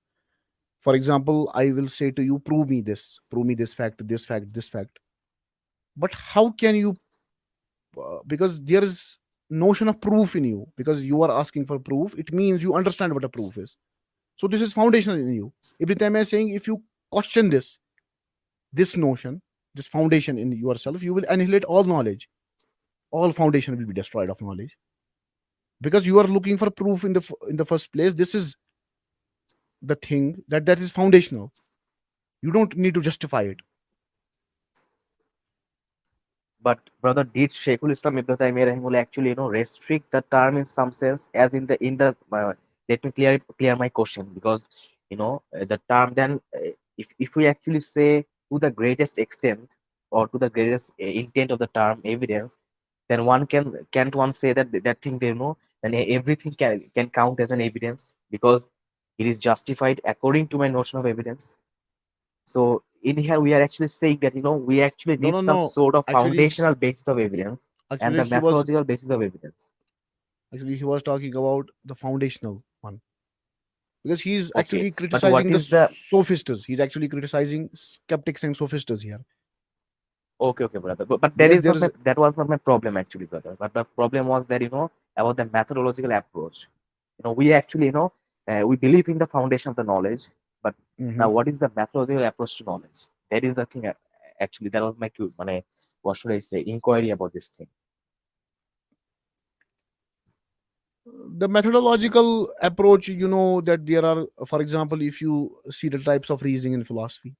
[SPEAKER 1] for example, I will say to you, prove me this fact, this fact, this fact. But how can you, because there is notion of proof in you, because you are asking for proof, it means you understand what a proof is. So this is foundational in you. Ibn Taymiyyah is saying, if you question this notion, this foundation in yourself, you will annihilate all knowledge. All foundation will be destroyed of knowledge, because you are looking for proof in the first place. This is the thing that is foundational. You don't need to justify it.
[SPEAKER 2] But brother, did Sheikhul Islam Ibn Taymiyyah rahimahullah actually restrict the term in some sense, as in the let me clear my question, because the term then if we actually say to the greatest extent, or to the greatest intent of the term evidence, then can't one say that that thing then everything can count as an evidence, because it is justified according to my notion of evidence. So in here we are actually saying that we actually
[SPEAKER 1] No,
[SPEAKER 2] need
[SPEAKER 1] no,
[SPEAKER 2] some
[SPEAKER 1] no.
[SPEAKER 2] sort of
[SPEAKER 1] Actually,
[SPEAKER 2] foundational basis of evidence and
[SPEAKER 1] actually
[SPEAKER 2] the
[SPEAKER 1] he was
[SPEAKER 2] methodological basis of evidence.
[SPEAKER 1] actually he was talking about the foundational one, because he's
[SPEAKER 2] Okay,
[SPEAKER 1] actually
[SPEAKER 2] but what
[SPEAKER 1] criticizing the
[SPEAKER 2] is the
[SPEAKER 1] sophists. He's actually criticizing skeptics and sophists here,
[SPEAKER 2] okay, brother? But
[SPEAKER 1] because there is
[SPEAKER 2] that was not my problem actually, brother. But the problem was that about the methodological approach. We actually we believe in the foundation of the knowledge, but now
[SPEAKER 1] Mhm.
[SPEAKER 2] what is the methodological approach to knowledge? That is the thing. Actually, that was my what should I say, inquiry about this thing.
[SPEAKER 1] The methodological approach. That there are, for example, if you see the types of reasoning in philosophy,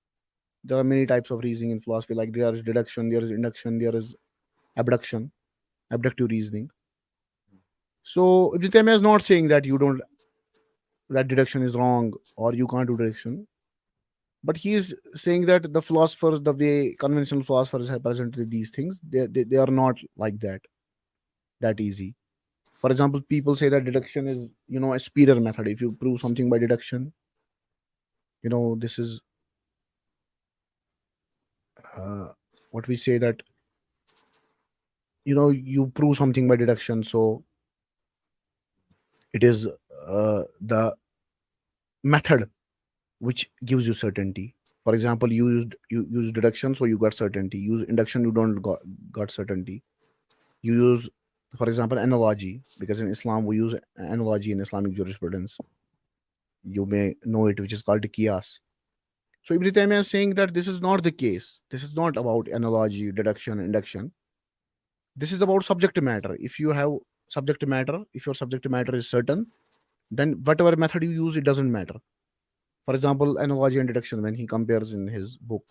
[SPEAKER 1] there are many types of reasoning in philosophy. Like, there is deduction, there is induction, there is abduction, abductive reasoning. So Ibn Taymiyyah is not saying that you don't that deduction is wrong or you can't do deduction, but he is saying that the philosophers, the way conventional philosophers have presented these things, they are not like that easy. For example, people say that deduction is a superior method. If you prove something by deduction, this is uh, what we say, that you prove something by deduction, so it is the method which gives you certainty. For example, you use deduction, so you got certainty. Use induction, you don't got certainty. You use, for example, analogy, because in Islam we use analogy in Islamic jurisprudence. You may know it, which is called qiyas. So Ibn Taymiyyah is saying that this is not the case. This is not about analogy, deduction, induction. This is about subject matter. If you have subject matter, if your subject matter is certain, then whatever method you use, it doesn't matter. For example, analogy and deduction, when he compares in his book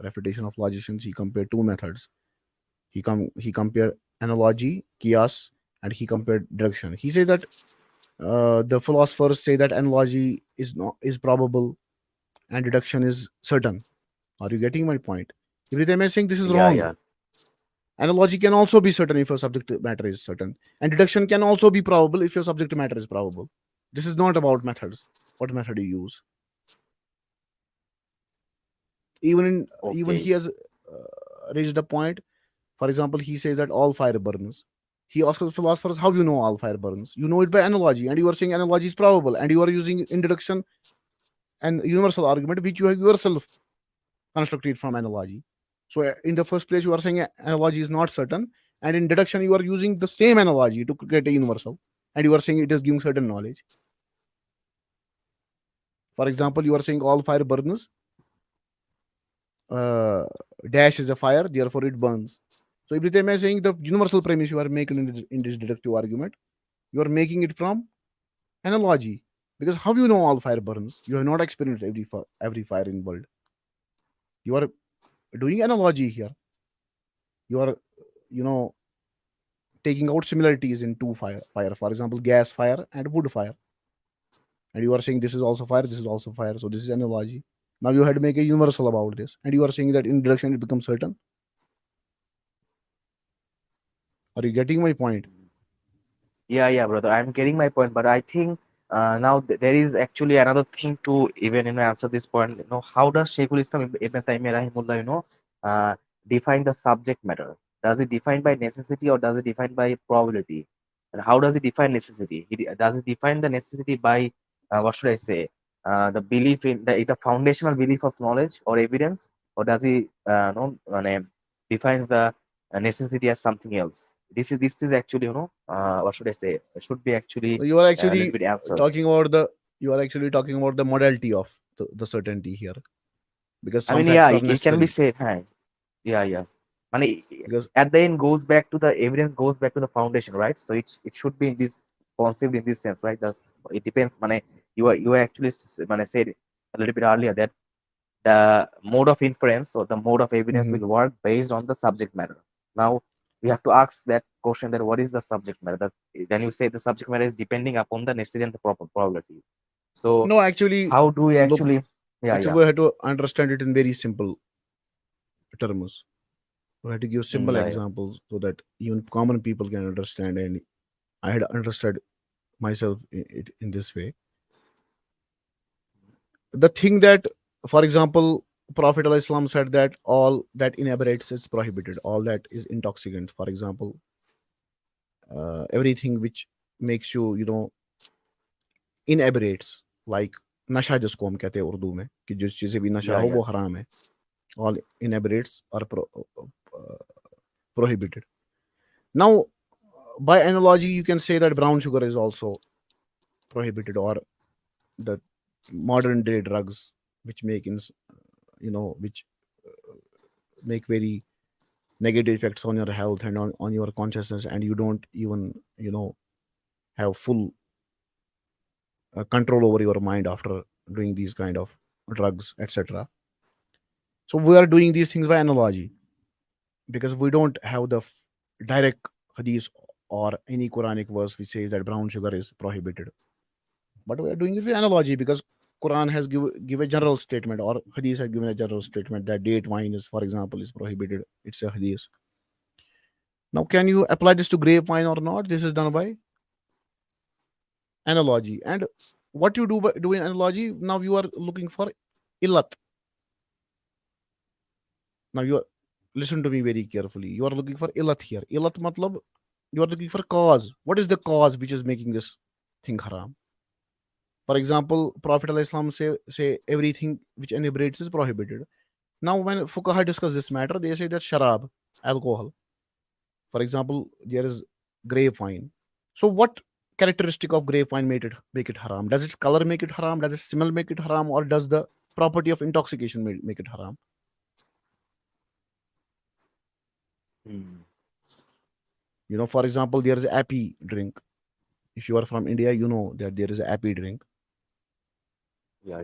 [SPEAKER 1] Refutation of Logicians, he compared two methods. He compared analogy, qiyas, and he compared deduction. He said that the philosophers say that analogy is probable and deduction is certain. Are you getting my point? Every time I'm saying this is
[SPEAKER 2] Yeah,
[SPEAKER 1] wrong.
[SPEAKER 2] yeah.
[SPEAKER 1] Analogy can also be certain if your subject matter is certain, and deduction can also be probable if your subject matter is probable. This is not about methods. What method you use? Even
[SPEAKER 2] Okay.
[SPEAKER 1] he has raised a point. For example, he says that all fire burns. He asks the philosophers, how you know all fire burns? You know it by analogy, and you are saying analogy is probable, and you are using induction and universal argument, which you have yourself constructed from analogy. So in the first place, you are saying analogy is not certain, and in deduction, you are using the same analogy to create a universal, and you are saying it is giving certain knowledge. For example, you are saying all fire burns. Dash is a fire, therefore it burns. So every time I'm saying the universal premise you are making in this deductive argument, you are making it from analogy. Because how you know all fire burns? You have not experienced every fire in world. You are doing analogy here. You are, you know, taking out similarities in two fire. For example, gas fire and wood fire. And you are saying this is also fire, this is also fire. So this is analogy. Now you had to make a universal about this. And you are saying that in deduction it becomes certain. Are you getting my point?
[SPEAKER 2] Yeah, brother. I'm getting my point, but I think now there is actually another thing to even answer this point. How does Sheikhul Islam Ibn Taymiyyah rahimullah uh, define the subject matter? Does it define by necessity or does it define by probability? And how does it define necessity? Does it define the necessity by what should I say? The belief in the foundational belief of knowledge or evidence, or does he defines the necessity as something else? This is actually what should I say? It should be actually
[SPEAKER 1] So you are
[SPEAKER 2] a little
[SPEAKER 1] actually
[SPEAKER 2] bit answered.
[SPEAKER 1] talking about the modality of the certainty here, because
[SPEAKER 2] I
[SPEAKER 1] some
[SPEAKER 2] mean, yeah,
[SPEAKER 1] facts are
[SPEAKER 2] it can be
[SPEAKER 1] necessary.
[SPEAKER 2] said, huh? Yeah. I mean,
[SPEAKER 1] Because
[SPEAKER 2] at the end goes back to the evidence, goes back to the foundation, right? So it should be in this conceived in this sense, right? That's it depends. You are actually said a little bit earlier that the mode of inference or the mode of evidence
[SPEAKER 1] Mhm.
[SPEAKER 2] will work based on the subject matter. Now we have to ask that question, that what is the subject matter? That then you say the subject matter is depending upon the necessity and the proper probability. So
[SPEAKER 1] No, actually,
[SPEAKER 2] how do we
[SPEAKER 1] look,
[SPEAKER 2] actually? Yeah.
[SPEAKER 1] we have to understand it in very simple terms. We have to give
[SPEAKER 2] Mm,
[SPEAKER 1] simple
[SPEAKER 2] yeah, yeah.
[SPEAKER 1] examples so that even common people can understand. And I had understood myself in this way. The thing that, for example, Prophet ﷺ said that all that inebriates is prohibited, all that is intoxicant. For example, everything which makes you, inebriates, like नशा जिसको हम कहते हैं उर्दू में, कि जिस चीज़ से भी नशा
[SPEAKER 2] Yeah,
[SPEAKER 1] हो
[SPEAKER 2] yeah.
[SPEAKER 1] वो हराम है. All inebriates are prohibited. Now, by analogy, you can say that brown sugar is also prohibited, or the modern day drugs which which make very negative effects on your health and on your consciousness, and you don't even have full control over your mind after doing these kind of drugs, etc. So we are doing these things by analogy, because we don't have the direct hadith or any Quranic verse which says that brown sugar is prohibited, but we are doing it with analogy, because Quran has give a general statement, or hadith has given a general statement that date wine is, for example, is prohibited. It's a hadith. Now, can you apply this to grape wine or not? This is done by analogy. And what you do in analogy, now you are looking for illat. Now you are, listen to me very carefully. You are looking for illat here. Illat matlab, you are looking for cause. What is the cause which is making this thing haram? For example, Prophet ﷺ say everything which inebriates is prohibited. Now, when Fuqaha discuss this matter, they say that sharab, alcohol, for example, there is grape wine. So, what characteristic of grape wine make it haram? Does its color make it haram? Does its smell make it haram? Or does the property of intoxication make it haram?
[SPEAKER 2] Mm,
[SPEAKER 1] For example, there is appy drink. If you are from India, you know that there is a appy drink.
[SPEAKER 2] yeah.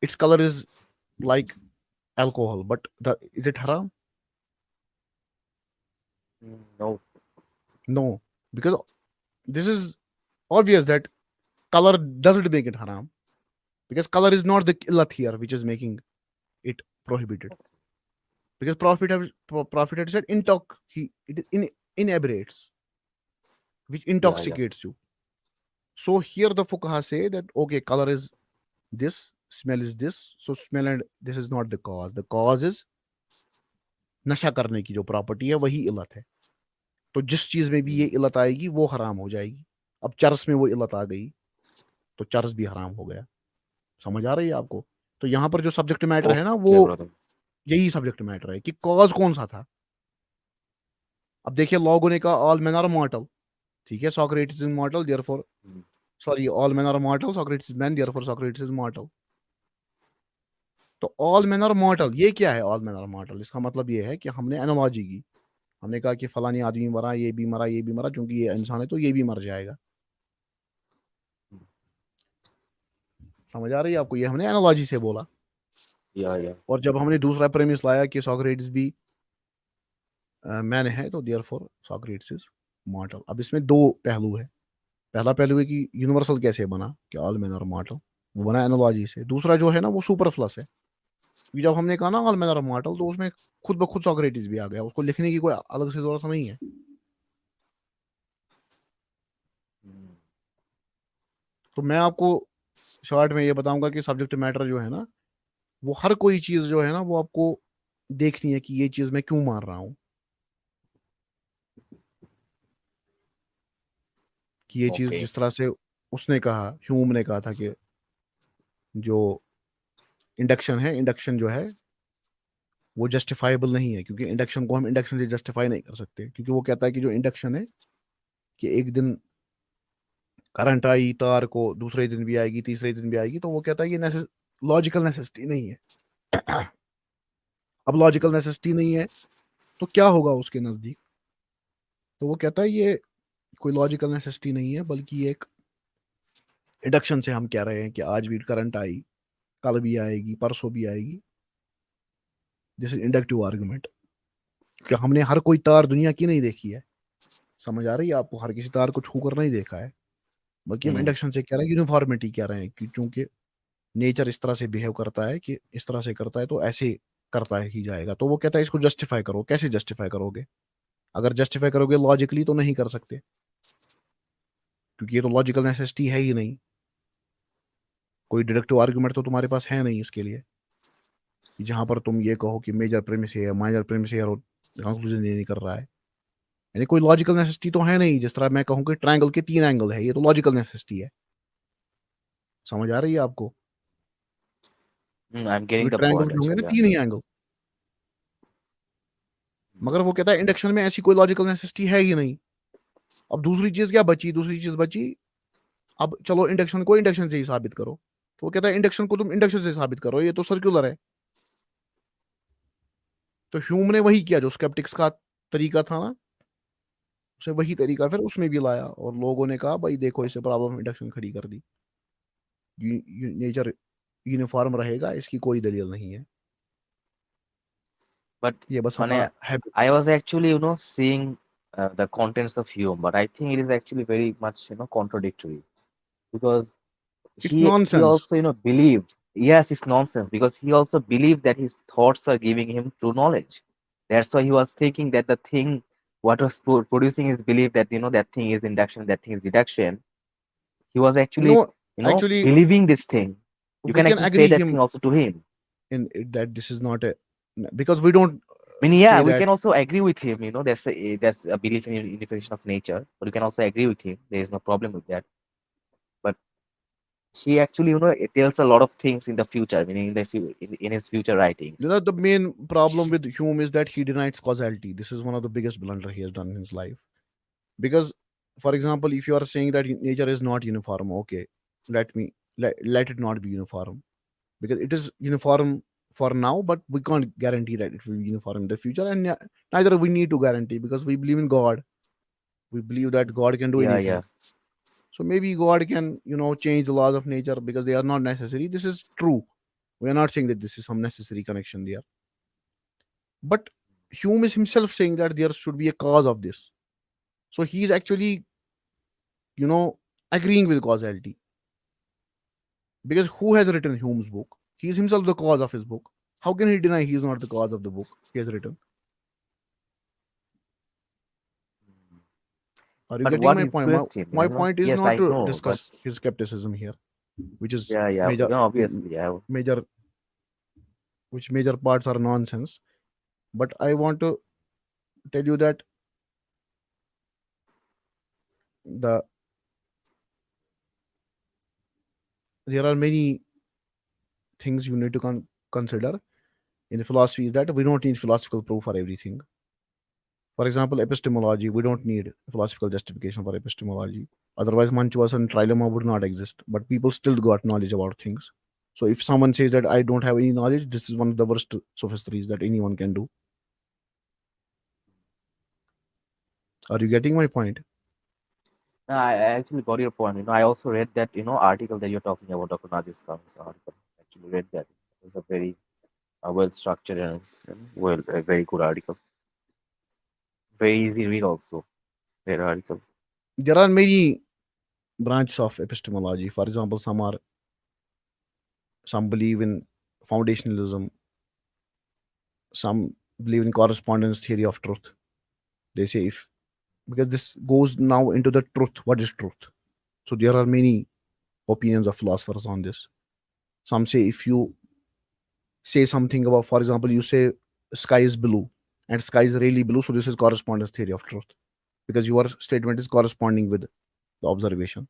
[SPEAKER 1] Its color is like alcohol, but is it haram?
[SPEAKER 2] No.
[SPEAKER 1] No, because this is obvious that color doesn't make it haram, because color is not the illat here which is making it prohibited. Because prophet had said it inebriates, which
[SPEAKER 2] Yeah.
[SPEAKER 1] intoxicates you. So here the fuqaha say that okay, color is this, smell is this, so smell and this is not the cause. The cause is नशा करने की जो property है वही इलत है. تو جس چیز میں بھی یہ علت آئے گی وہ حرام ہو جائے گی. اب چرس میں وہ علت آ گئی تو چرس بھی حرام ہو گیا. سمجھ آ رہی ہے آپ کو؟ تو یہاں پر جو سبجیکٹ میٹر ہے نا وہ
[SPEAKER 2] Okay, brother.
[SPEAKER 1] یہی سبجیکٹ میٹر ہے کہ کاز کون سا تھا. اب دیکھیے لوگوں نے کہا آل مین آر مارٹل. ٹھیک ہے, Socrates is mortal therefore sorry all men are mortal, Socrates is man therefore Socrates is mortal. تو آل مین آر مارٹل یہ کیا ہے؟ آل مین آر مارٹل اس کا مطلب یہ ہے کہ ہم نے انالوجی کی. ہم نے کہا کہ فلانی آدمی مرا, یہ بھی مرا, یہ بھی مرا, چونکہ یہ انسان ہے تو یہ بھی مر جائے گا. سمجھ آ رہی ہے آپ کو؟ یہ ہم نے انالوجی سے بولا.
[SPEAKER 2] Yeah.
[SPEAKER 1] اور جب ہم نے دوسرا پریمس لایا کہ ساکریٹس بھی مین ہے تو there for Socrates is mortal. اب اس میں دو پہلو ہے. پہلا پہلو ہے کہ یونیورسل کیسے بنا کہ آل مین آر مارٹل, وہ بنا انالوجی سے. دوسرا جو ہے نا وہ سپرفلس ہے. کیونکہ جب ہم نے کہا نا آل مین آر مارٹل تو اس میں خود بخود ساکریٹس بھی آ گیا, اس کو لکھنے کی کوئی الگ سے ضرورت نہیں ہے. تو میں آپ کو شارٹ میں یہ بتاؤں گا کہ سبجیکٹ میٹر جو ہے نا وہ ہر کوئی چیز جو ہے نا وہ آپ کو دیکھنی ہے کہ یہ چیز میں کیوں مار رہا ہوں, کہ یہ چیز
[SPEAKER 2] Okay.
[SPEAKER 1] جس طرح سے اس نے کہا, ہیوم نے کہا تھا کہ جو انڈکشن ہے, انڈکشن جو ہے وہ جسٹیفائبل نہیں ہے, کیونکہ انڈکشن کو ہم انڈکشن سے جسٹیفائی نہیں کر سکتے. کیونکہ وہ کہتا ہے کہ جو انڈکشن ہے کہ ایک دن کرنٹ آئی تار کو, دوسرے دن بھی آئے گی, تیسرے دن بھی آئے گی, تو وہ کہتا ہے یہ لاجیکل نیسیسٹی نہیں ہے. اب لاجیکل نیسیسٹی نہیں ہے تو کیا ہوگا اس کے نزدیک؟ تو وہ کہتا ہے یہ کوئی لاجیکل نیسیسٹی نہیں ہے بلکہ یہ ایک انڈکشن سے ہم کہہ رہے ہیں کہ آج بھی کرنٹ آئی, کل بھی آئے گی, پرسوں بھی آئے گی. دس از انڈکٹیو آرگومنٹ. کہ ہم نے ہر کوئی تار دنیا کی نہیں دیکھی ہے. سمجھ آ رہی ہے آپ کو؟ ہر کسی تار کو چھو کر نہیں دیکھا ہے, بلکہ ہم انڈکشن سے کہہ رہے ہیں, یونیفارمٹی کہہ رہے ہیں کہ چونکہ نیچر اس طرح سے بہیو کرتا ہے کہ اس طرح سے کرتا ہے تو ایسے کرتا ہی جائے گا. تو وہ کہتا ہے اس کو جسٹیفائی کرو. کیسے جسٹیفائی کرو گے؟ اگر جسٹیفائی کرو گے لاجیکلی تو نہیں کر سکتے, کیونکہ یہ تو لاجیکل نیسیسٹی ہے ہی نہیں. کوئی ڈیڈکٹیو آرگومنٹ تو تمہارے پاس ہے نہیں اس کے لیے جہاں پر تم یہ کہو کہ میجر پریمس ہے, مائنر پریمس ہے, اور کنکلوژن یہ نہیں کر رہا ہے. یعنی کوئی لاجیکل نیسیسٹی تو ہے نہیں. جس طرح میں کہوں کہ ٹرائنگل کے 3 اینگل ہے, یہ تو لاجیکل نیسیسٹی ہے. سمجھ آ رہی ہے آپ کو؟
[SPEAKER 2] I'm getting
[SPEAKER 1] کیونکہ
[SPEAKER 2] the
[SPEAKER 1] ٹرائنگل
[SPEAKER 2] point
[SPEAKER 1] کے ہوں گے نا
[SPEAKER 2] actually.
[SPEAKER 1] 3 ہی اینگل. مگر وہ کہتا ہے انڈکشن میں ایسی کوئی لاجیکل نیسیسٹی ہے ہی نہیں. اب دوسری چیز کیا بچی؟ دوسری چیز بچی اب چلو انڈکشن کو انڈکشن سے ہی ثابت کرو. تو وہ کہتا ہے انڈکشن کو تم انڈکشن سے ثابت کرو, یہ تو سرکولر ہے. تو ہیوم نے وہی کیا جو اسکیپٹکس کا طریقہ تھا نا, اسے وہی طریقہ پھر اس میں بھی لایا, اور لوگوں نے کہا بھائی دیکھو اسے پرابلم انڈکشن کھڑی کر دی, نیچر یونیفارم رہے گا, اس کی کوئی دلیل نہیں ہے.
[SPEAKER 2] But
[SPEAKER 1] یہ بس ہمارا
[SPEAKER 2] mane,
[SPEAKER 1] habit.
[SPEAKER 2] I was actually, seeing the contents of Hume, but I think it is actually very much, contradictory, because
[SPEAKER 1] It's
[SPEAKER 2] he
[SPEAKER 1] nonsense.
[SPEAKER 2] also, believed, yes, it's nonsense, because he also believed that his thoughts are giving him true knowledge. That's why he was thinking that the thing, what was producing his belief that, that thing is induction, that thing is deduction. He was actually,
[SPEAKER 1] No, actually,
[SPEAKER 2] believing this thing. You
[SPEAKER 1] we
[SPEAKER 2] can
[SPEAKER 1] can
[SPEAKER 2] actually say
[SPEAKER 1] agree
[SPEAKER 2] that thing
[SPEAKER 1] him
[SPEAKER 2] also to him.
[SPEAKER 1] in that this is not a, because we don't
[SPEAKER 2] I mean, yeah,
[SPEAKER 1] say
[SPEAKER 2] we
[SPEAKER 1] that.
[SPEAKER 2] can also agree with him. That's a belief in unification of nature, but we can also agree with him. There is no problem with that. But he actually, it tells a lot of things in the future, meaning in his future writings.
[SPEAKER 1] The main problem with Hume is that he denies causality. This is one of the biggest blunder he has done in his life. Because, for example, if you are saying that nature is not uniform, okay, let it not be uniform, because it is uniform for now, but we can't guarantee that it will be uniform in the future, and neither we need to guarantee, because we believe in God. We believe that God can do
[SPEAKER 2] Yeah,
[SPEAKER 1] anything.
[SPEAKER 2] yeah.
[SPEAKER 1] So maybe God can, change the laws of nature because they are not necessary. This is true. We are not saying that this is some necessary connection there. But Hume is himself saying that there should be a cause of this. So he is actually, agreeing with causality. Because who has written Hume's book? He is himself the cause of his book. How can he deny he is not the cause of the book he has written? Are you
[SPEAKER 2] But
[SPEAKER 1] getting
[SPEAKER 2] what
[SPEAKER 1] my point?
[SPEAKER 2] influenced him?
[SPEAKER 1] My point is
[SPEAKER 2] Yes,
[SPEAKER 1] not
[SPEAKER 2] I
[SPEAKER 1] to
[SPEAKER 2] know, but
[SPEAKER 1] discuss his skepticism here, which is
[SPEAKER 2] yeah, yeah,
[SPEAKER 1] major,
[SPEAKER 2] obviously, yeah.
[SPEAKER 1] major, which major parts are nonsense. But I want to tell you that the there are many things you need to consider in philosophy, is that we don't need philosophical proof for everything. For example, epistemology, we don't need philosophical justification for epistemology. Otherwise, Manchwas and Trilema would not exist, but people still got knowledge about things. So if someone says that I don't have any knowledge, this is one of the worst sophistries that anyone can do. Are you getting my point?
[SPEAKER 2] No, I actually got your point. I also read that, article that you're talking about, Dr. Najis Khan's article. Actually read that. It was a very well structured and well, a very good article. Very easy read also, their article.
[SPEAKER 1] There are many branches of epistemology. For example, some believe in foundationalism, some believe in correspondence theory of truth. They say if because this goes now into the truth. What is truth? So there are many opinions of philosophers on this. Some say if you say something about, for example, you say sky is blue and sky is really blue, so this is correspondence theory of truth because your statement is corresponding with the observation.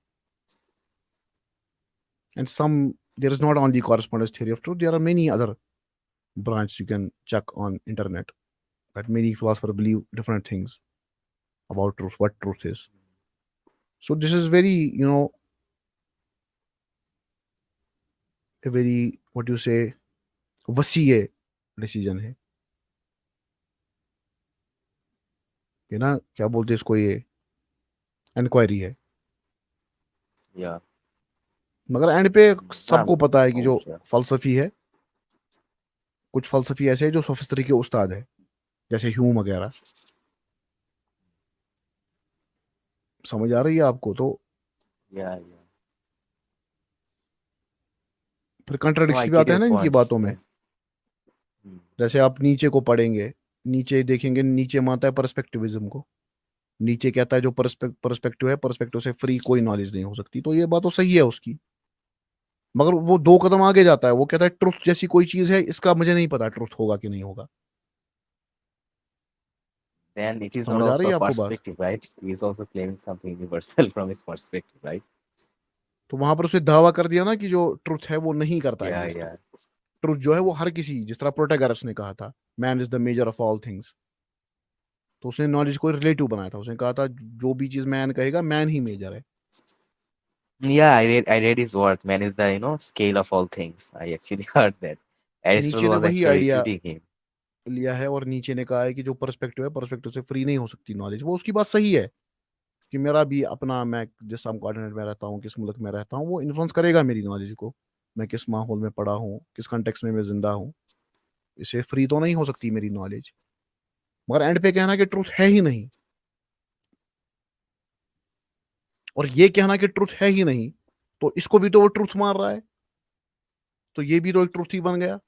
[SPEAKER 1] And some there is not only correspondence theory of truth, there are many other branches you can check on internet that many philosophers believe different things about truth, what truth is. So this is very, a very, what you say, वसीय decision है ये ना, क्या बोलते हैं इसको, ये inquiry है.
[SPEAKER 2] Yeah.
[SPEAKER 1] मगर एंड पे
[SPEAKER 2] Ah,
[SPEAKER 1] सबको पता है कि जो
[SPEAKER 2] oh, sure.
[SPEAKER 1] फलसफी है, कुछ फलसफी ऐसे है जो सोफिस्ट्री के उस्ताद है, जैसे ह्यूम वगैरह. समझ आ रही है आपको? तो
[SPEAKER 2] Yeah, yeah.
[SPEAKER 1] फिर
[SPEAKER 2] No, I
[SPEAKER 1] कंट्राडिक्शन भी
[SPEAKER 2] get
[SPEAKER 1] आता है
[SPEAKER 2] your
[SPEAKER 1] ना इनकी
[SPEAKER 2] point.
[SPEAKER 1] बातों में.
[SPEAKER 2] Hmm.
[SPEAKER 1] जैसे आप नीचे को पढ़ेंगे, नीचे देखेंगे, नीचे मानता है परस्पेक्टिविज्म को. नीचे कहता है जो परस्पेक्टिव है, परस्पेक्टिव से फ्री कोई नॉलेज नहीं हो सकती. तो ये बात तो सही है उसकी, मगर वो 2 कदम आगे जाता है. वो कहता है ट्रुथ जैसी कोई चीज है, इसका मुझे नहीं पता ट्रुथ होगा कि नहीं होगा.
[SPEAKER 2] Then it is not
[SPEAKER 1] समझ आ रही
[SPEAKER 2] also
[SPEAKER 1] है
[SPEAKER 2] a
[SPEAKER 1] आपको बात?
[SPEAKER 2] perspective, right? He is also claiming something universal from his perspective, right?
[SPEAKER 1] तो वहां पर उसने दावा कर दिया ना कि जो ट्रुथ है वो नहीं करता
[SPEAKER 2] Yeah,
[SPEAKER 1] एग्जिस्ट.
[SPEAKER 2] yeah.
[SPEAKER 1] ट्रुथ जो है वो हर किसी, जिस तरह प्रोटैगोरस ने कहा था man is the measure of all things, तो उसने नॉलेज को रिलेटिव बनाया था. उसने कहा था जो भी चीज मैन कहेगा, मैन ही मेजर है.
[SPEAKER 2] Yeah, I read his work. Man is the, scale of all things. I actually heard that.
[SPEAKER 1] नीचे
[SPEAKER 2] Aristotle
[SPEAKER 1] ने
[SPEAKER 2] was
[SPEAKER 1] वही
[SPEAKER 2] actually
[SPEAKER 1] आइडिया
[SPEAKER 2] refuting him.
[SPEAKER 1] लिया है और नीचे ने कहा है कि जो परस्पेक्टिव है, परस्पेक्टिव से फ्री नहीं हो सकती नॉलेज. वो उसकी बात सही है कि मेरा भी अपना, मैं जिस सब कॉर्डिनेट में रहता हूँ, किस मुल्क में रहता हूँ, वो इन्फ्लुएंस करेगा मेरी नॉलेज को. मैं किस माहौल में पढ़ा हूँ, किस कंटेक्स में मैं जिंदा हूँ, इससे फ्री तो नहीं हो सकती मेरी नॉलेज. मगर एंड पे कहना कि ट्रुथ है ही नहीं, और ये कहना कि ट्रुथ है ही नहीं, तो इसको भी तो वो ट्रुथ मान रहा है, तो ये भी तो एक ट्रुथ ही बन गया.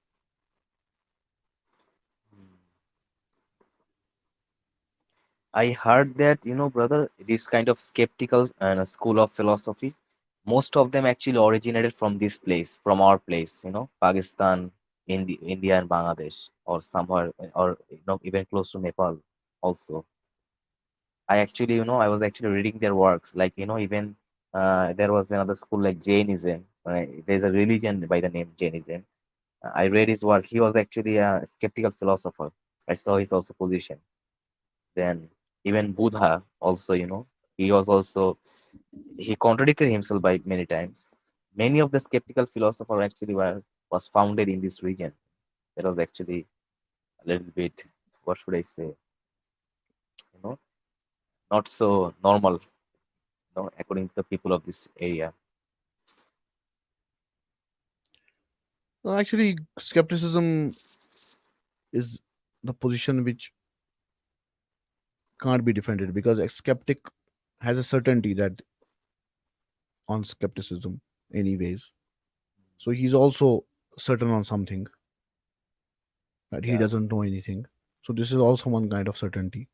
[SPEAKER 2] I heard that, brother, this kind of skeptical school of philosophy, most of them actually originated from this place, from our place, Pakistan, India, and Bangladesh, or somewhere, or even close to Nepal also. I actually, I was actually reading their works, like, even there was another school like Jainism. There's a religion by the name Jainism. I read his work. He was actually a skeptical philosopher. I saw his also position. Then even Buddha also, he was also he contradicted himself by many times. Many of the skeptical philosophers actually was founded in this region. That was actually a little bit, what should I say, you know, not so normal, according to the people of this area.
[SPEAKER 1] No, actually, skepticism is the position which can't be defended because a skeptic has a certainty that on skepticism, anyways. So he's also certain on something that he
[SPEAKER 2] Yeah.
[SPEAKER 1] doesn't know anything. So this is also one kind of certainty.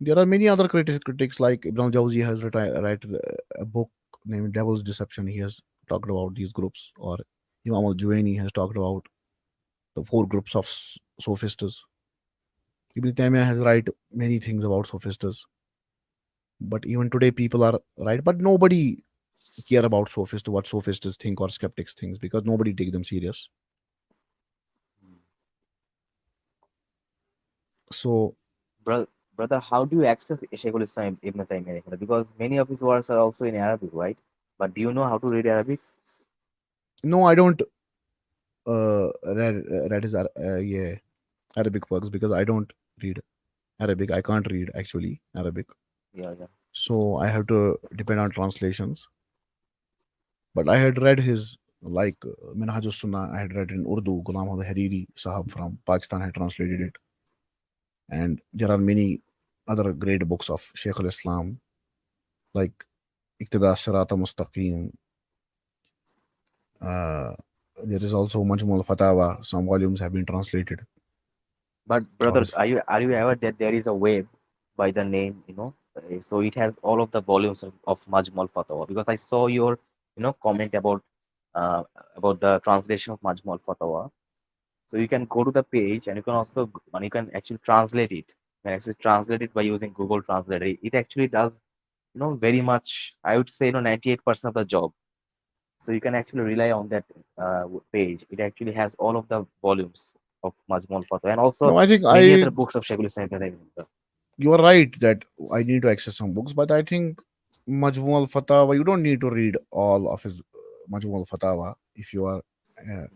[SPEAKER 1] There are many other critics like Ibn al-Jawzi has written a book named Devil's Deception. He has talked about these groups, or Imam al-Juwaini has talked about the 4 groups of sophists. Ibn Taymiyyah has written many things about sophists. But even today, people are right, but nobody care about sophists, what sophists think or skeptics things, because nobody take them serious. So
[SPEAKER 2] Brother, brother, how do you access Shaykhul Islam Ibn Taymiyyah? Because many of his works are also in Arabic, right? But do you know how to read Arabic?
[SPEAKER 1] no, I don't read his yeah, Arabic works, because I don't read Arabic. I can't read actually Arabic,
[SPEAKER 2] Yeah, yeah.
[SPEAKER 1] so I have to depend on translations. But I had read his like Minhaj Sunnah. I had read in Urdu. Ghulam Ahmad Hariri Sahab from Pakistan had translated it, and there are many other great books of Shaykh al Islam like Iqtida Sirata Mustaqim. Uh, there is also Majmu al Fatawa. Some volumes have been translated
[SPEAKER 2] But
[SPEAKER 1] of
[SPEAKER 2] brother,
[SPEAKER 1] his.
[SPEAKER 2] are you aware that there is a web by the name, so it has all of the volumes of Majmu al-Fatawa? Because I saw your, comment uh, about the translation of Majmu al-Fatawa. So you can go to the page and you can also and you can actually translate it. You can actually translate it by using Google Translator. It actually does, very much. I would say, 98% of the job. So you can actually rely on that page. It actually has all of the volumes of Majmu al-Fatawa and also
[SPEAKER 1] No, I think
[SPEAKER 2] many other
[SPEAKER 1] I
[SPEAKER 2] books of Shaykhul Islam Ibn Taymiyyah.
[SPEAKER 1] you are right that I need to access some books, but I think Majmu al Fatawa, you don't need to read all of his Majmu al Fatawa if you are a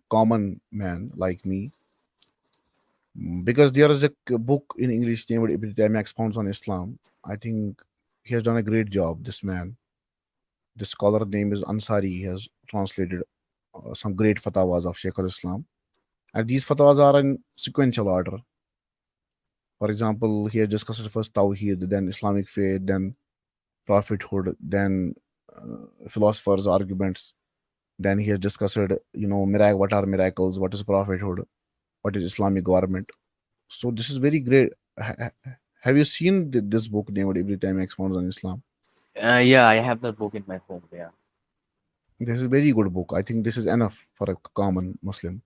[SPEAKER 1] common man like me. Because there is a book in English named Ibn Taymiyyah Expounds on Islam. I think he has done a great job. This man, this scholar name is Ansari. He has translated some great fatawas of Shaykh al Islam, and these fatawas are in sequential order. For example, he has discussed first Tawheed, then Islamic faith, then prophethood, then philosophers' arguments. Then he has discussed, what are miracles, what is prophethood, what is Islamic government. So this is very great. Have you seen this book named Every Time Expounds on Islam?
[SPEAKER 2] Yeah, I have that book in my phone. Yeah.
[SPEAKER 1] This is a very good book. I think this is enough for a common Muslim.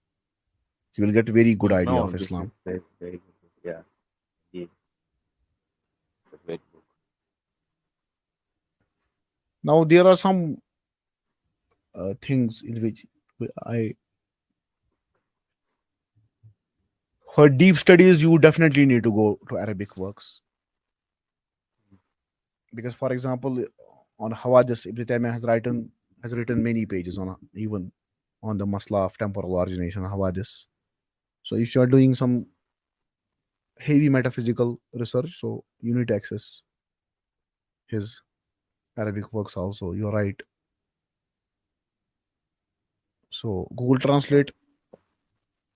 [SPEAKER 1] He will get a very good idea
[SPEAKER 2] No,
[SPEAKER 1] of
[SPEAKER 2] this is
[SPEAKER 1] Islam.
[SPEAKER 2] very, very good book. Yeah, indeed. It's a great book.
[SPEAKER 1] Now there are some things in which I, for deep studies, you definitely need to go to Arabic works, because, for example, on Hawadis, Ibn Taymiyyah has written many pages on even on the masla of temporal origination, Hawadis. So if you are doing some heavy metaphysical research, so you need to access his Arabic works also. You're right. So Google
[SPEAKER 2] Yeah.
[SPEAKER 1] Translate,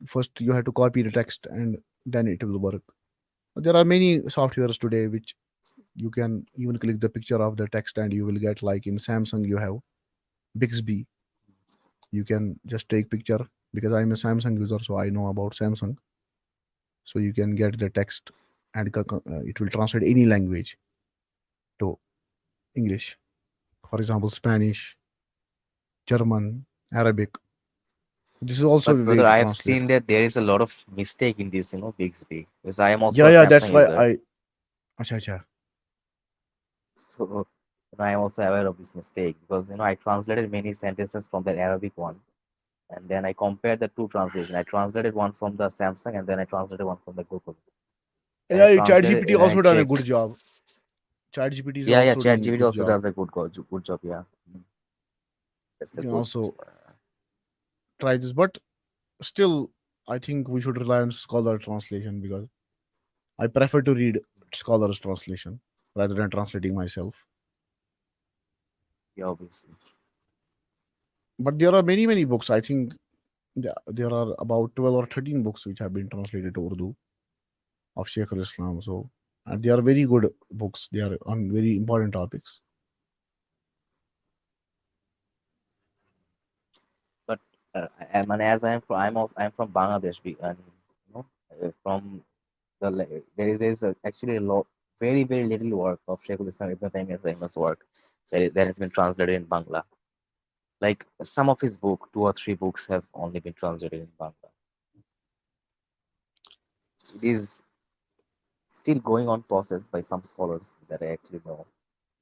[SPEAKER 1] first you have to copy the text and then it will work. There are many softwares today which you can even click the picture of the text and you will get, like in Samsung you have Bixby. You can just take picture, because I'm a Samsung user, so I know about Samsung. So you can get the text and it will translate any language to English. For example, Spanish, German, Arabic. This is also
[SPEAKER 2] But
[SPEAKER 1] a way
[SPEAKER 2] brother,
[SPEAKER 1] to
[SPEAKER 2] I have
[SPEAKER 1] translate.
[SPEAKER 2] seen that there is a lot of mistake in this, Bixby, because I am also
[SPEAKER 1] Yeah,
[SPEAKER 2] a
[SPEAKER 1] yeah, that's
[SPEAKER 2] Samsung
[SPEAKER 1] why
[SPEAKER 2] user.
[SPEAKER 1] I. Acha, acha.
[SPEAKER 2] So, I am also aware of this mistake because, I translated many sentences from the Arabic one and then I compared the two translation. I translated one from the Samsung and then I translated one from the Google. And I
[SPEAKER 1] Yeah,
[SPEAKER 2] translated
[SPEAKER 1] ChatGPT
[SPEAKER 2] and I
[SPEAKER 1] also done a
[SPEAKER 2] checked.
[SPEAKER 1] good job. ChatGPT is
[SPEAKER 2] Yeah, yeah,
[SPEAKER 1] also doing a
[SPEAKER 2] ChatGPT
[SPEAKER 1] good
[SPEAKER 2] also
[SPEAKER 1] job.
[SPEAKER 2] does a good job. Yeah. That's
[SPEAKER 1] You
[SPEAKER 2] a
[SPEAKER 1] can
[SPEAKER 2] good.
[SPEAKER 1] also try this, but still, I think we should rely on scholar translation, because I prefer to read scholars translation rather than translating myself.
[SPEAKER 2] Yeah, obviously.
[SPEAKER 1] But there are many books. I think there are about 12 or 13 books which have been translated to Urdu of Sheikh al Islam. So, and they are very good books. They are on very important topics.
[SPEAKER 2] But and as I'm from Bangladesh, and from there is actually a lot, very very little work of Shaykhul Islam Ibn Taymiyyah Rahimah's work that has been translated in Bangla. Like some of his book, two or three books have only been translated in Bangla. It is still going on process by some scholars that I actually know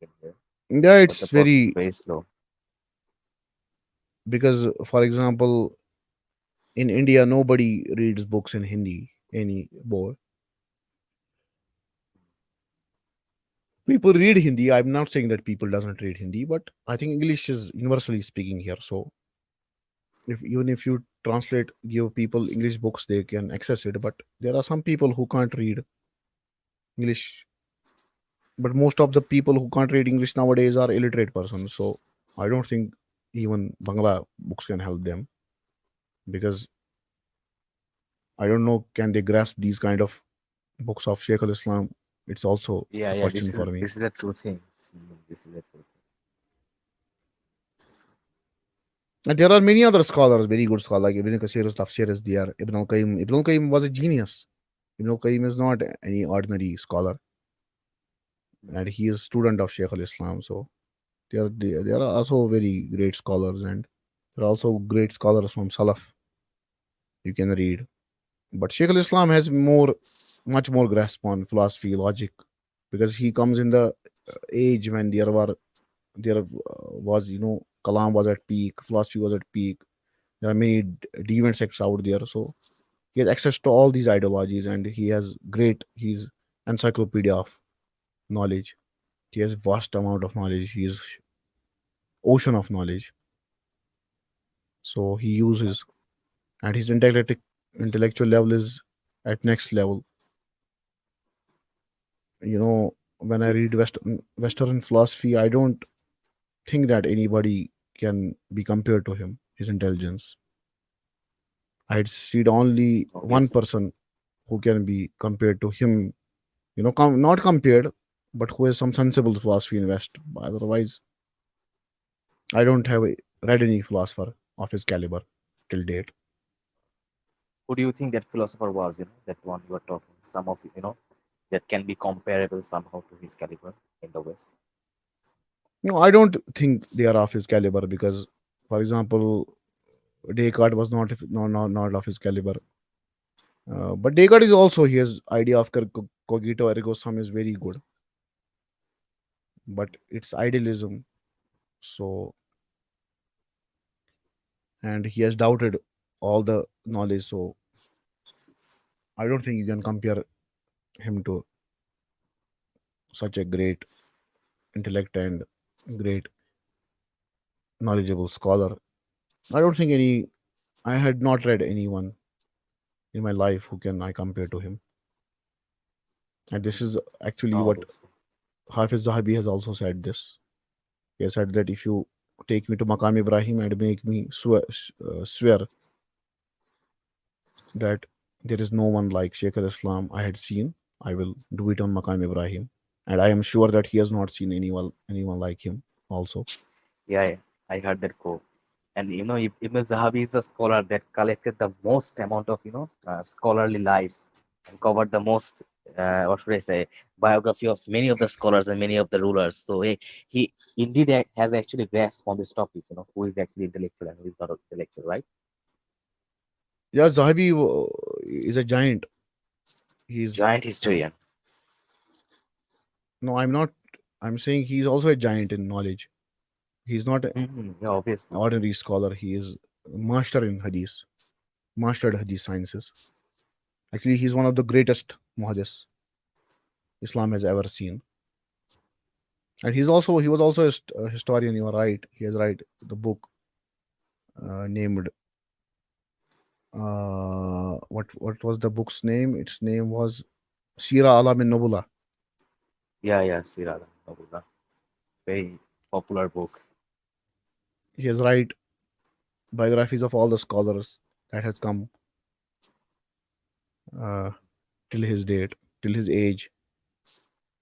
[SPEAKER 2] in here,
[SPEAKER 1] Yeah,
[SPEAKER 2] but the
[SPEAKER 1] it's
[SPEAKER 2] process is
[SPEAKER 1] very,
[SPEAKER 2] very slow.
[SPEAKER 1] because for example, in India nobody reads books in Hindi anymore. People read Hindi. I'm not saying that people doesn't read Hindi, but I think English is universally speaking here. So if even if you translate, give people English books, they can access it. But there are some people who can't read English. But most of the people who can't read English nowadays are illiterate persons. So I don't think even Bangla books can help them, because I don't know, can they grasp these kind of books of Sheikh al Islam? It's also
[SPEAKER 2] Yeah,
[SPEAKER 1] a
[SPEAKER 2] yeah,
[SPEAKER 1] question for me.
[SPEAKER 2] this is a true thing. This is a true
[SPEAKER 1] And there are many other scholars, very good scholars, like Ibn Kasir's Tafsir is there. Ibn al Qayyim. Ibn al Qayyim was a genius. Ibn al Qayyim is not any ordinary scholar,
[SPEAKER 2] thing.
[SPEAKER 1] and he is student of Sheikh al Islam. So there are also very great scholars, and there are also great scholars from Salaf you can read. But Sheikh al Islam has much more grasp on philosophy, logic, because he comes in the age when there was, Kalam was at peak, philosophy was at peak. There are many deviant sects out there, so he has access to all these ideologies, and he's encyclopedia of knowledge. He has vast amount of knowledge. He is ocean of knowledge. So he uses, and his intellectual level is at next level. When I
[SPEAKER 2] You,
[SPEAKER 1] read Western philosophy, I don't think that anybody can be compared to him, his intelligence. I had seen only one
[SPEAKER 2] obviously.
[SPEAKER 1] person who can be compared to him, not compared, but who has some sensible philosophy in West. Otherwise, I don't have read any philosopher of his caliber till date.
[SPEAKER 2] Who do you think that philosopher was? That one you are talking. Some of that can be comparable somehow to his caliber in the West.
[SPEAKER 1] I don't think they are of his caliber because, for example, Descartes was not of his caliber. But Descartes is also, his idea of cogito ergo sum is very good, but it's idealism. So, and he has doubted all the knowledge. So I don't think you can compare him to such a great intellect and great knowledgeable scholar. I don't think any. I had not read anyone in my life who can I compare to him. And this is actually what
[SPEAKER 2] Obviously.
[SPEAKER 1] Hafiz Zahabi has also said. This he has said that if you take me to Maqam Ibrahim and make me swear that there is no one like Sheikh al Islam I had seen, I will do it on Maqam Ibrahim. And I am sure that he has not seen anyone like him also.
[SPEAKER 2] Yeah, yeah, I heard that quote. And Ibn Zahabi is a scholar that collected the most amount of scholarly lives and covered the most what should I say, biography of many of the scholars and many of the rulers. So he indeed has actually grasped on this topic. Who is actually intellectual and who is not intellectual, right?
[SPEAKER 1] Yeah, Zahabi is a giant. He's
[SPEAKER 2] Giant
[SPEAKER 1] uh,
[SPEAKER 2] historian.
[SPEAKER 1] no, I'm not. I'm saying he's also a giant in knowledge. He's not an
[SPEAKER 2] Yeah, obviously.
[SPEAKER 1] ordinary scholar. He is master in hadith, mastered hadith sciences. Actually, he's one of the greatest muhaddis Islam has ever seen. And he was also a historian. You are right. He has write the book named what was the book's name? Its name was Sira Alam Nubula.
[SPEAKER 2] Yeah, yeah, Sirada. Abdullah. Very popular book.
[SPEAKER 1] He has write biographies of all the scholars that has come uh, till his date, till his age.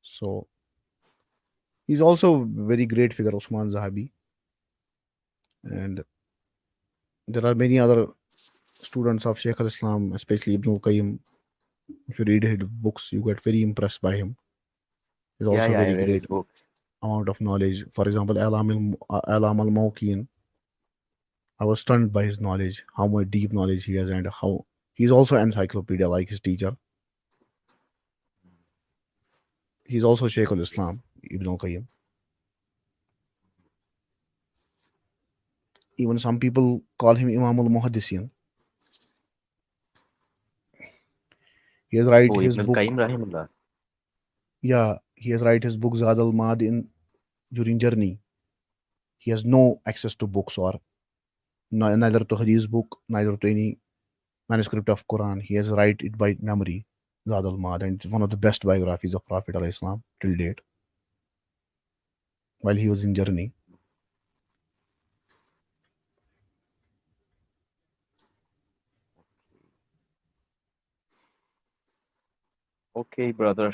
[SPEAKER 1] So he's also very great figure, Usman Zahabi, and there are many other students of Sheikh al-Islam, especially Ibn al-Qayyim. If you read his books, you get very impressed by him. He's
[SPEAKER 2] Yeah,
[SPEAKER 1] also
[SPEAKER 2] yeah, I
[SPEAKER 1] very
[SPEAKER 2] read his
[SPEAKER 1] great
[SPEAKER 2] book.
[SPEAKER 1] amount of knowledge. For example, Alam al-Mawqin. I was stunned by his knowledge, how much deep knowledge he has, and how he's also encyclopedia like his teacher. He's also Shaykh al-Islam, Ibn al-Qayyim. Even some people call him Imam al-Muhaddisin. He has write
[SPEAKER 2] Oh,
[SPEAKER 1] his
[SPEAKER 2] Ibn
[SPEAKER 1] book.
[SPEAKER 2] al-Qayyim Rahimullah.
[SPEAKER 1] Yeah, he has write his book Zad al-Mad in during journey. He has no access to books or neither to Hadith book, neither to any manuscript of Quran. He has write it by memory, Zad al-Mad, and it's one of the best biographies of Prophet al-Islam till date. While he was in journey,
[SPEAKER 2] Okay, brother.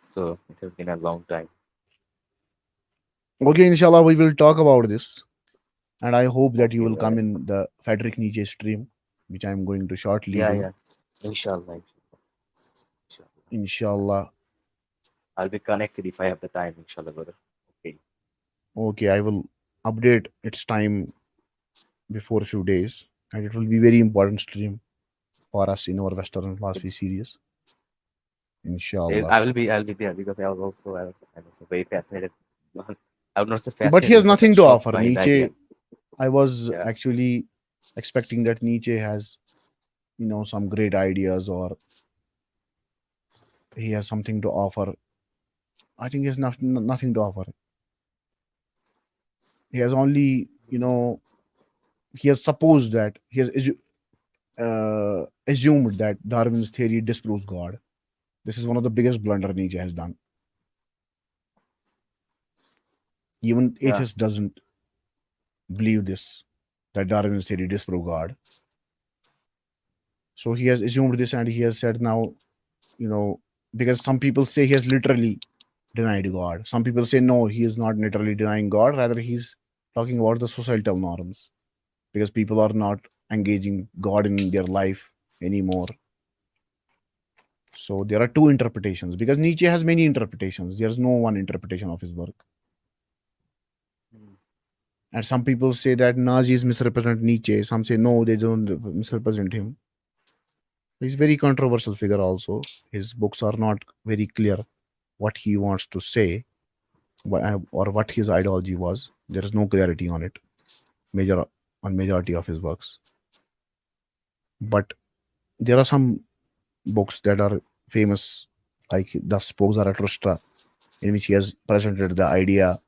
[SPEAKER 2] So it has been a long time.
[SPEAKER 1] okay, inshallah, we will talk about this, and I hope that you
[SPEAKER 2] Okay,
[SPEAKER 1] will come
[SPEAKER 2] brother.
[SPEAKER 1] in the Friedrich Nietzsche stream, which I am going to shortly
[SPEAKER 2] Yeah,
[SPEAKER 1] do,
[SPEAKER 2] yeah. Inshallah. Inshallah.
[SPEAKER 1] inshallah.
[SPEAKER 2] I'll be connected if I have the time, inshallah, brother. Okay.
[SPEAKER 1] Okay, I will update its time before a few days, and it will be very important stream for us in our Western philosophy series, inshallah.
[SPEAKER 2] I'll be there because I was very fascinated. I would not say
[SPEAKER 1] But he
[SPEAKER 2] fascinated,
[SPEAKER 1] has
[SPEAKER 2] but
[SPEAKER 1] nothing to
[SPEAKER 2] shocked
[SPEAKER 1] offer.
[SPEAKER 2] by his idea.
[SPEAKER 1] Nietzsche, I was
[SPEAKER 2] Yeah.
[SPEAKER 1] actually expecting that Nietzsche has, some great ideas or he has something to offer. I think he has nothing to offer. He has only, he has supposed that he has assumed that Darwin's theory disproves God. This is one of the biggest blunder Nietzsche has done. Even
[SPEAKER 2] Yeah.
[SPEAKER 1] atheist doesn't believe this, that Darwin's theory disproves God. So he has assumed this and he has said now, because some people say he has literally denied God. Some people say no, he is not literally denying God, rather he's talking about the societal norms because people are not engaging God in their life anymore. So there are two interpretations because Nietzsche has many interpretations. There's no one interpretation of his work.
[SPEAKER 2] Mm.
[SPEAKER 1] And some people say that Nazis misrepresent Nietzsche. Some say no, they don't misrepresent him. He's a very controversial figure also. His books are not very clear what he wants to say or what his ideology was. There is no clarity on it, majority of his works. But there are some books that are famous, like the Spoke Zarathustra, in which he has presented the idea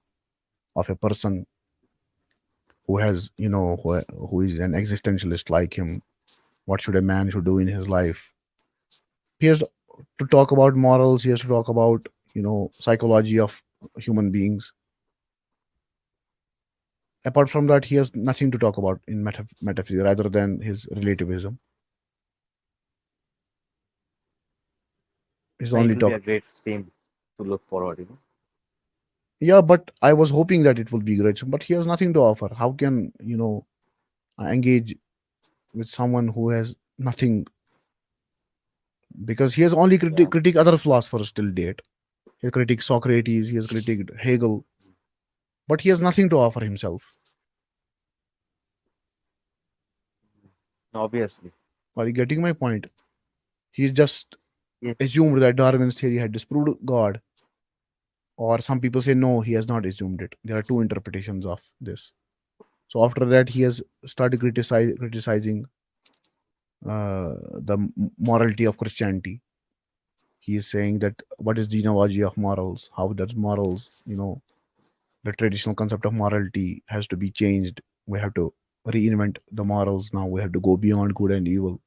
[SPEAKER 1] of a person who has, who is an existentialist like him. What should a man should do in his life? He has to talk about morals. He has to talk about, psychology of human beings. Apart from that, he has nothing to talk about in metaphysics rather than his relativism. He's
[SPEAKER 2] It
[SPEAKER 1] only
[SPEAKER 2] will be a
[SPEAKER 1] talk.
[SPEAKER 2] great stream to look forward.
[SPEAKER 1] Yeah, but I was hoping that it will be great. But he has nothing to offer. How can I engage with someone who has nothing? Because he has only
[SPEAKER 2] Yeah.
[SPEAKER 1] critique other philosophers till date. He has critiqued Socrates. He has critiqued Hegel. But he has nothing to offer himself.
[SPEAKER 2] Obviously.
[SPEAKER 1] Are you getting my point? He's just
[SPEAKER 2] Yes.
[SPEAKER 1] assumed that Darwin's theory had disproved God. Or some people say no, he has not assumed it. There are two interpretations of this. So after that, he has started criticizing the morality of Christianity. He is saying that what is the genealogy of morals? How does morals, the traditional concept of morality has to be changed. We have to reinvent the morals now. We have to go beyond good and evil.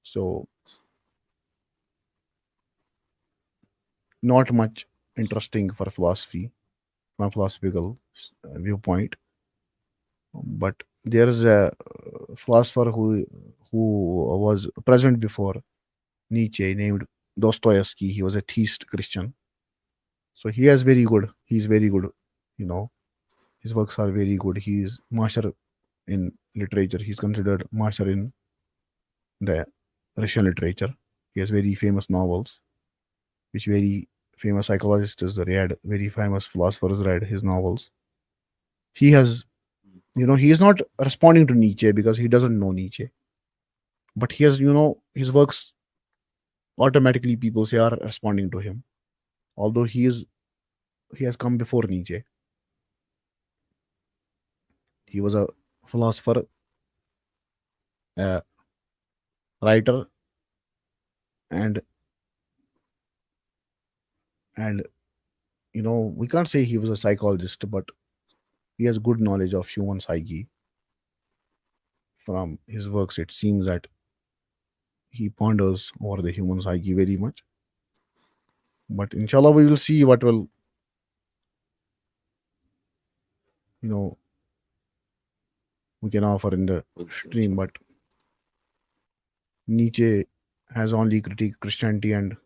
[SPEAKER 1] So not much interesting for philosophy from a philosophical viewpoint. But there is a philosopher who was present before Nietzsche named Dostoevsky. He was a theist Christian. So he's very good, you know. His works are very good. He is master in literature. He's considered master in the Russian literature. He has very famous novels, which very famous psychologists read, very famous philosophers read his novels. He has, he is not responding to Nietzsche because he doesn't know Nietzsche. But he has, his works automatically people say are responding to him. although he has come before Nietzsche. He was a philosopher, a writer, and we can't say he was a psychologist, but he has good knowledge of human psyche. From his works, it seems that he ponders over the human psyche very much. But inshallah, we will see what will, we can offer in the
[SPEAKER 2] We'll see,
[SPEAKER 1] stream.
[SPEAKER 2] inshallah.
[SPEAKER 1] But Nietzsche has only critiqued Christianity and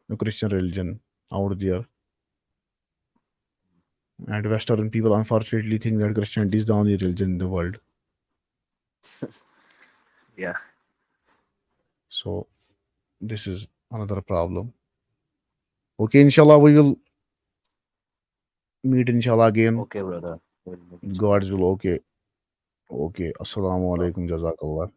[SPEAKER 1] the Christian religion out there. And Western people unfortunately think that Christianity is the only religion in the world.
[SPEAKER 2] Yeah.
[SPEAKER 1] So this is another problem. Okay, inshallah, we will meet inshallah again.
[SPEAKER 2] Okay, brother. We'll meet, inshallah.
[SPEAKER 1] God's will. Okay. Assalamu alaikum.
[SPEAKER 2] Promise.
[SPEAKER 1] Jazakallah.